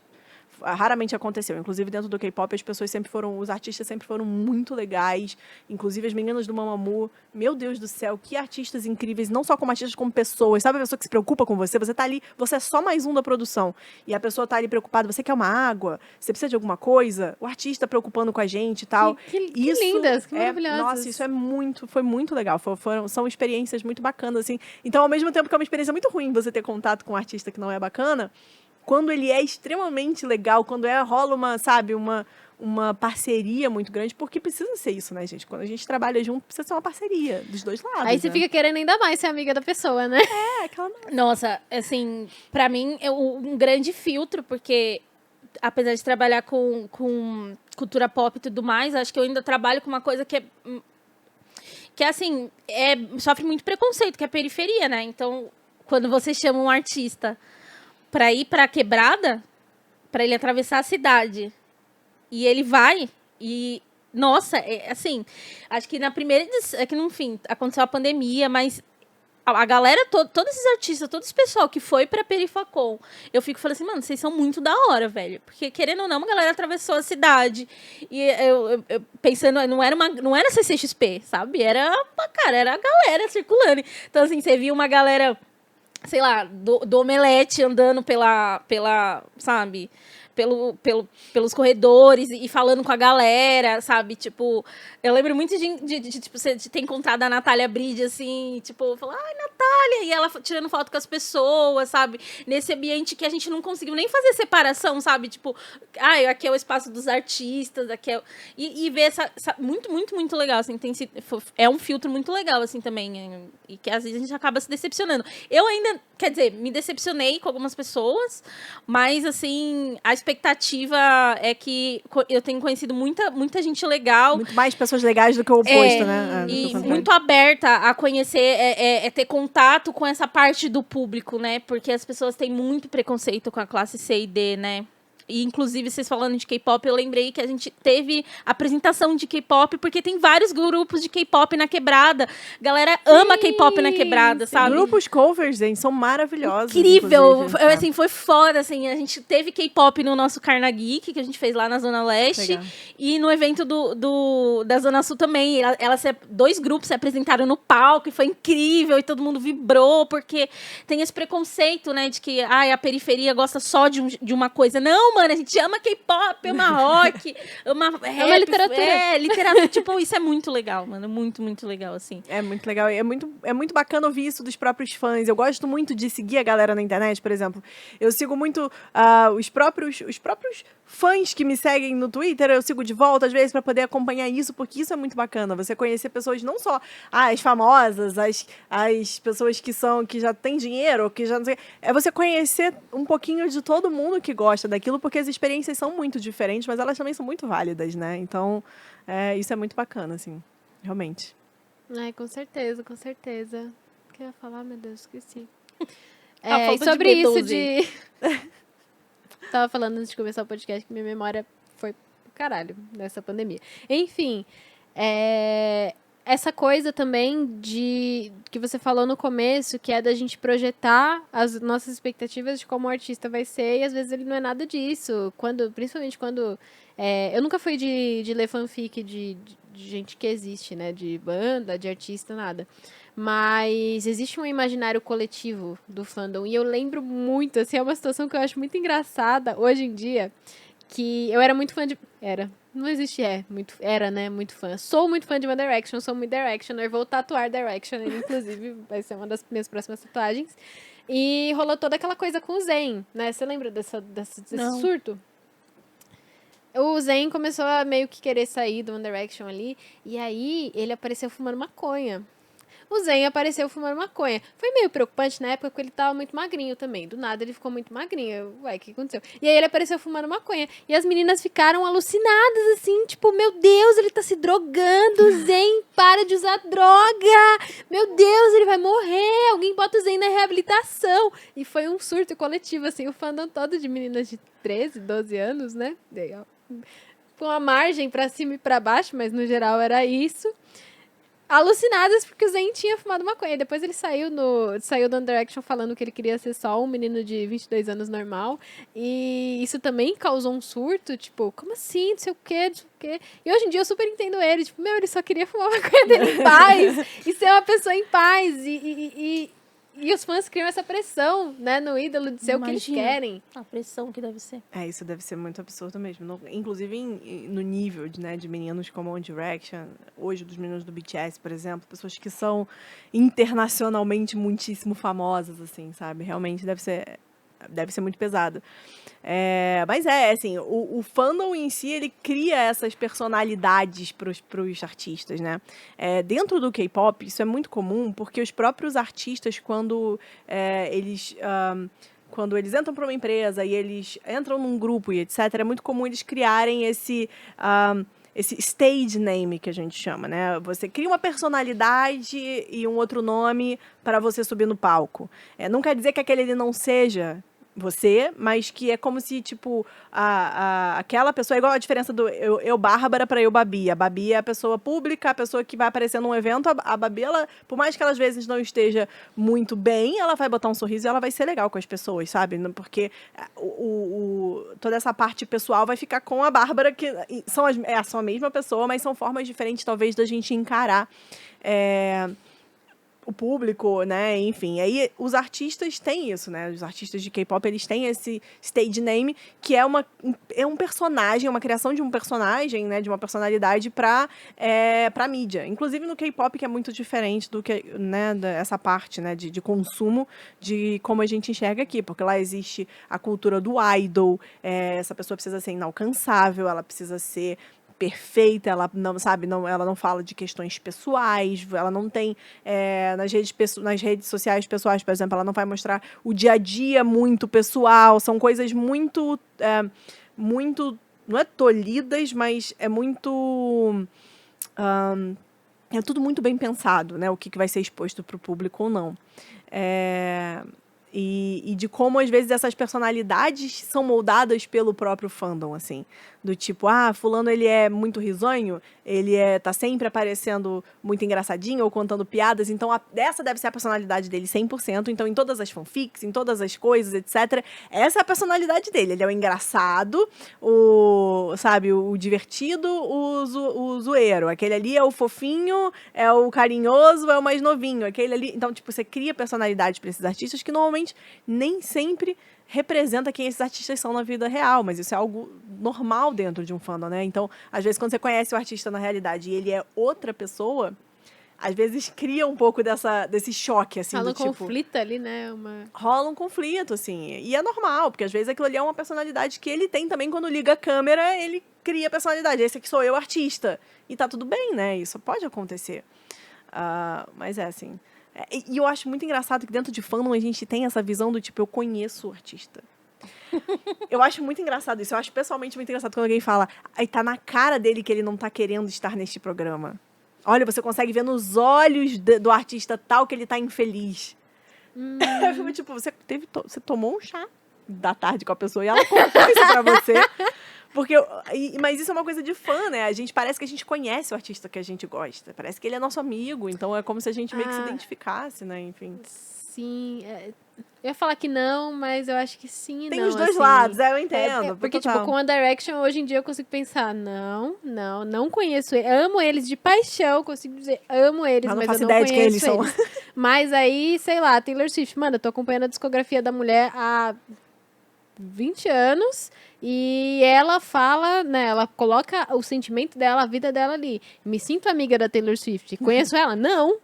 aconteceu. Inclusive, dentro do K-pop, os artistas sempre foram muito legais. Inclusive, as meninas do Mamamoo, meu Deus do céu, que artistas incríveis, não só como artistas, como pessoas. Sabe a pessoa que se preocupa com você? Você tá ali, você é só mais um da produção. E a pessoa tá ali preocupada, você quer uma água? Você precisa de alguma coisa? O artista preocupando com a gente e tal. Que lindas, que maravilhosas. Nossa, isso foi muito legal. São experiências muito bacanas, assim. Então, ao mesmo tempo que é uma experiência muito ruim você ter contato com um artista que não é bacana, quando ele é extremamente legal, quando rola uma parceria muito grande, porque precisa ser isso, né, gente? Quando a gente trabalha junto, precisa ser uma parceria dos dois lados. Aí você fica querendo ainda mais ser amiga da pessoa, né? Aquela... Nossa, assim, pra mim é um grande filtro, porque apesar de trabalhar com cultura pop e tudo mais, acho que eu ainda trabalho com uma coisa que assim, sofre muito preconceito, que é a periferia, né? Então, quando você chama um artista pra ir pra quebrada, pra ele atravessar a cidade, e ele vai, e nossa, assim, acho que na primeira edição, que no fim aconteceu a pandemia, mas a galera todos esses artistas, todo esse pessoal que foi pra Perifacon, eu fico falando assim, mano, vocês são muito da hora, velho, porque querendo ou não, uma galera atravessou a cidade, e eu pensando, não era CCXP, sabe, era a galera circulando, então assim, você via uma galera, sei lá, do Omelete andando pela sabe, pelos corredores e falando com a galera, sabe? Tipo, eu lembro muito de tipo, você ter encontrado a Natália Bride, assim, tipo, falar, ai, Natália, e ela tirando foto com as pessoas, sabe? Nesse ambiente que a gente não conseguiu nem fazer separação, sabe? Tipo, aqui é o espaço dos artistas, aqui é... E ver muito, muito, muito legal, assim, é um filtro muito legal, assim, também, e que às vezes a gente acaba se decepcionando. Eu ainda, quer dizer, me decepcionei com algumas pessoas, mas, assim, a expectativa é que eu tenho conhecido muita gente legal. Muito mais pessoas legais do que o oposto, né? E muito aberta a conhecer, ter contato com essa parte do público, né? Porque as pessoas têm muito preconceito com a classe C e D, né? E, inclusive, vocês falando de K-pop, eu lembrei que a gente teve apresentação de K-pop, porque tem vários grupos de K-pop na quebrada. Galera ama K-pop na quebrada, sabe? Grupos covers, gente, são maravilhosos. Incrível! Assim, foi foda, assim. A gente teve K-pop no nosso Carnageek, que a gente fez lá na Zona Leste. Legal. E no evento da Zona Sul também. Dois grupos se apresentaram no palco e foi incrível. E todo mundo vibrou, porque tem esse preconceito, né? De que a periferia gosta só de uma coisa. Não, mano, a gente ama K-pop, ama rock, ama rap. Ama literatura. Literatura. Tipo, isso é muito legal, mano. Muito, muito legal, assim. É muito legal. É muito bacana ouvir isso dos próprios fãs. Eu gosto muito de seguir a galera na internet, por exemplo. Eu sigo muito os próprios fãs que me seguem no Twitter, eu sigo de volta, às vezes, para poder acompanhar isso, porque isso é muito bacana. Você conhecer pessoas, não só as famosas, as pessoas que já têm dinheiro, que já não sei... É você conhecer um pouquinho de todo mundo que gosta daquilo, porque as experiências são muito diferentes, mas elas também são muito válidas, né? Então, isso é muito bacana, assim, realmente. Ai, com certeza, com certeza. O que eu ia falar, meu Deus, esqueci. A E falta de sobre isso B12. Tava falando antes de começar o podcast que minha memória foi pro caralho nessa pandemia. Enfim, essa coisa também de que você falou no começo, que é da gente projetar as nossas expectativas de como o artista vai ser, e às vezes ele não é nada disso. Principalmente quando. Eu nunca fui de ler fanfic de gente que existe, né? De banda, de artista, nada. Mas existe um imaginário coletivo do fandom. E eu lembro muito, assim, é uma situação que eu acho muito engraçada hoje em dia, que eu era muito fã de... Não existe era, né? Muito fã. Sou muito fã de One Direction, sou muito Directioner. Vou tatuar Directioner, inclusive. Vai ser uma das minhas próximas tatuagens. E rolou toda aquela coisa com o Zayn, né? Você lembra desse Não. surto? O Zayn começou a meio que querer sair do One Direction ali. E aí, ele apareceu fumando maconha. O Zayn apareceu fumando maconha. Foi meio preocupante na época, porque ele tava muito magrinho também. Do nada ele ficou muito magrinho. Ué, o que aconteceu? E aí ele apareceu fumando maconha. E as meninas ficaram alucinadas, assim, tipo, meu Deus, ele tá se drogando. Zayn, para de usar droga. Meu Deus, ele vai morrer. Alguém bota o Zayn na reabilitação. E foi um surto coletivo, assim, o fandom todo de meninas de 13, 12 anos, né? Com a margem pra cima e pra baixo, mas no geral era isso. Alucinadas porque o Zayn tinha fumado maconha. Depois ele saiu do One Direction falando que ele queria ser só um menino de 22 anos normal. E isso também causou um surto, tipo, como assim? Não sei o quê, não sei o quê. E hoje em dia eu super entendo ele, tipo, ele só queria fumar maconha dele em paz e ser uma pessoa em paz. E os fãs criam essa pressão, né, no ídolo de ser o que eles querem. A pressão que deve ser. Isso deve ser muito absurdo mesmo. Inclusive no nível de meninos como One Direction, hoje dos meninos do BTS, por exemplo, pessoas que são internacionalmente muitíssimo famosas, assim, sabe? Realmente deve ser muito pesado. Mas assim, o fandom em si, ele cria essas personalidades pros artistas, né? Dentro do K-pop, isso é muito comum, porque os próprios artistas, quando eles entram para uma empresa e eles entram num grupo e etc., é muito comum eles criarem esse stage name que a gente chama, né? Você cria uma personalidade e um outro nome para você subir no palco. Não quer dizer que aquele ele não seja você, mas que é como se, tipo, aquela pessoa, é igual a diferença do eu Bárbara para eu Babi. A Babi é a pessoa pública, a pessoa que vai aparecer num evento. A Babi, ela, por mais que ela às vezes não esteja muito bem, ela vai botar um sorriso e ela vai ser legal com as pessoas, sabe? Porque toda essa parte pessoal vai ficar com a Bárbara, que são a mesma pessoa, mas são formas diferentes, talvez, da gente encarar o público, né, enfim. Aí os artistas têm isso, né, os artistas de K-pop, eles têm esse stage name, que é um personagem, uma criação de um personagem, né, de uma personalidade pra mídia. Inclusive no K-pop, que é muito diferente do que, né, essa parte, né, de consumo, de como a gente enxerga aqui, porque lá existe a cultura do idol, essa pessoa precisa ser inalcançável, ela precisa ser perfeita, ela não fala de questões pessoais, ela não tem nas redes sociais pessoais, por exemplo, ela não vai mostrar o dia a dia muito pessoal, são coisas muito não é tolhidas, mas é muito é tudo muito bem pensado, né, o que vai ser exposto para o público ou não. E de como, às vezes, essas personalidades são moldadas pelo próprio fandom, assim. Do tipo, fulano, ele é muito risonho, ele tá sempre aparecendo muito engraçadinho ou contando piadas, então essa deve ser a personalidade dele 100%. Então, em todas as fanfics, em todas as coisas, etc., essa é a personalidade dele. Ele é o engraçado, o divertido, o zoeiro. Aquele ali é o fofinho, é o carinhoso, é o mais novinho. Aquele ali... Então, tipo, você cria personalidade para esses artistas que, normalmente, nem sempre representa quem esses artistas são na vida real, mas isso é algo normal dentro de um fandom, né? Então, às vezes, quando você conhece o artista na realidade e ele é outra pessoa, às vezes cria um pouco desse choque, assim, Rola do tipo... conflito ali, né? Rola um conflito, assim, e é normal, porque às vezes aquilo ali é uma personalidade que ele tem também quando liga a câmera, ele cria a personalidade. Esse aqui sou eu, artista. E tá tudo bem, né? Isso pode acontecer. Mas assim... E eu acho muito engraçado que dentro de fandom a gente tem essa visão do tipo, eu conheço o artista. Eu acho muito engraçado isso. Eu acho pessoalmente muito engraçado quando alguém fala, aí tá na cara dele que ele não tá querendo estar neste programa. Olha, você consegue ver nos olhos do artista tal que ele tá infeliz. Eu fico tipo, você tomou um chá da tarde com a pessoa e ela contou isso pra você. Mas isso é uma coisa de fã, né? Parece que a gente conhece o artista que a gente gosta. Parece que ele é nosso amigo. Então é como se a gente meio que se identificasse, né? Enfim. Sim. Eu ia falar que não, mas eu acho que sim e Tem não. os dois assim. lados, eu entendo. Porque, total. tipo, com One Direction, hoje em dia eu consigo pensar, não conheço eles. Amo eles de paixão, consigo dizer, amo eles, Mas não mas faço eu não ideia de quem conheço eles são. Mas aí, sei lá, Taylor Swift, mano, eu tô acompanhando a discografia da mulher há 20 anos e ela fala, né, ela coloca o sentimento dela, a vida dela ali. Me sinto amiga da Taylor Swift. Conheço ela? Não.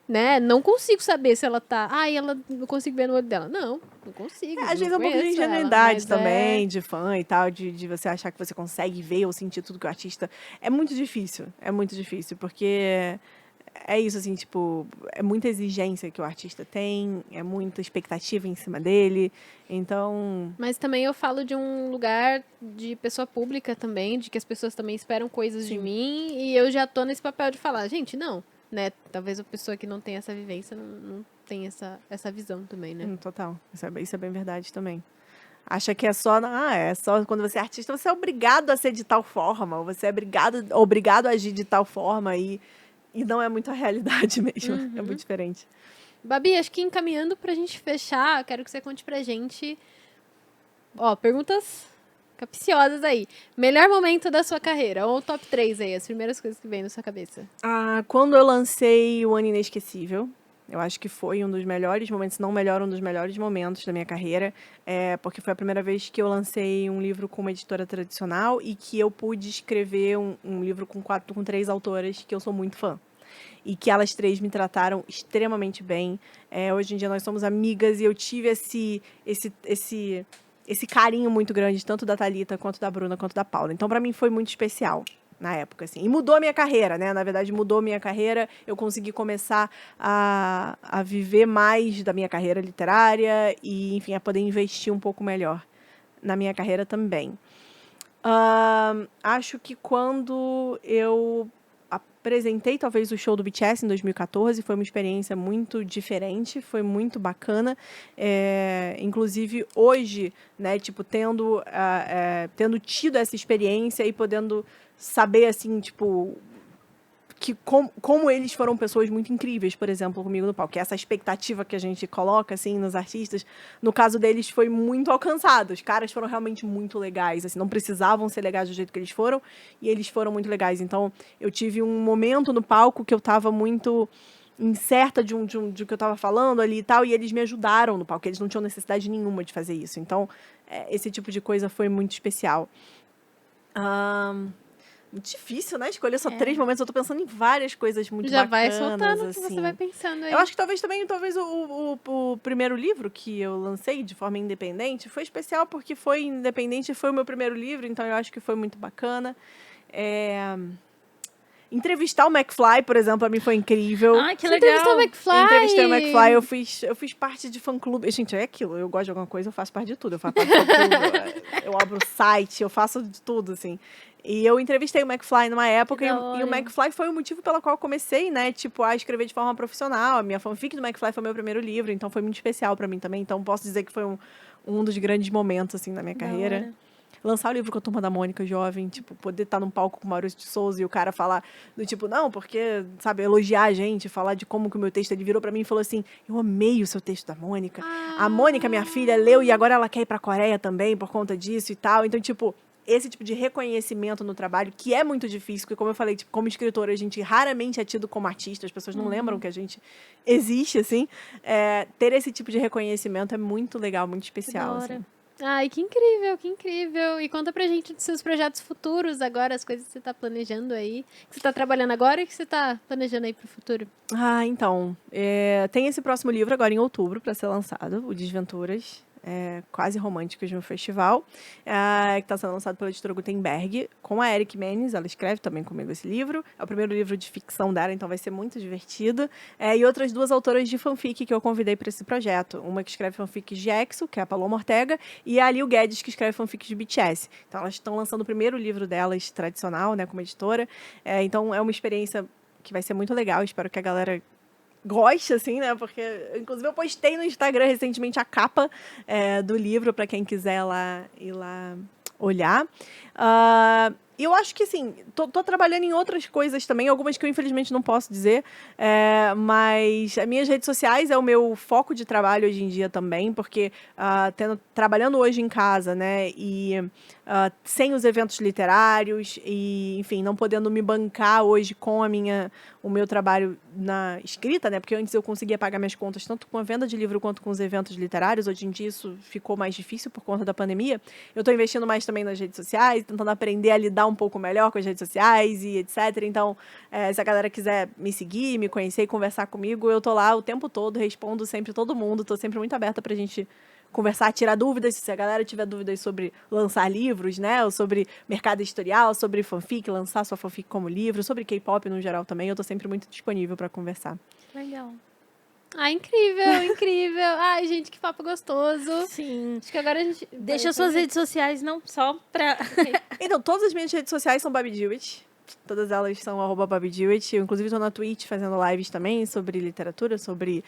Né? Não consigo saber se ela tá... eu consigo ver no olho dela. Não consigo. Às vezes é não um pouco de conheço ela, ingenuidade mas também, de fã e tal, de você achar que você consegue ver ou sentir tudo que o artista... É muito difícil, porque é isso, assim, tipo, é muita exigência que o artista tem, é muita expectativa em cima dele, então... Mas também eu falo de um lugar de pessoa pública também, de que as pessoas também esperam coisas de mim, e eu já tô nesse papel de falar, gente, não, né? Talvez a pessoa que não tem essa vivência não tem essa visão também, né? Total, isso é bem verdade também. Acha que é só quando você é artista, você é obrigado a ser de tal forma, ou você é obrigado a agir de tal forma, e não é muito a realidade mesmo, é muito diferente. Babi, acho que encaminhando pra gente fechar, quero que você conte pra gente, perguntas capciosas aí. Melhor momento da sua carreira, ou top 3 aí, as primeiras coisas que vem na sua cabeça. Quando eu lancei O Ano Inesquecível, eu acho que foi um dos melhores momentos, se não melhor, um dos melhores momentos da minha carreira, porque foi a primeira vez que eu lancei um livro com uma editora tradicional e que eu pude escrever um livro com 3 autoras que eu sou muito fã. E que elas 3 me trataram extremamente bem. Hoje em dia nós somos amigas e eu tive esse carinho muito grande, tanto da Thalita, quanto da Bruna, quanto da Paula. Então, para mim, foi muito especial na época, assim. E mudou a minha carreira, né? Na verdade, mudou a minha carreira. Eu consegui começar a viver mais da minha carreira literária e, enfim, a poder investir um pouco melhor na minha carreira também. Acho que quando eu apresentei talvez o show do BTS em 2014, foi uma experiência muito diferente, foi muito bacana, inclusive hoje, né, tipo, tendo tido essa experiência e podendo saber, assim, tipo, como eles foram pessoas muito incríveis, por exemplo, comigo no palco, que essa expectativa que a gente coloca, assim, nos artistas, no caso deles foi muito alcançada. Os caras foram realmente muito legais, assim, não precisavam ser legais do jeito que eles foram, e eles foram muito legais. Então, eu tive um momento no palco que eu estava muito incerta de que eu estava falando ali e tal, e eles me ajudaram no palco, eles não tinham necessidade nenhuma de fazer isso. Então, esse tipo de coisa foi muito especial. Muito difícil, né? Escolher só 3 momentos. Eu tô pensando em várias coisas muito Já bacanas. vai soltando o assim. que você vai pensando aí. Eu acho que talvez o primeiro livro que eu lancei de forma independente foi especial porque foi independente, foi o meu primeiro livro, então eu acho que foi muito bacana. Entrevistar o McFly, por exemplo, pra mim foi incrível. Ai, que Você legal. entrevistou o McFly? Entrevistei o McFly, eu fiz parte de fã-clube. Gente, é aquilo, eu gosto de alguma coisa, eu faço parte de tudo. Eu faço parte de fã-clube, eu abro o site, eu faço de tudo, assim. E eu entrevistei o McFly numa época, e o McFly foi o motivo pelo qual eu comecei, né, tipo, a escrever de forma profissional. A minha fanfic do McFly foi meu primeiro livro, então foi muito especial pra mim também. Então posso dizer que foi um dos grandes momentos, assim, da minha carreira. Lançar o livro com a Turma da Mônica, jovem, tipo, poder estar num palco com o Maurício de Souza e o cara falar do tipo, não, porque, sabe, elogiar a gente, falar de como que o meu texto, ele virou pra mim e falou assim, eu amei o seu texto da Mônica. A Mônica, minha filha, leu e agora ela quer ir pra Coreia também por conta disso e tal. Então, tipo, esse tipo de reconhecimento no trabalho, que é muito difícil, porque como eu falei, tipo, como escritora, a gente raramente é tido como artista, as pessoas não lembram que a gente existe, assim. Ter esse tipo de reconhecimento é muito legal, muito especial, assim. Ai, que incrível, que incrível. E conta pra gente dos seus projetos futuros agora, as coisas que você tá planejando aí. Que você tá trabalhando agora e que você tá planejando aí pro futuro. Então, tem esse próximo livro agora em outubro para ser lançado, o Desventuras. quase românticos no festival, que está sendo lançado pela editora Gutenberg, com a Eric Menes. Ela escreve também comigo esse livro. É o primeiro livro de ficção dela, então vai ser muito divertido. E outras 2 autoras de fanfic que eu convidei para esse projeto. Uma que escreve fanfics de EXO, que é a Paloma Ortega, e a Lil Guedes, que escreve fanfics de BTS. Então, elas estão lançando o primeiro livro delas tradicional, né, como editora. Então, é uma experiência que vai ser muito legal. Espero que a galera goste, assim, né? Porque, inclusive, eu postei no Instagram recentemente a capa do livro, para quem quiser ir lá olhar. E eu acho que, assim, tô trabalhando em outras coisas também, algumas que eu, infelizmente, não posso dizer, mas as minhas redes sociais é o meu foco de trabalho hoje em dia também, porque trabalhando hoje em casa, né, e sem os eventos literários e, enfim, não podendo me bancar hoje com o meu trabalho na escrita, né, porque antes eu conseguia pagar minhas contas tanto com a venda de livro quanto com os eventos literários. Hoje em dia isso ficou mais difícil por conta da pandemia. Eu estou investindo mais também nas redes sociais, tentando aprender a lidar um pouco melhor com as redes sociais e etc. Então, se a galera quiser me seguir, me conhecer e conversar comigo, eu tô lá o tempo todo, respondo sempre todo mundo, tô sempre muito aberta pra gente conversar, tirar dúvidas. Se a galera tiver dúvidas sobre lançar livros, né, ou sobre mercado editorial, sobre fanfic, lançar sua fanfic como livro, sobre K-pop no geral também, eu tô sempre muito disponível para conversar. Legal. Incrível, incrível. Ai, gente, que papo gostoso. Sim. Acho que agora a gente... Deixa suas redes sociais, não só pra... Então, todas as minhas redes sociais são Babi Dewitt. Todas elas são @Babi Dewitt. Eu, inclusive, estou na Twitch fazendo lives também sobre literatura, sobre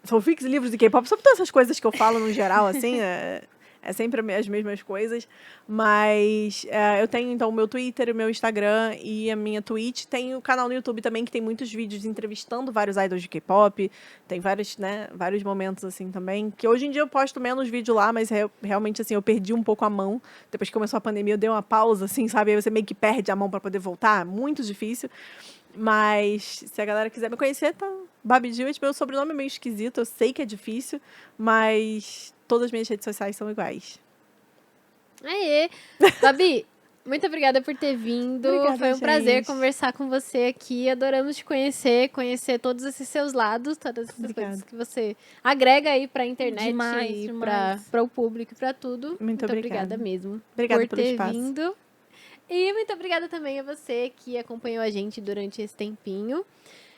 fanfics, livros e K-pop, sobre todas essas coisas que eu falo no geral, assim, é sempre as mesmas coisas, mas eu tenho, então, o meu Twitter, o meu Instagram e a minha Twitch. Tem o canal no YouTube também, que tem muitos vídeos entrevistando vários idols de K-pop, tem vários momentos, assim, também, que hoje em dia eu posto menos vídeo lá, mas realmente, assim, eu perdi um pouco a mão. Depois que começou a pandemia, eu dei uma pausa, assim, sabe? Aí você meio que perde a mão para poder voltar, muito difícil. Mas, se a galera quiser me conhecer, tá? Babi Dewitt. Meu sobrenome é meio esquisito, eu sei que é difícil, mas todas as minhas redes sociais são iguais. Aê! Babi, muito obrigada por ter vindo. Obrigada, foi um prazer gente. conversar com você aqui. Adoramos te conhecer todos esses seus lados, todas essas Obrigada. coisas que você agrega aí pra internet, Demais. para o público e pra tudo. Muito obrigada obrigada. mesmo Obrigada por pelo ter espaço. vindo. E muito obrigada também a você que acompanhou a gente durante esse tempinho.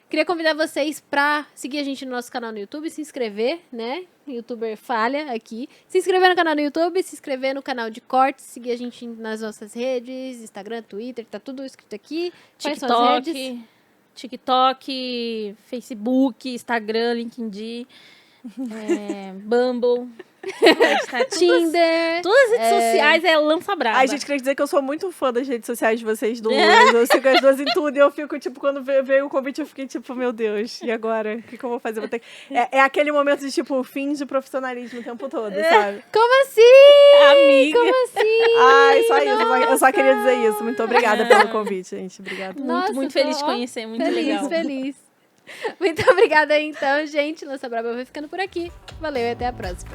Queria convidar vocês para seguir a gente no nosso canal no YouTube, se inscrever, né? YouTuber falha aqui. Se inscrever no canal no YouTube, se inscrever no canal de cortes, seguir a gente nas nossas redes, Instagram, Twitter, tá tudo escrito aqui. Quais são as redes? TikTok, Facebook, Instagram, LinkedIn, Bumble. Tinder. Todas as redes sociais lança braba. Ai, gente, queria dizer que eu sou muito fã das redes sociais de vocês duas. Eu sigo as duas em tudo e eu fico, tipo, quando veio o convite, eu fiquei, tipo, meu Deus, e agora? O que eu vou fazer? É aquele momento de, tipo, fim de profissionalismo o tempo todo, sabe? Como assim? Amiga. Como assim? Ai, só isso. Eu só queria dizer isso. Muito obrigada pelo convite, gente. Obrigada. Nossa, Muito tô, feliz de conhecer, muito legal. Feliz. Muito obrigada, então, gente. Nossa Braba vai ficando por aqui. Valeu e até a próxima.